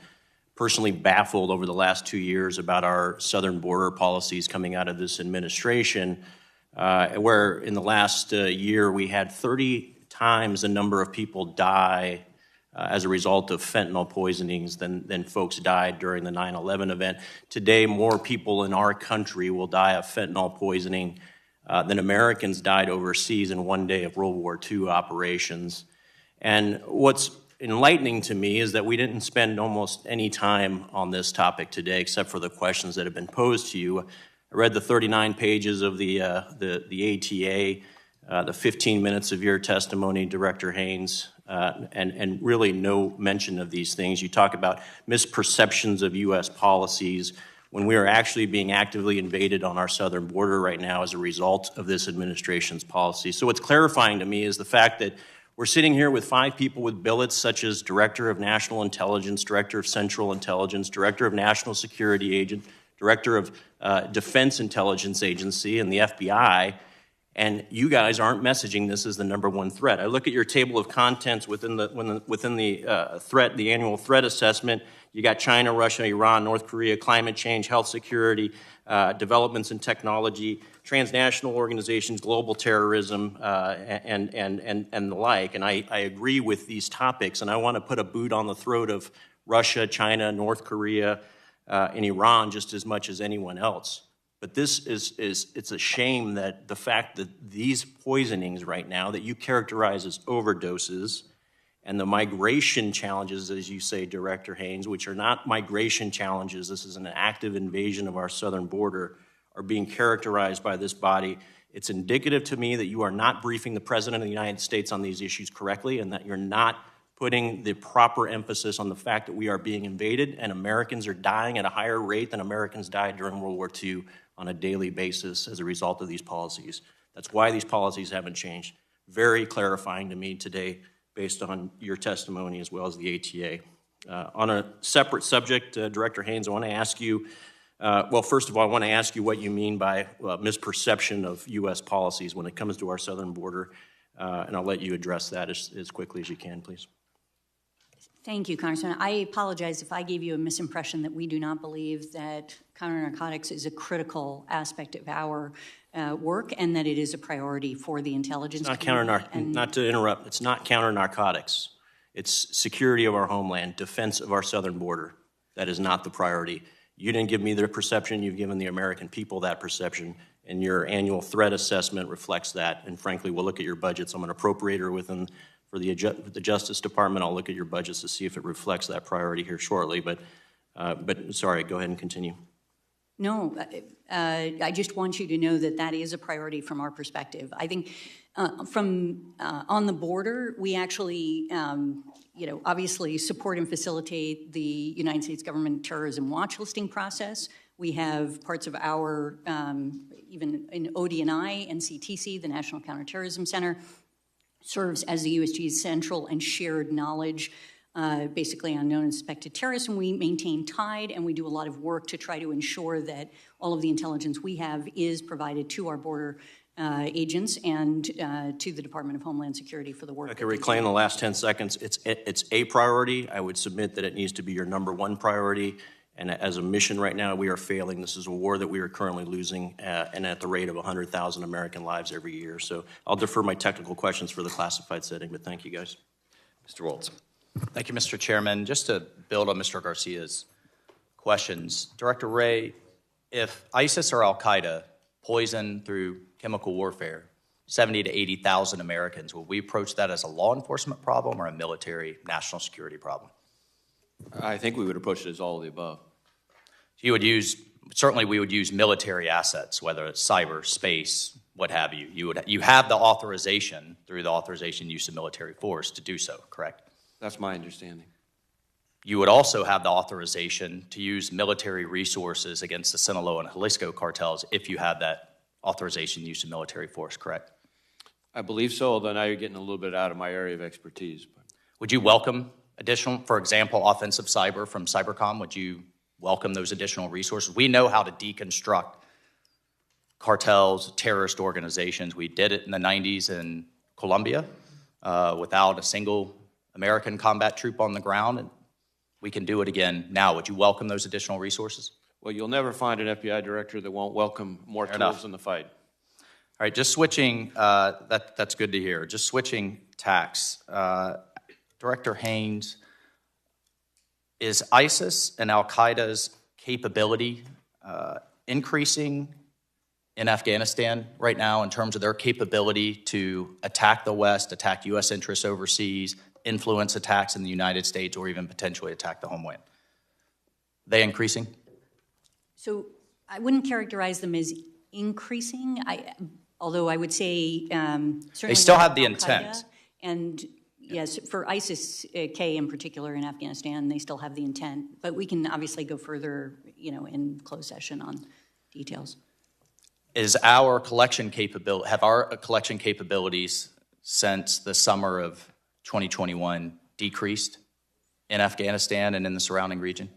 personally baffled over the last 2 years about our southern border policies coming out of this administration, where in the last year we had 30 times the number of people die as a result of fentanyl poisonings than folks died during the 9/11 event. Today, more people in our country will die of fentanyl poisoning than Americans died overseas in one day of World War II operations. And what's enlightening to me is that we didn't spend almost any time on this topic today except for the questions that have been posed to you. I read the 39 pages of the ATA, the 15 minutes of your testimony, Director Haynes, and really no mention of these things. You talk about misperceptions of U.S. policies when we are actually being actively invaded on our southern border right now as a result of this administration's policy. So what's clarifying to me is the fact that we're sitting here with 5 people with billets such as Director of National Intelligence, Director of Central Intelligence, Director of National Security Agent, Director of Defense Intelligence Agency, and the FBI, and you guys aren't messaging this as the #1 threat. I look at your table of contents within the threat, the annual threat assessment. You got China, Russia, Iran, North Korea, climate change, health security, developments in technology, transnational organizations, global terrorism, and the like. And I agree with these topics, and I want to put a boot on the throat of Russia, China, North Korea, and Iran just as much as anyone else. But this it's a shame that the fact that these poisonings right now that you characterize as overdoses and the migration challenges, as you say, Director Haynes, which are not migration challenges, this is an active invasion of our southern border, are being characterized by this body. It's indicative to me that you are not briefing the President of the United States on these issues correctly and that you're not putting the proper emphasis on the fact that we are being invaded and Americans are dying at a higher rate than Americans died during World War II on a daily basis as a result of these policies. That's why these policies haven't changed. Very clarifying to me today based on your testimony as well as the ATA. On a separate subject, Director Haynes, I want to ask you, well, first of all, I want to ask you what you mean by misperception of U.S. policies when it comes to our southern border, and I'll let you address that as quickly as you can, please. Thank you, Congressman. I apologize if I gave you a misimpression that we do not believe that counter-narcotics is a critical aspect of our work and that it is a priority for the intelligence community. Not to interrupt, it's not counter-narcotics. It's security of our homeland, defense of our southern border. That is not the priority. You didn't give me the perception, you've given the American people that perception, and your annual threat assessment reflects that. And frankly, we'll look at your budgets. I'm an appropriator for the Justice Department. I'll look at your budgets to see if it reflects that priority here shortly. But sorry, go ahead and continue. No, I just want you to know that that is a priority from our perspective. I think from on the border, we actually, obviously support and facilitate the United States government terrorism watch listing process. We have parts of our, even in ODNI, NCTC, the National Counterterrorism Center, serves as the USG's central and shared knowledge, basically on known and suspected terrorism. We maintain TIDE, and we do a lot of work to try to ensure that all of the intelligence we have is provided to our border agents and to the Department of Homeland Security for the work. I can reclaim the last 10 seconds. It's a priority. I would submit that it needs to be your #1 priority. And as a mission right now, we are failing. This is a war that we are currently losing and at the rate of 100,000 American lives every year. So I'll defer my technical questions for the classified setting, but thank you, guys. Mr. Waltz. Thank you, Mr. Chairman. Just to build on Mr. Garcia's questions, Director Wray, if ISIS or al-Qaeda poison through chemical warfare 70 to 80,000 Americans, will we approach that as a law enforcement problem or a military national security problem? I think we would approach it as all of the above. You would certainly we would use military assets, whether it's cyber, space, what have you. You have the authorization, through the authorization use of military force, to do so, correct? That's my understanding. You would also have the authorization to use military resources against the Sinaloa and Jalisco cartels if you had that authorization use of military force, correct? I believe so, although now you're getting a little bit out of my area of expertise. But. Would you welcome additional, for example, offensive cyber from Cybercom? Would you welcome those additional resources? We know how to deconstruct cartels, terrorist organizations. We did it in the 90s in Colombia without a single American combat troop on the ground, and we can do it again now. Would you welcome those additional resources? Well, you'll never find an FBI director that won't welcome more tools in the fight. All right, just switching, that's good to hear. Just switching tacks. Director Haynes, is ISIS and Al-Qaeda's capability increasing in Afghanistan right now in terms of their capability to attack the West, attack U.S. interests overseas, influence attacks in the United States, or even potentially attack the homeland? They increasing? So I wouldn't characterize them as increasing, although I would say certainly they still have the Al-Qaeda, intent. And yes, for ISIS-K in particular in Afghanistan, they still have the intent. But we can obviously go further, in closed session on details. Is our collection capability, have our collection capabilities since the summer of 2021 decreased in Afghanistan and in the surrounding region?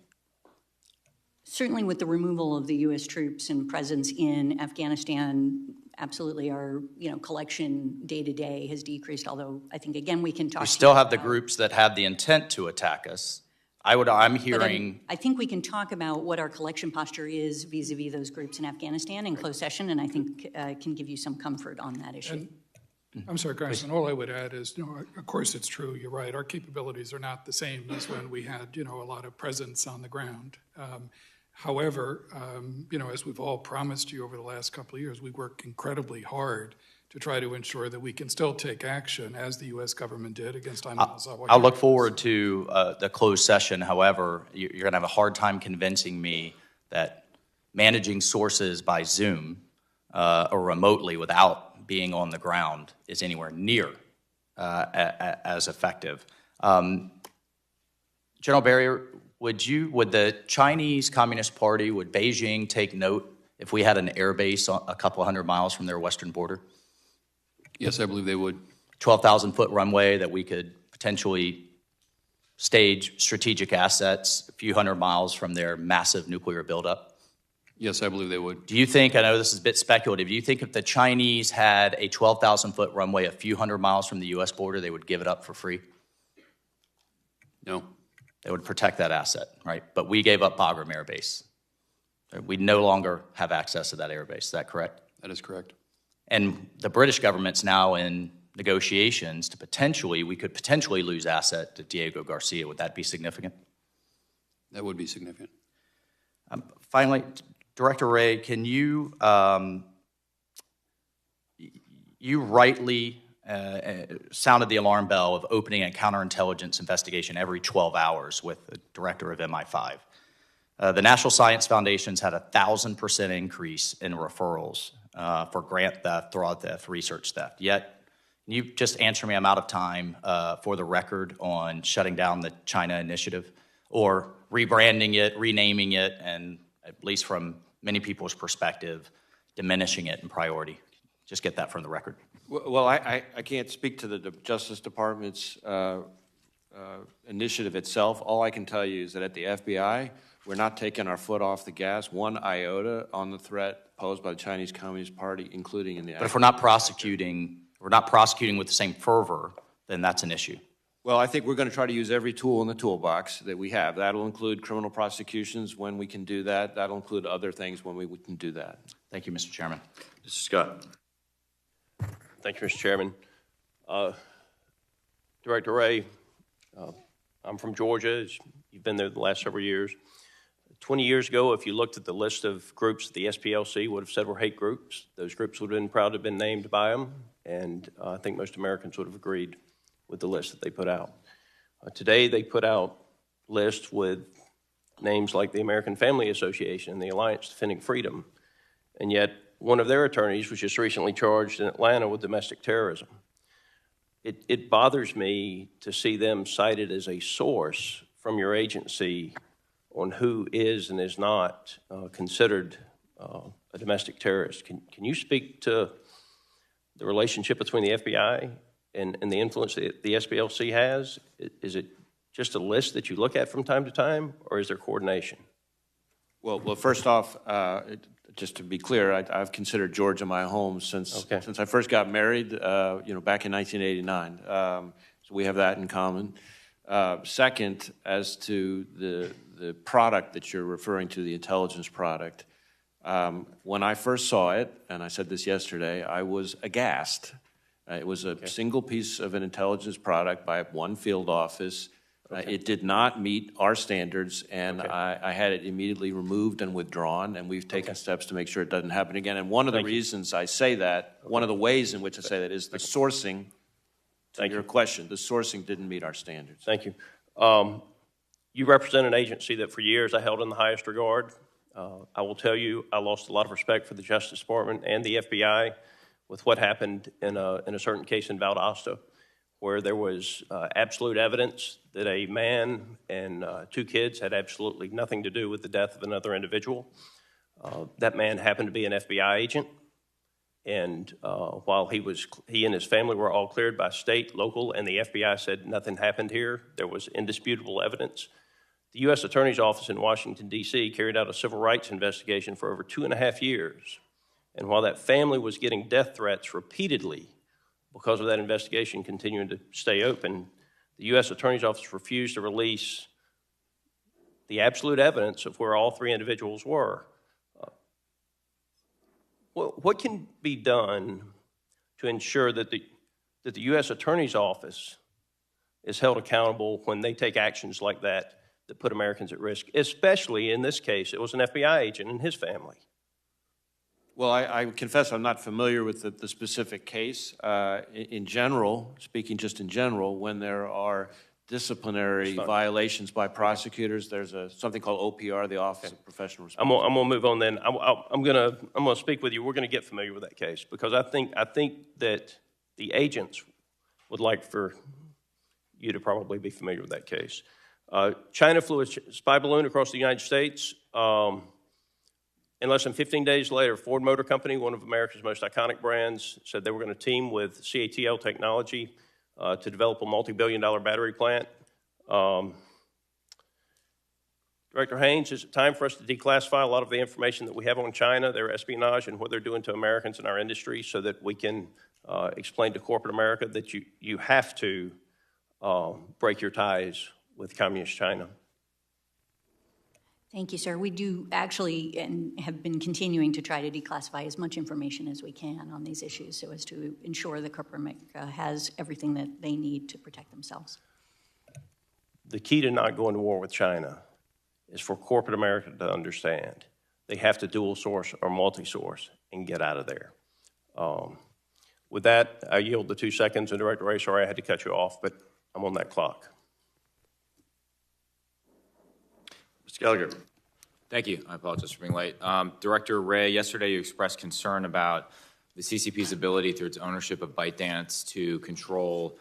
Certainly with the removal of the U.S. troops and presence in Afghanistan, absolutely our collection day-to-day has decreased, although I think, again, we can talk We still have the groups that have the intent to attack us. I'm hearing... I think we can talk about what our collection posture is vis-a-vis those groups in Afghanistan in closed session, and I think can give you some comfort on that issue. I'm sorry, Congressman, all I would add is, of course it's true, you're right, our capabilities are not the same as when we had, a lot of presence on the ground. However, as we've all promised you over the last couple of years, we work incredibly hard to try to ensure that we can still take action, as the U.S. government did against Ayman al-Zawahiri. I'll look forward to the closed session. However, you're going to have a hard time convincing me that managing sources by Zoom or remotely without being on the ground is anywhere near as effective. General Berrier, would the Chinese Communist Party, would Beijing take note if we had an air base a couple hundred miles from their western border? Yes, I believe they would. 12,000-foot runway that we could potentially stage strategic assets a few hundred miles from their massive nuclear buildup? Yes, I believe they would. Do you think, I know this is a bit speculative, do you think if the Chinese had a 12,000-foot runway a few hundred miles from the U.S. border, they would give it up for free? No. They would protect that asset, right? But we gave up Bagram Air Base. We no longer have access to that air base. Is that correct? That is correct. And the British government's now in negotiations to we could potentially lose asset to Diego Garcia. Would that be significant? That would be significant. Finally, Director Wray, can you, you rightly sounded the alarm bell of opening a counterintelligence investigation every 12 hours with the director of MI5. The National Science Foundation's had 1,000% increase in referrals for grant theft, fraud theft, research theft. Yet, you just answer me, I'm out of time, for the record on shutting down the China initiative or rebranding it, renaming it, and at least from many people's perspective, diminishing it in priority. Just get that from the record. Well, I can't speak to the Justice Department's initiative itself. All I can tell you is that at the FBI, we're not taking our foot off the gas one iota on the threat posed by the Chinese Communist Party, including in the... But if we're not prosecuting with the same fervor, then that's an issue. Well, I think we're going to try to use every tool in the toolbox that we have. That'll include criminal prosecutions when we can do that. That'll include other things when we can do that. Thank you, Mr. Chairman. Mr. Scott. Thank you, Mr. Chairman. Director Wray, I'm from Georgia. You've been there the last several years. 20 years ago, if you looked at the list of groups that the SPLC would have said were hate groups, those groups would have been proud to have been named by them, and I think most Americans would have agreed with the list that they put out. Today, they put out lists with names like the American Family Association and the Alliance Defending Freedom, and yet one of their attorneys was just recently charged in Atlanta with domestic terrorism. it bothers me to see them cited as a source from your agency on who is and is not considered a domestic terrorist. Can you speak to the relationship between the FBI and the influence that the SPLC has? Is it just a list that you look at from time to time, or is there coordination? Well, first off, just to be clear, I've considered Georgia my home since I first got married, back in 1989. So we have that in common. Second, as to the product that you're referring to, the intelligence product, when I first saw it, and I said this yesterday, I was aghast. It was a single piece of an intelligence product by one field office. It did not meet our standards, and I had it immediately removed and withdrawn, and we've taken steps to make sure it doesn't happen again. And one of the reasons I say that, one of the ways in which I say that is the sourcing, to your question, the sourcing didn't meet our standards. Thank you. You represent an agency that for years I held in the highest regard. I will tell you, I lost a lot of respect for the Justice Department and the FBI with what happened in a certain case in Valdosta, where there was absolute evidence that a man and 2 kids had absolutely nothing to do with the death of another individual. That man happened to be an FBI agent, and while he and his family were all cleared by state, local, and the FBI said nothing happened here, there was indisputable evidence. The U.S. Attorney's Office in Washington, D.C. carried out a civil rights investigation for over 2.5 years, and while that family was getting death threats repeatedly because of that investigation continuing to stay open, the U.S. Attorney's Office refused to release the absolute evidence of where all 3 individuals were. What can be done to ensure that the U.S. Attorney's Office is held accountable when they take actions like that put Americans at risk, especially in this case, it was an FBI agent and his family? Well, I confess I'm not familiar with the specific case. In general, speaking just in general, when there are disciplinary violations by prosecutors, there's something called OPR, the Office of Professional Responsibility. I'm going to move on then. I'm going to speak with you. We're going to get familiar with that case because I think that the agents would like for you to probably be familiar with that case. China flew a spy balloon across the United States. And less than 15 days later, Ford Motor Company, one of America's most iconic brands, said they were going to team with CATL Technology to develop a multi-billion-dollar battery plant. Director Haynes, is it time for us to declassify a lot of the information that we have on China, their espionage, and what they're doing to Americans in our industry so that we can explain to corporate America that you have to break your ties with Communist China? Thank you, sir. We do actually and have been continuing to try to declassify as much information as we can on these issues so as to ensure that corporate America has everything that they need to protect themselves. The key to not going to war with China is for corporate America to understand they have to dual source or multi-source and get out of there. With that, I yield the 2 seconds, and Director Wray, sorry I had to cut you off, but I'm on that clock. Mr. Gallagher. Thank you. I apologize for being late. Director Wray, yesterday you expressed concern about the CCP's ability through its ownership of ByteDance to control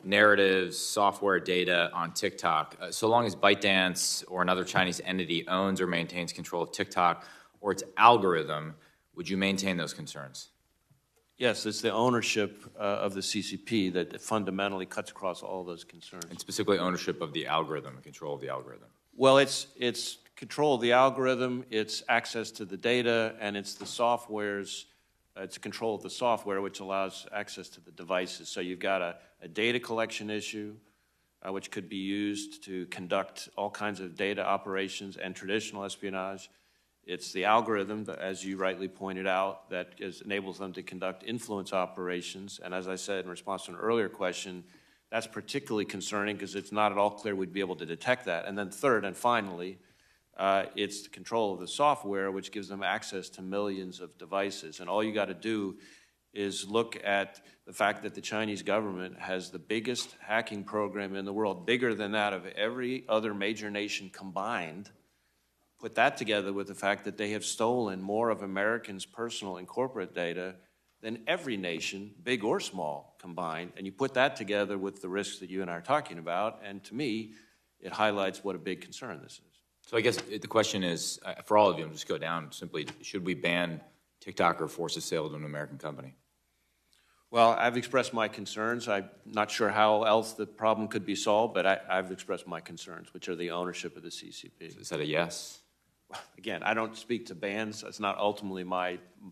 narratives, software, data on TikTok. So long as ByteDance or another Chinese entity owns or maintains control of TikTok or its algorithm, would you maintain those concerns? Yes, it's the ownership of the CCP that fundamentally cuts across all those concerns. And specifically ownership of the algorithm and control of the algorithm. Well, it's control of the algorithm, it's access to the data, and it's the software's, it's control of the software which allows access to the devices. So you've got a data collection issue, which could be used to conduct all kinds of data operations and traditional espionage. It's the algorithm, that, as you rightly pointed out, that enables them to conduct influence operations. And as I said in response to an earlier question, that's particularly concerning because it's not at all clear we'd be able to detect that. And then third and finally, it's the control of the software, which gives them access to millions of devices. And all you got to do is look at the fact that the Chinese government has the biggest hacking program in the world, bigger than that of every other major nation combined. Put that together with the fact that they have stolen more of Americans' personal and corporate data than every nation, big or small, combined. And you put that together with the risks that you and I are talking about, and to me, it highlights what a big concern this is. So I guess the question is, for all of you, I'll just go down simply, should we ban TikTok or force a sale to an American company? Well, I've expressed my concerns. I'm not sure how else the problem could be solved, but I've expressed my concerns, which are the ownership of the CCP. Is that a yes? Again, I don't speak to bans. It's not ultimately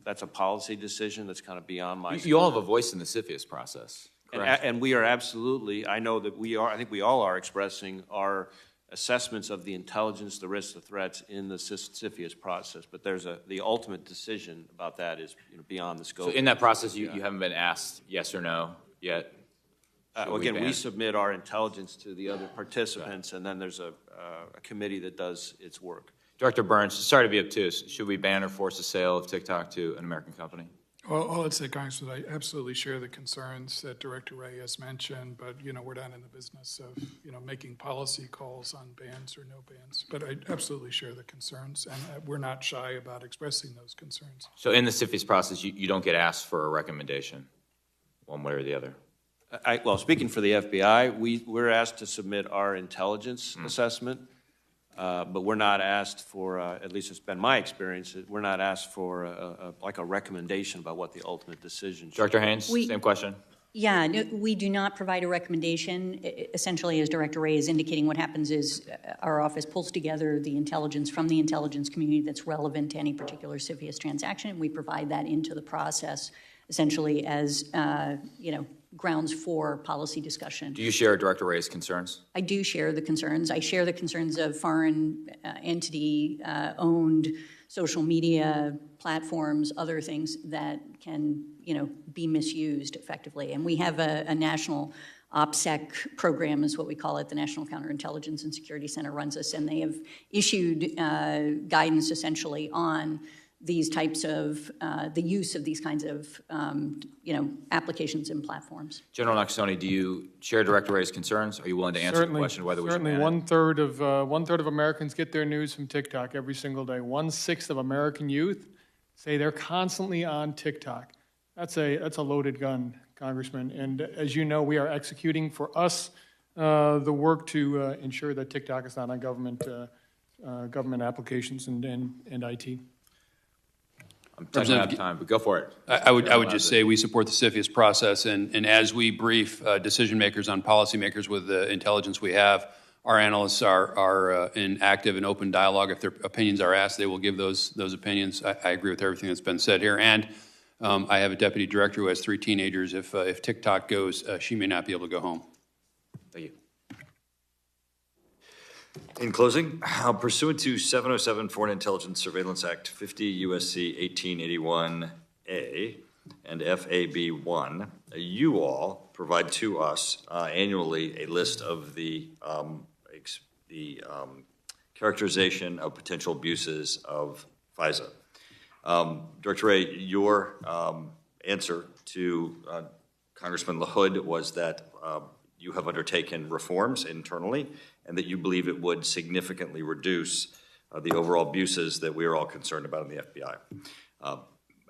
that's a policy decision that's kind of beyond my. You all have a voice in the CFIUS process, correct? And we are absolutely, I know that we are, I think we all are expressing our assessments of the intelligence, the risks, the threats in the CFIUS process, but the ultimate decision about that is beyond the scope. So in that process, you haven't been asked yes or no yet? We submit our intelligence to the other participants, and then there's a committee that does its work. Director Burns, sorry to be obtuse. Should we ban or force a sale of TikTok to an American company? Well, I'd say, Congressman, I absolutely share the concerns that Director Wray has mentioned, but, we're not in the business of, making policy calls on bans or no bans. But I absolutely share the concerns, and we're not shy about expressing those concerns. So in the CFIUS process, you don't get asked for a recommendation, one way or the other? Well, speaking for the FBI, we're asked to submit our intelligence assessment. But we're not asked for, at least it's been my experience, we're not asked for a recommendation about what the ultimate decision should be. Director Haynes, same question. Yeah, no, we do not provide a recommendation. Essentially, as Director Wray is indicating, what happens is our office pulls together the intelligence from the intelligence community that's relevant to any particular CFIUS transaction, and we provide that into the process, essentially as, grounds for policy discussion. Do you share Director Wray's concerns? I do share the concerns. I share the concerns of foreign entity-owned social media platforms, other things that can, be misused effectively. And we have a national OPSEC program, is what we call it. The National Counterintelligence and Security Center runs us, and they have issued guidance essentially on these types of, the use of these kinds of, applications and platforms. General Nakasone, do you share Director Wray's concerns? Are you willing to answer the question whether we should ban it? One third of Americans get their news from TikTok every single day. 1/6 of American youth say they're constantly on TikTok. That's a loaded gun, Congressman. And as you know, we are executing for us the work to ensure that TikTok is not on government applications and IT. I'm touching out of time, but go for it. I would just say we support the CFIUS process, and as we brief decision makers on policymakers with the intelligence we have, our analysts are in active and open dialogue. If their opinions are asked, they will give those opinions. I agree with everything that's been said here, and I have a deputy director who has 3 teenagers. If TikTok goes, she may not be able to go home. Thank you. In closing, pursuant to 707 Foreign Intelligence Surveillance Act 50 U.S.C. 1881A and FAB1, you all provide to us annually a list of the characterization of potential abuses of FISA. Director Wray, your answer to Congressman LaHood was that you have undertaken reforms internally and that you believe it would significantly reduce the overall abuses that we are all concerned about in the FBI.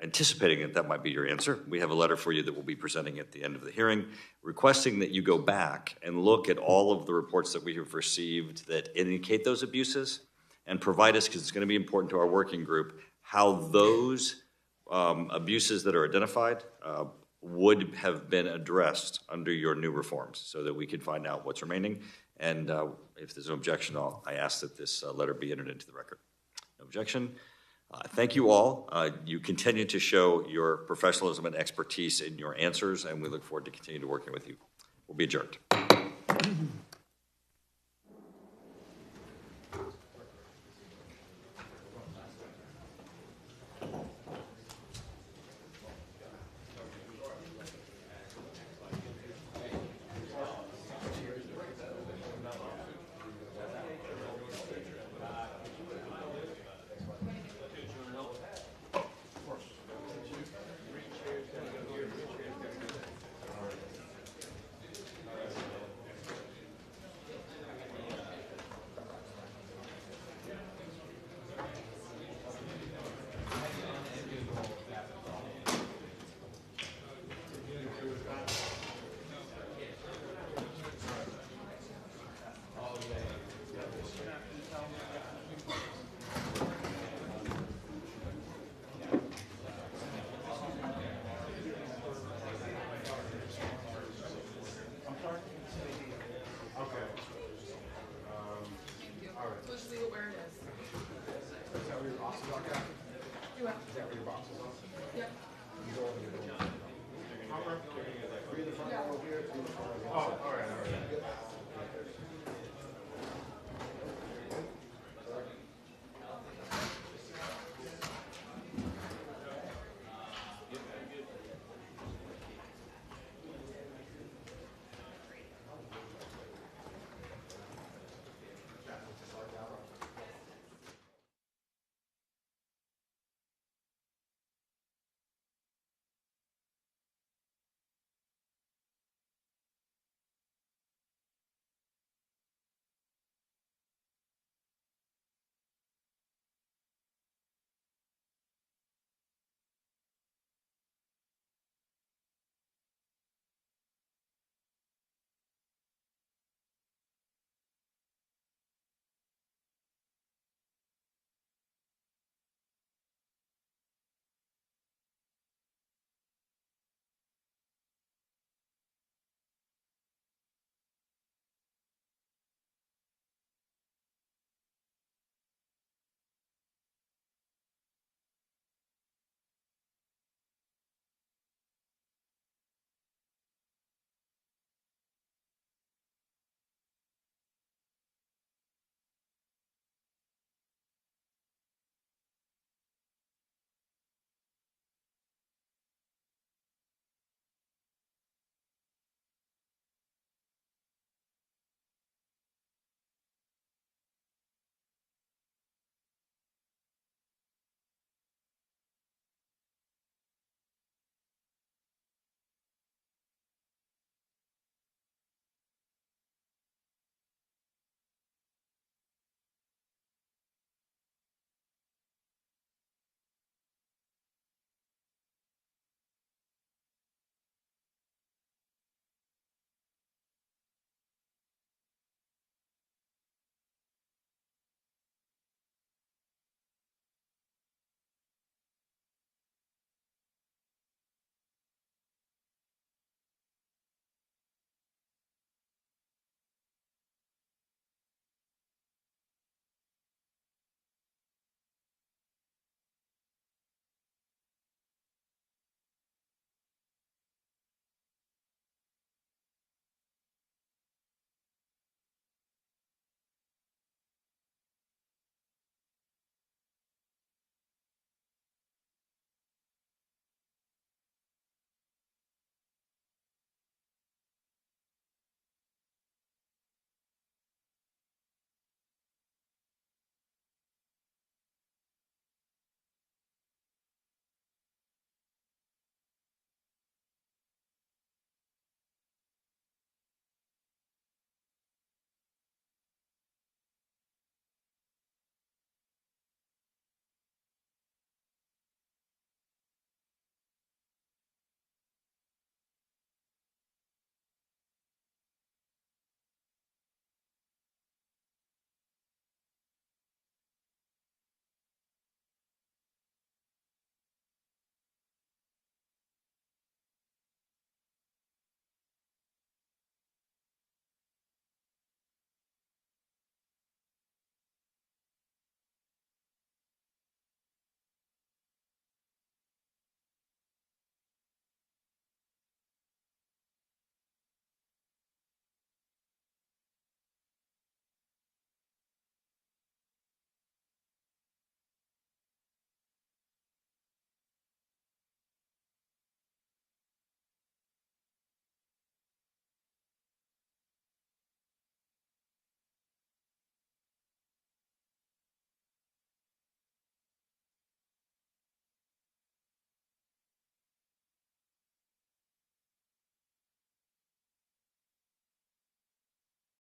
Anticipating that might be your answer, we have a letter for you that we'll be presenting at the end of the hearing, requesting that you go back and look at all of the reports that we have received that indicate those abuses and provide us, because it's going to be important to our working group, how those abuses that are identified would have been addressed under your new reforms so that we could find out what's remaining. And if there's no objection, I ask that this letter be entered into the record. No objection. Thank you all. You continue to show your professionalism and expertise in your answers, and we look forward to continue to working with you. We'll be adjourned. Oh, all right.